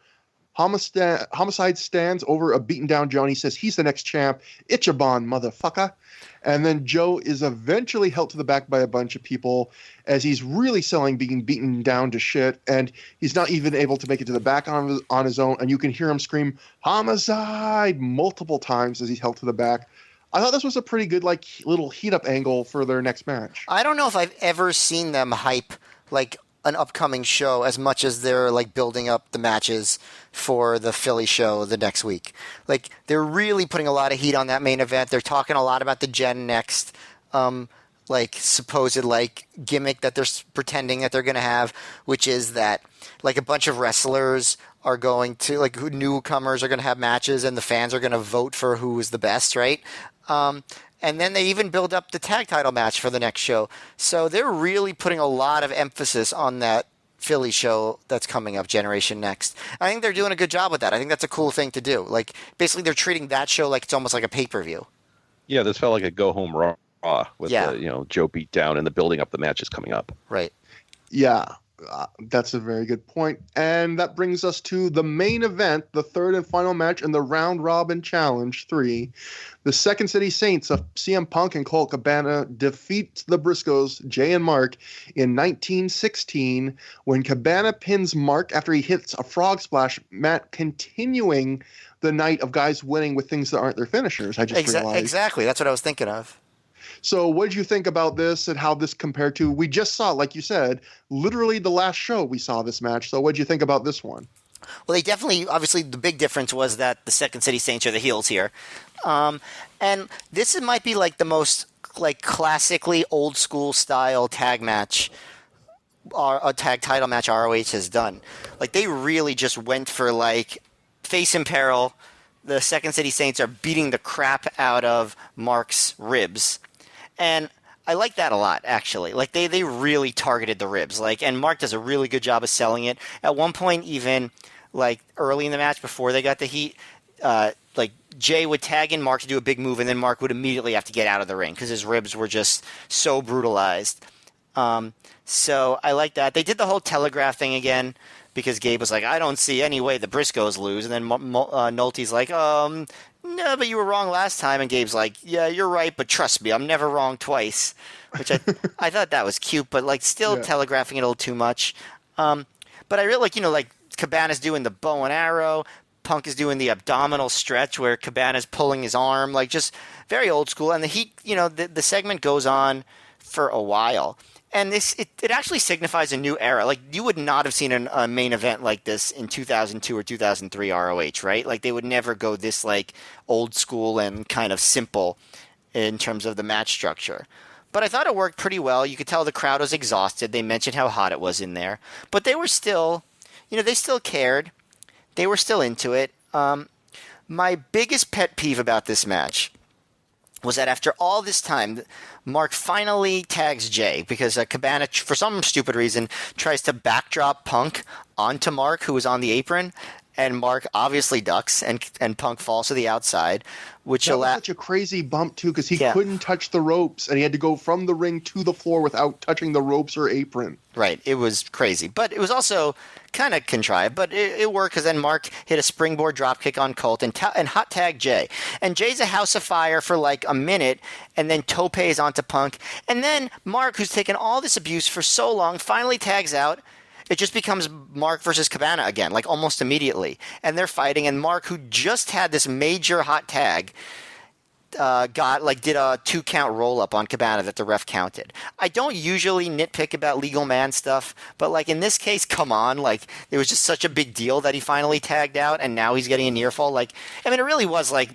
[SPEAKER 1] Homicide stands over a beaten down Joe, and he says he's the next champ. Ichiban, motherfucker. And then Joe is eventually held to the back by a bunch of people as he's really selling being beaten down to shit, and he's not even able to make it to the back on his own, and you can hear him scream, "Homicide!" multiple times as he's held to the back. I thought this was a pretty good little heat-up angle for their next match.
[SPEAKER 2] I don't know if I've ever seen them hype an upcoming show as much as they're building up the matches for the Philly show the next week. They're really putting a lot of heat on that main event. They're talking a lot about the Gen Next supposed gimmick that they're pretending that they're going to have, which is that a bunch of wrestlers are going to newcomers are going to have matches and the fans are going to vote for who is the best, right? And then they even build up the tag title match for the next show. So they're really putting a lot of emphasis on that Philly show that's coming up, Generation Next. I think they're doing a good job with that. I think that's a cool thing to do. Basically, they're treating that show like it's almost like a pay-per-view.
[SPEAKER 3] Yeah, this felt like a go-home Raw with the Joe beat down and the building up the matches coming up.
[SPEAKER 2] Right.
[SPEAKER 1] Yeah. That's a very good point. And that brings us to the main event, the third and final match in the Round Robin Challenge 3. The Second City Saints of CM Punk and Colt Cabana defeat the Briscoes, Jay and Mark, in 1916 when Cabana pins Mark after he hits a frog splash, Matt continuing the night of guys winning with things that aren't their finishers. I just realized.
[SPEAKER 2] Exactly. That's what I was thinking of.
[SPEAKER 1] So what did you think about this and how this compared to, we just saw, like you said, literally the last show we saw this match. So what did you think about this one?
[SPEAKER 2] Well, they definitely, obviously, the big difference was that the Second City Saints are the heels here. And this might be the most classically old school style tag match, or a tag title match ROH has done. They really just went for face in peril. The Second City Saints are beating the crap out of Mark's ribs. And I like that a lot, actually. They really targeted the ribs. And Mark does a really good job of selling it. At one point, even, early in the match, before they got the heat, Jay would tag in Mark to do a big move, and then Mark would immediately have to get out of the ring because his ribs were just so brutalized. So I like that. They did the whole telegraph thing again because Gabe was like, I don't see any way the Briscoes lose. And then Nolte's like, no, but you were wrong last time. And Gabe's like, yeah, you're right, but trust me, I'm never wrong twice. Which I thought that was cute, but still telegraphing it a little too much. But I really Cabana's doing the bow and arrow. Punk is doing the abdominal stretch where Cabana's pulling his arm, just very old school. And the segment goes on for a while. And it actually signifies a new era. You would not have seen a main event like this in 2002 or 2003 ROH, right? They would never go this old school and kind of simple in terms of the match structure. But I thought it worked pretty well. You could tell the crowd was exhausted. They mentioned how hot it was in there. But they were still, they still cared. They were still into it. My biggest pet peeve about this match was that after all this time, Mark finally tags Jay because Cabana, for some stupid reason, tries to backdrop Punk onto Mark, who was on the apron, and Mark obviously ducks, and Punk falls to the outside, which
[SPEAKER 1] that was such a crazy bump too, because he
[SPEAKER 2] Yeah.
[SPEAKER 1] couldn't touch the ropes, and he had to go from the ring to the floor without touching the ropes or apron.
[SPEAKER 2] Right, it was crazy, but it was also kind of contrived, but it worked because then Mark hit a springboard dropkick on Colt and hot tag Jay, and Jay's a house of fire for like a minute, and then topes onto Punk, and then Mark, who's taken all this abuse for so long, finally tags out. It just becomes Mark versus Cabana again, like almost immediately, and they're fighting, and Mark, who just had this major hot tag, did a 2 count roll up on Cabana that the ref counted. I don't usually nitpick about legal man stuff, but like in this case, come on, like it was just such a big deal that he finally tagged out and now he's getting a near fall. Like, I mean, it really was like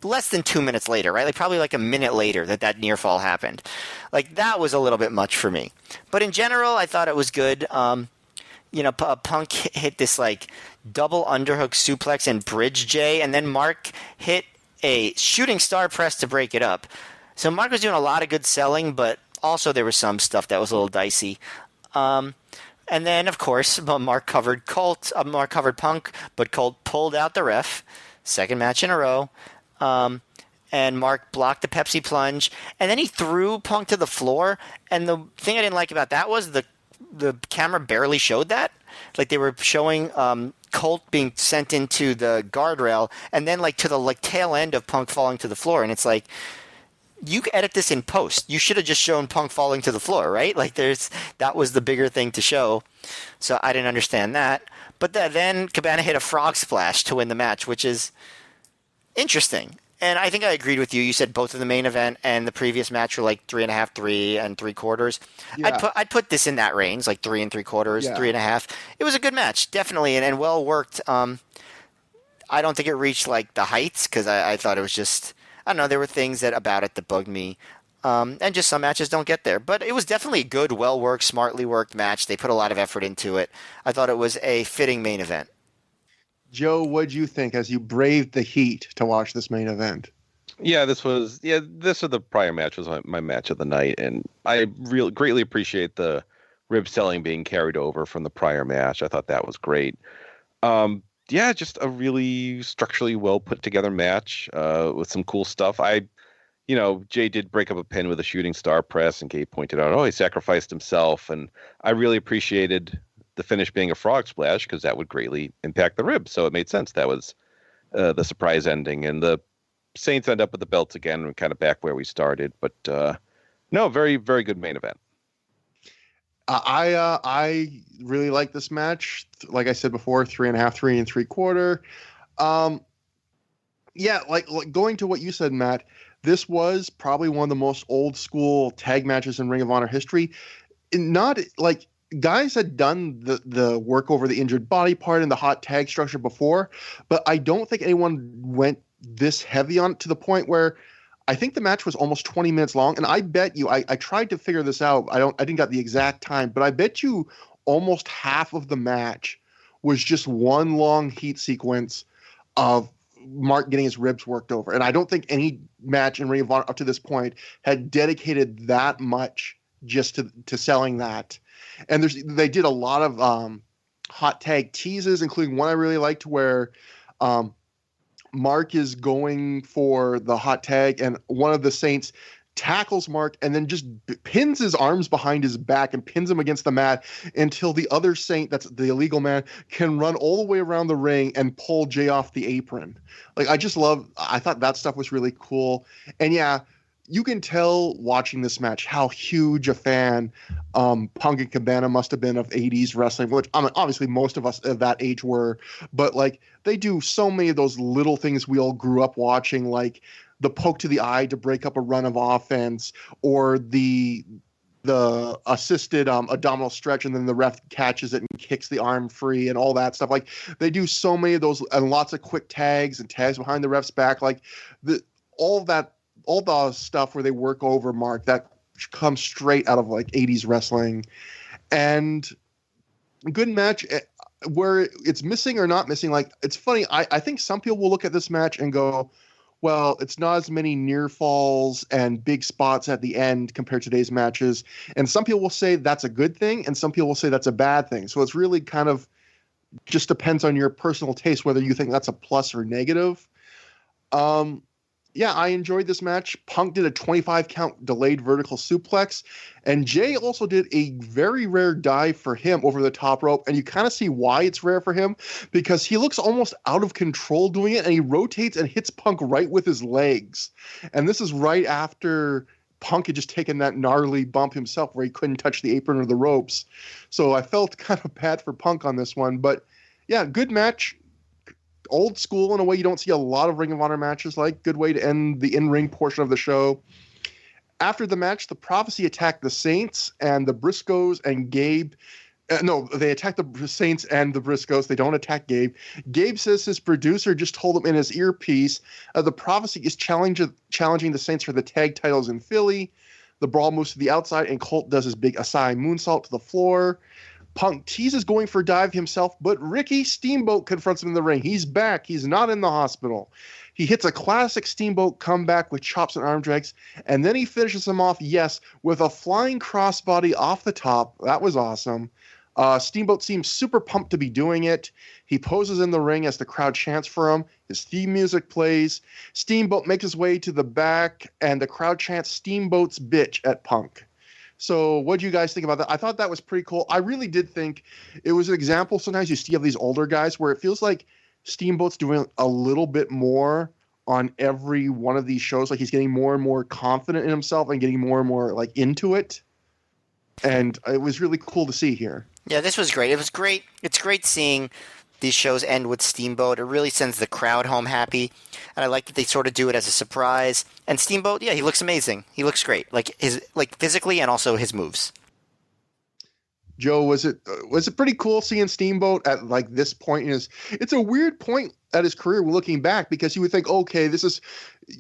[SPEAKER 2] less than 2 minutes later, right? Like probably like a minute later that near fall happened. Like that was a little bit much for me. But in general, I thought it was good. Punk hit this like double underhook suplex and bridge Jay, and then Mark hit a shooting star press to break it up. So Mark was doing a lot of good selling, but also there was some stuff that was a little dicey. And then, of course, Mark covered Punk, but Colt pulled out the ref. Second match in a row. And Mark blocked the Pepsi plunge, and then he threw Punk to the floor. And the thing I didn't like about that was the camera barely showed that. Like they were showing Colt being sent into the guardrail, and then like to the like tail end of Punk falling to the floor, and it's like you edit this in post. You should have just shown Punk falling to the floor, right? Like that was the bigger thing to show. So I didn't understand that. But then Cabana hit a frog splash to win the match, which is interesting. And I think I agreed with you. You said both of the main event and the previous match were like 3.5, 3 3/4.
[SPEAKER 1] Yeah.
[SPEAKER 2] I'd put this in that range, like 3 3/4,
[SPEAKER 1] Yeah.
[SPEAKER 2] 3.5. It was a good match, definitely, and well worked. I don't think it reached like the heights because I thought it was just, I don't know, there were things about it that bugged me. And just some matches don't get there. But it was definitely a good, well-worked, smartly worked match. They put a lot of effort into it. I thought it was a fitting main event.
[SPEAKER 1] Joe, what'd you think as you braved the heat to watch this main event?
[SPEAKER 3] This was the prior match was my match of the night, and I really greatly appreciate the rib selling being carried over from the prior match. I thought that was great. Just a really structurally well put together match with some cool stuff. Jay did break up a pin with a shooting star press, and Gabe pointed out, he sacrificed himself, and I really appreciated the finish being a frog splash because that would greatly impact the ribs. So it made sense. That was the surprise ending, and the Saints end up with the belts again. We're kind of back where we started, but very, very good main event.
[SPEAKER 1] I really like this match. Like I said before, 3.5, 3 3/4. Like going to what you said, Matt, this was probably one of the most old school tag matches in Ring of Honor history. Not like guys had done the work over the injured body part and the hot tag structure before, but I don't think anyone went this heavy on it to the point where I think the match was almost 20 minutes long. And I bet you, I tried to figure this out. I didn't got the exact time, but I bet you almost half of the match was just one long heat sequence of Mark getting his ribs worked over. And I don't think any match in Ring of Honor up to this point had dedicated that much just to selling that. And they did a lot of hot tag teases, including one I really liked where Mark is going for the hot tag and one of the Saints tackles Mark and then just pins his arms behind his back and pins him against the mat until the other Saint, that's the illegal man, can run all the way around the ring and pull Jay off the apron. Like, I thought that stuff was really cool. And yeah, you can tell watching this match how huge a fan Punk and Cabana must have been of 80s wrestling, which obviously most of us of that age were. But like they do so many of those little things we all grew up watching, like the poke to the eye to break up a run of offense, or the assisted abdominal stretch and then the ref catches it and kicks the arm free and all that stuff. Like they do so many of those and lots of quick tags and tags behind the ref's back. Like all the stuff where they work over Mark that comes straight out of like 80s wrestling. And good match where it's missing or not missing. Like, it's funny. I think some people will look at this match and go, well, it's not as many near falls and big spots at the end compared to today's matches. And some people will say that's a good thing, and some people will say that's a bad thing. So it's really kind of just depends on your personal taste whether you think that's a plus or negative. Yeah, I enjoyed this match. Punk did a 25 count delayed vertical suplex, and Jay also did a very rare dive for him over the top rope, and you kind of see why it's rare for him, because he looks almost out of control doing it, and he rotates and hits Punk right with his legs. And this is right after Punk had just taken that gnarly bump himself where he couldn't touch the apron or the ropes. So I felt kind of bad for Punk on this one, but yeah, good match. Old school in a way you don't see a lot of Ring of Honor matches like. Good way to end the in-ring portion of the show. After the match, the Prophecy attacked the Saints and the Briscoes and Gabe. They attack the Saints and the Briscoes. They don't attack Gabe. Gabe says his producer just told him in his earpiece the Prophecy is challenging the Saints for the tag titles in Philly. The Brawl moves to the outside, and Colt does his big Asai moonsault to the floor. Punk teases going for a dive himself, but Ricky Steamboat confronts him in the ring. He's back. He's not in the hospital. He hits a classic Steamboat comeback with chops and arm drags, and then he finishes him off, yes, with a flying crossbody off the top. That was awesome. Steamboat seems super pumped to be doing it. He poses in the ring as the crowd chants for him. His theme music plays. Steamboat makes his way to the back, and the crowd chants Steamboat's bitch at Punk. So what do you guys think about that? I thought that was pretty cool. I really did think it was an example. Sometimes you see of these older guys where it feels like Steamboat's doing a little bit more on every one of these shows. Like he's getting more and more confident in himself and getting more and more like into it. And it was really cool to see here.
[SPEAKER 2] Yeah, this was great. It was great. It's great seeing these shows end with Steamboat. It really sends the crowd home happy. And I like that they sort of do it as a surprise. And Steamboat, yeah, he looks amazing. He looks great. Like physically and also his moves.
[SPEAKER 1] Joe, was it pretty cool seeing Steamboat at like this point in his? It's a weird point at his career looking back, because you would think, okay, this is,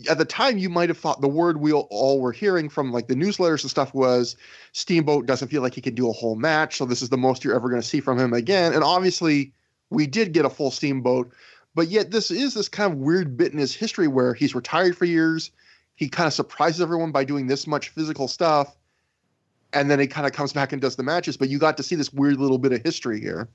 [SPEAKER 1] at the time you might have thought the word we all were hearing from like the newsletters and stuff was Steamboat doesn't feel like he can do a whole match, so this is the most you're ever going to see from him again. And obviously we did get a full Steamboat, but yet this is this kind of weird bit in his history where he's retired for years. He kind of surprises everyone by doing this much physical stuff. And then he kind of comes back and does the matches, but you got to see this weird little bit of history here.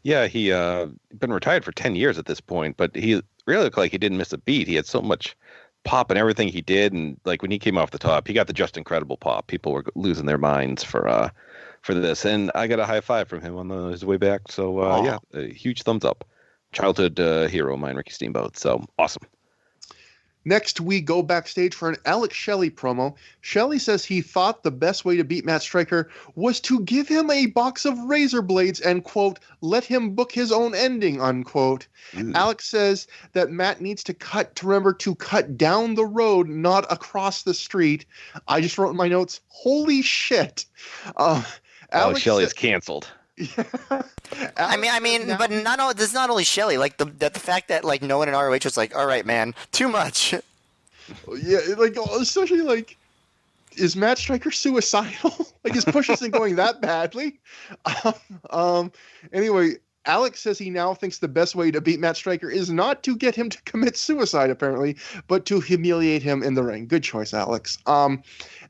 [SPEAKER 3] Yeah, he been retired for 10 years at this point, but he really looked like he didn't miss a beat. He had so much pop in everything he did, and like when he came off the top, he got the just incredible pop. People were losing their minds for this, and I got a high five from him on his way back. So yeah, a huge thumbs up. Childhood hero of mine, Ricky Steamboat. So awesome.
[SPEAKER 1] Next, we go backstage for an Alex Shelley promo. Shelley says he thought the best way to beat Matt Striker was to give him a box of razor blades and, quote, let him book his own ending, unquote. Alex says that Matt needs to remember to cut down the road, not across the street. I just wrote in my notes, holy shit.
[SPEAKER 3] Alex Shelley is canceled.
[SPEAKER 1] Yeah.
[SPEAKER 2] I mean, but this is not only Shelley. Like the fact that like no one in ROH was like, all right, man, too much.
[SPEAKER 1] Yeah, like especially like, is Matt Striker suicidal? Like his push isn't going that badly. Anyway, Alex says he now thinks the best way to beat Matt Striker is not to get him to commit suicide, apparently, but to humiliate him in the ring. Good choice, Alex.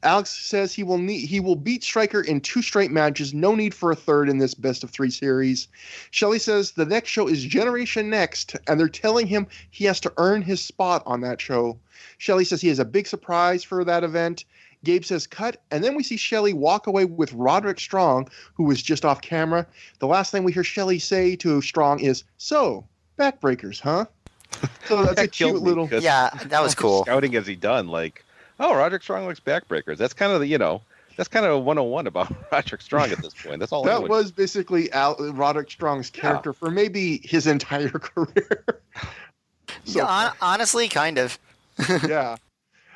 [SPEAKER 1] Alex says he will beat Striker in 2 straight matches. No need for a third in this best of 3 series. Shelley says the next show is Generation Next, and they're telling him he has to earn his spot on that show. Shelley says he has a big surprise for that event. Gabe says cut, and then we see Shelley walk away with Roderick Strong, who was just off camera. The last thing we hear Shelley say to Strong is, so, backbreakers, huh? So that's a cute little...
[SPEAKER 2] Yeah, that was cool.
[SPEAKER 3] Scouting has he done, like, oh, Roderick Strong likes backbreakers. That's kind of the, that's kind of a 101 about Roderick Strong at this point. That's all.
[SPEAKER 1] That was basically Roderick Strong's character for maybe his entire career.
[SPEAKER 2] So, yeah, honestly, kind of.
[SPEAKER 1] Yeah.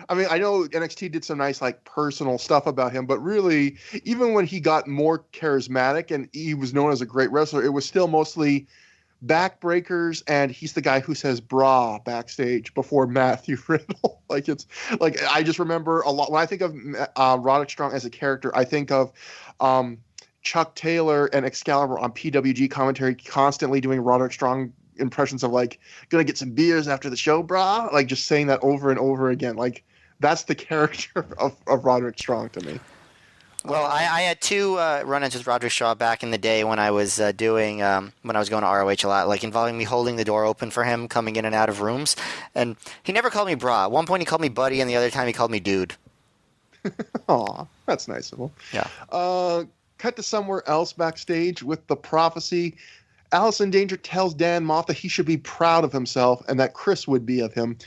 [SPEAKER 1] I mean, I know NXT did some nice, like, personal stuff about him, but really, even when he got more charismatic and he was known as a great wrestler, it was still mostly backbreakers, and he's the guy who says "brah" backstage before Matthew Riddle. Like, it's like, I just remember a lot when I think of Roderick Strong as a character. I think of Chuck Taylor and Excalibur on PWG commentary constantly doing Roderick Strong impressions of like, gonna get some beers after the show, brah. Like just saying that over and over again. Like that's the character of Roderick Strong to me.
[SPEAKER 2] Well, I had two run-ins with Roderick Shaw back in the day when I was when I was going to ROH a lot, like involving me holding the door open for him, coming in and out of rooms. And he never called me brah. At one point he called me buddy, and the other time he called me dude.
[SPEAKER 1] Aw, that's nice of him.
[SPEAKER 2] Yeah.
[SPEAKER 1] Cut to somewhere else backstage with the Prophecy. Allison Danger tells Dan Moff that he should be proud of himself and that Chris would be of him.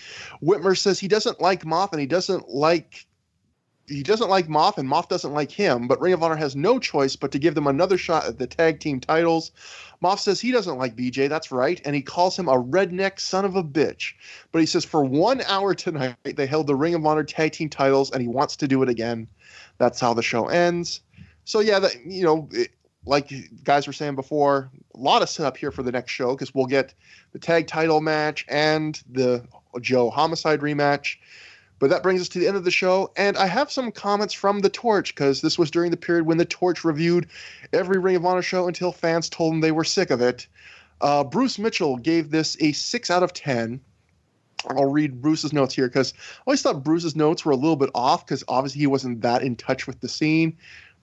[SPEAKER 1] Whitmer says he doesn't like Moff and he doesn't like Moff, and Moff doesn't like him, but Ring of Honor has no choice but to give them another shot at the tag team titles. Moff says he doesn't like BJ, that's right, and he calls him a redneck son of a bitch. But he says for 1 hour tonight, they held the Ring of Honor tag team titles, and he wants to do it again. That's how the show ends. So yeah, like guys were saying before, a lot of setup here for the next show, because we'll get the tag title match and the Joe Homicide rematch. But that brings us to the end of the show, and I have some comments from The Torch, because this was during the period when The Torch reviewed every Ring of Honor show until fans told them they were sick of it. Bruce Mitchell gave this a 6 out of 10. I'll read Bruce's notes here, because I always thought Bruce's notes were a little bit off, because obviously he wasn't that in touch with the scene.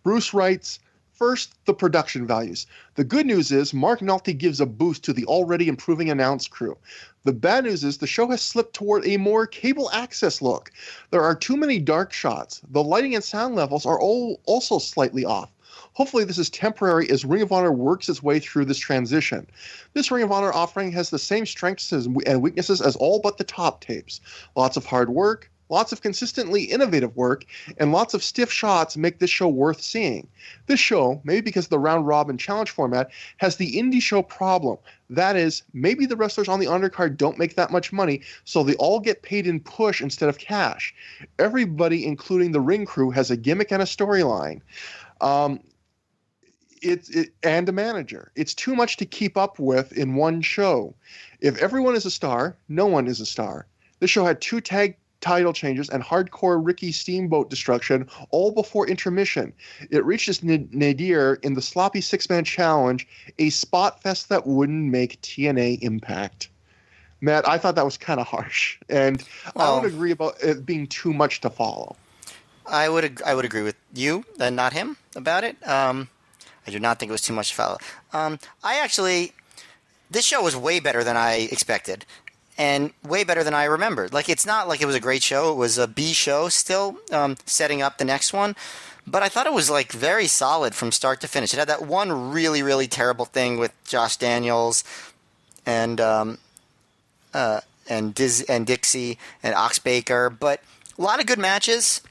[SPEAKER 1] Bruce writes, first, the production values. The good news is Mark Nolte gives a boost to the already improving announce crew. The bad news is the show has slipped toward a more cable access look. There are too many dark shots. The lighting and sound levels are also slightly off. Hopefully this is temporary as Ring of Honor works its way through this transition. This Ring of Honor offering has the same strengths and weaknesses as all but the top tapes. Lots of hard work, lots of consistently innovative work, and lots of stiff shots make this show worth seeing. This show, maybe because of the round-robin challenge format, has the indie show problem. That is, maybe the wrestlers on the undercard don't make that much money, so they all get paid in push instead of cash. Everybody, including the ring crew, has a gimmick and a storyline. And a manager. It's too much to keep up with in one show. If everyone is a star, no one is a star. This show had 2 tag title changes and hardcore Ricky Steamboat destruction all before intermission. It reached its nadir in the sloppy 6-man challenge, a spot fest that wouldn't make TNA Impact. Matt, I thought that was kind of harsh, and I would agree about it being too much to follow.
[SPEAKER 2] I would agree with you and not him about it. I do not think it was too much to follow. This show was way better than I expected. And way better than I remembered. Like, it's not like it was a great show. It was a B show still, setting up the next one. But I thought it was, like, very solid from start to finish. It had that one really, really terrible thing with Josh Daniels and Dixie and Ox Baker. But a lot of good matches.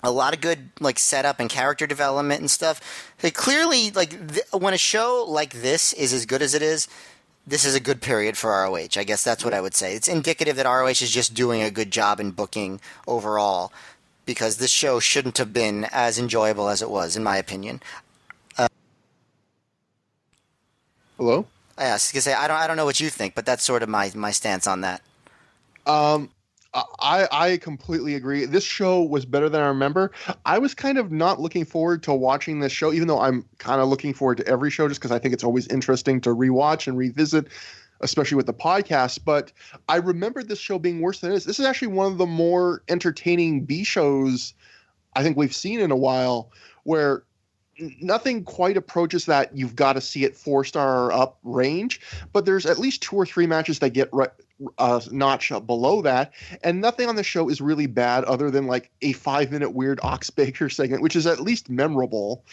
[SPEAKER 2] A lot of good, like, setup and character development and stuff. They clearly, like, when a show like this is as good as it is, this is a good period for ROH. I guess that's what I would say. It's indicative that ROH is just doing a good job in booking overall, because this show shouldn't have been as enjoyable as it was, in my opinion.
[SPEAKER 1] Hello?
[SPEAKER 2] I was gonna say I don't know what you think, but that's sort of my stance on that.
[SPEAKER 1] I completely agree. This show was better than I remember. I was kind of not looking forward to watching this show, even though I'm kind of looking forward to every show just because I think it's always interesting to rewatch and revisit, especially with the podcast. But I remembered this show being worse than it is. This is actually one of the more entertaining B shows I think we've seen in a while, where nothing quite approaches that you've got to see it 4-star or up range, but there's at least 2 or 3 matches that get notch below that, and nothing on the show is really bad other than like a 5-minute weird Ox Baker segment, which is at least memorable.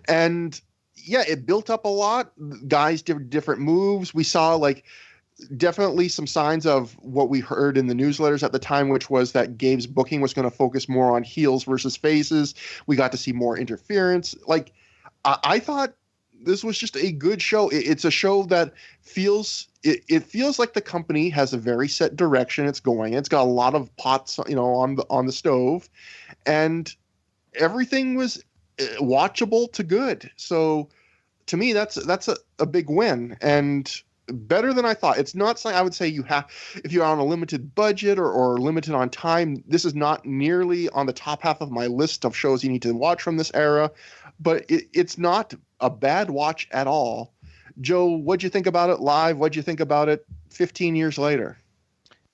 [SPEAKER 1] And yeah, it built up a lot. Guys did different moves. We saw like definitely some signs of what we heard in the newsletters at the time, which was that Gabe's booking was going to focus more on heels versus faces. We got to see more interference. Like, I thought this was just a good show. It's a show that feels like the company has a very set direction it's going. It's got a lot of pots, on the stove, and everything was watchable to good. So to me, that's a big win and better than I thought. It's not something I would say if you're on a limited budget or limited on time. This is not nearly on the top half of my list of shows you need to watch from this era, but it's not a bad watch at all. Joe, what'd you think about it live? What'd you think about it 15 years later?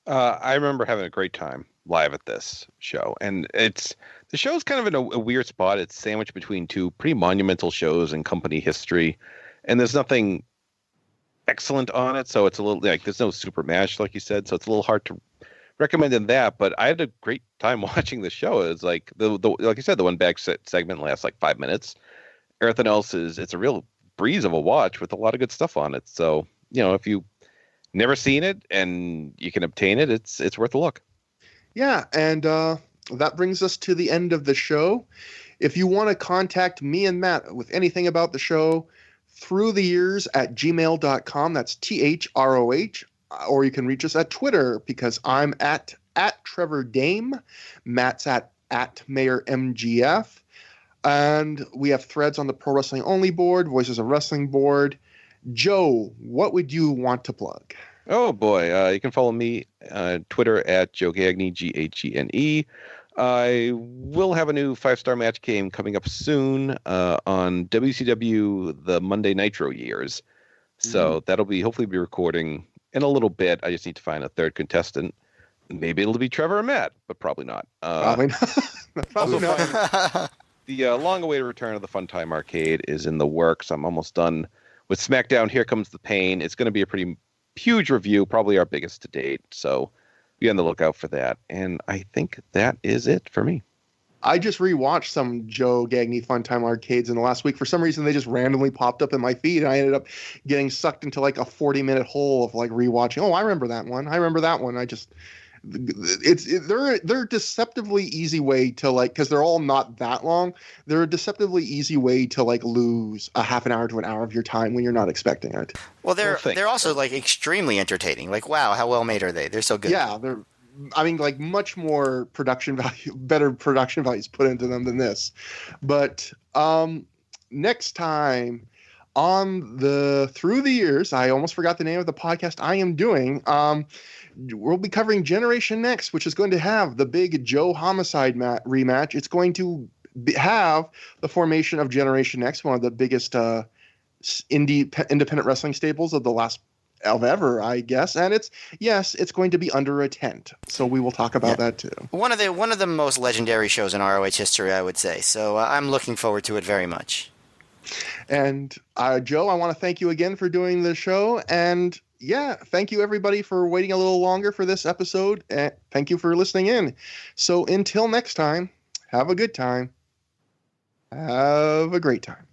[SPEAKER 3] I remember having a great time live at this show, and the show's kind of in a weird spot. It's sandwiched between two pretty monumental shows in company history, and there's nothing excellent on it, so it's a little like there's no super mash, like you said, so it's a little hard to recommend in that. But I had a great time watching the show. It's like the like you said, the one bag segment lasts like 5 minutes. Everything else it's a real breeze of a watch with a lot of good stuff on it. So if you never seen it and you can obtain it, it's worth a look.
[SPEAKER 1] Yeah, and that brings us to the end of the show. If you want to contact me and Matt with anything about the show, ThROH@gmail.com. That's THROH. Or you can reach us at Twitter, because I'm at Trevor Dame. Matt's at Mayor MGF. And we have threads on the Pro Wrestling Only board, Voices of Wrestling board. Joe, what would you want to plug?
[SPEAKER 3] Oh boy, you can follow me on Twitter at Joe Gagne, Gagne. I will have a new 5-star match game coming up soon on WCW, the Monday Nitro Years. So that'll hopefully be recording in a little bit. I just need to find a third contestant. Maybe it'll be Trevor and Matt, but probably not.
[SPEAKER 1] Probably not. Probably not.
[SPEAKER 3] The long-awaited return of the Fun Time Arcade is in the works. I'm almost done with SmackDown. Here Comes the Pain. It's going to be a pretty huge review, probably our biggest to date. So be on the lookout for that. And I think that is it for me.
[SPEAKER 1] I just rewatched some Joe Gagne Fun Time Arcades in the last week. For some reason, they just randomly popped up in my feed, and I ended up getting sucked into like a 40-minute hole of like rewatching. Oh, I remember that one. They're a deceptively easy way to like, because they're all not that long. They're a deceptively easy way to like lose a half an hour to an hour of your time when you're not expecting it.
[SPEAKER 2] Well, they're also like extremely entertaining. Like, wow, how well made are they? They're so good.
[SPEAKER 1] Yeah, like much more better production values put into them than this. But next time on Through the Years, I almost forgot the name of the podcast I am doing. We'll be covering Generation Next, which is going to have the big Joe Homicide rematch. It's going to have the formation of Generation Next, one of the biggest independent wrestling staples of ever, I guess. And it's going to be under a tent. So we will talk about that too.
[SPEAKER 2] One of the most legendary shows in ROH history, I would say. So I'm looking forward to it very much.
[SPEAKER 1] And Joe, I want to thank you again for doing the show. And thank you everybody for waiting a little longer for this episode. And thank you for listening in. So until next time, have a good time. Have a great time.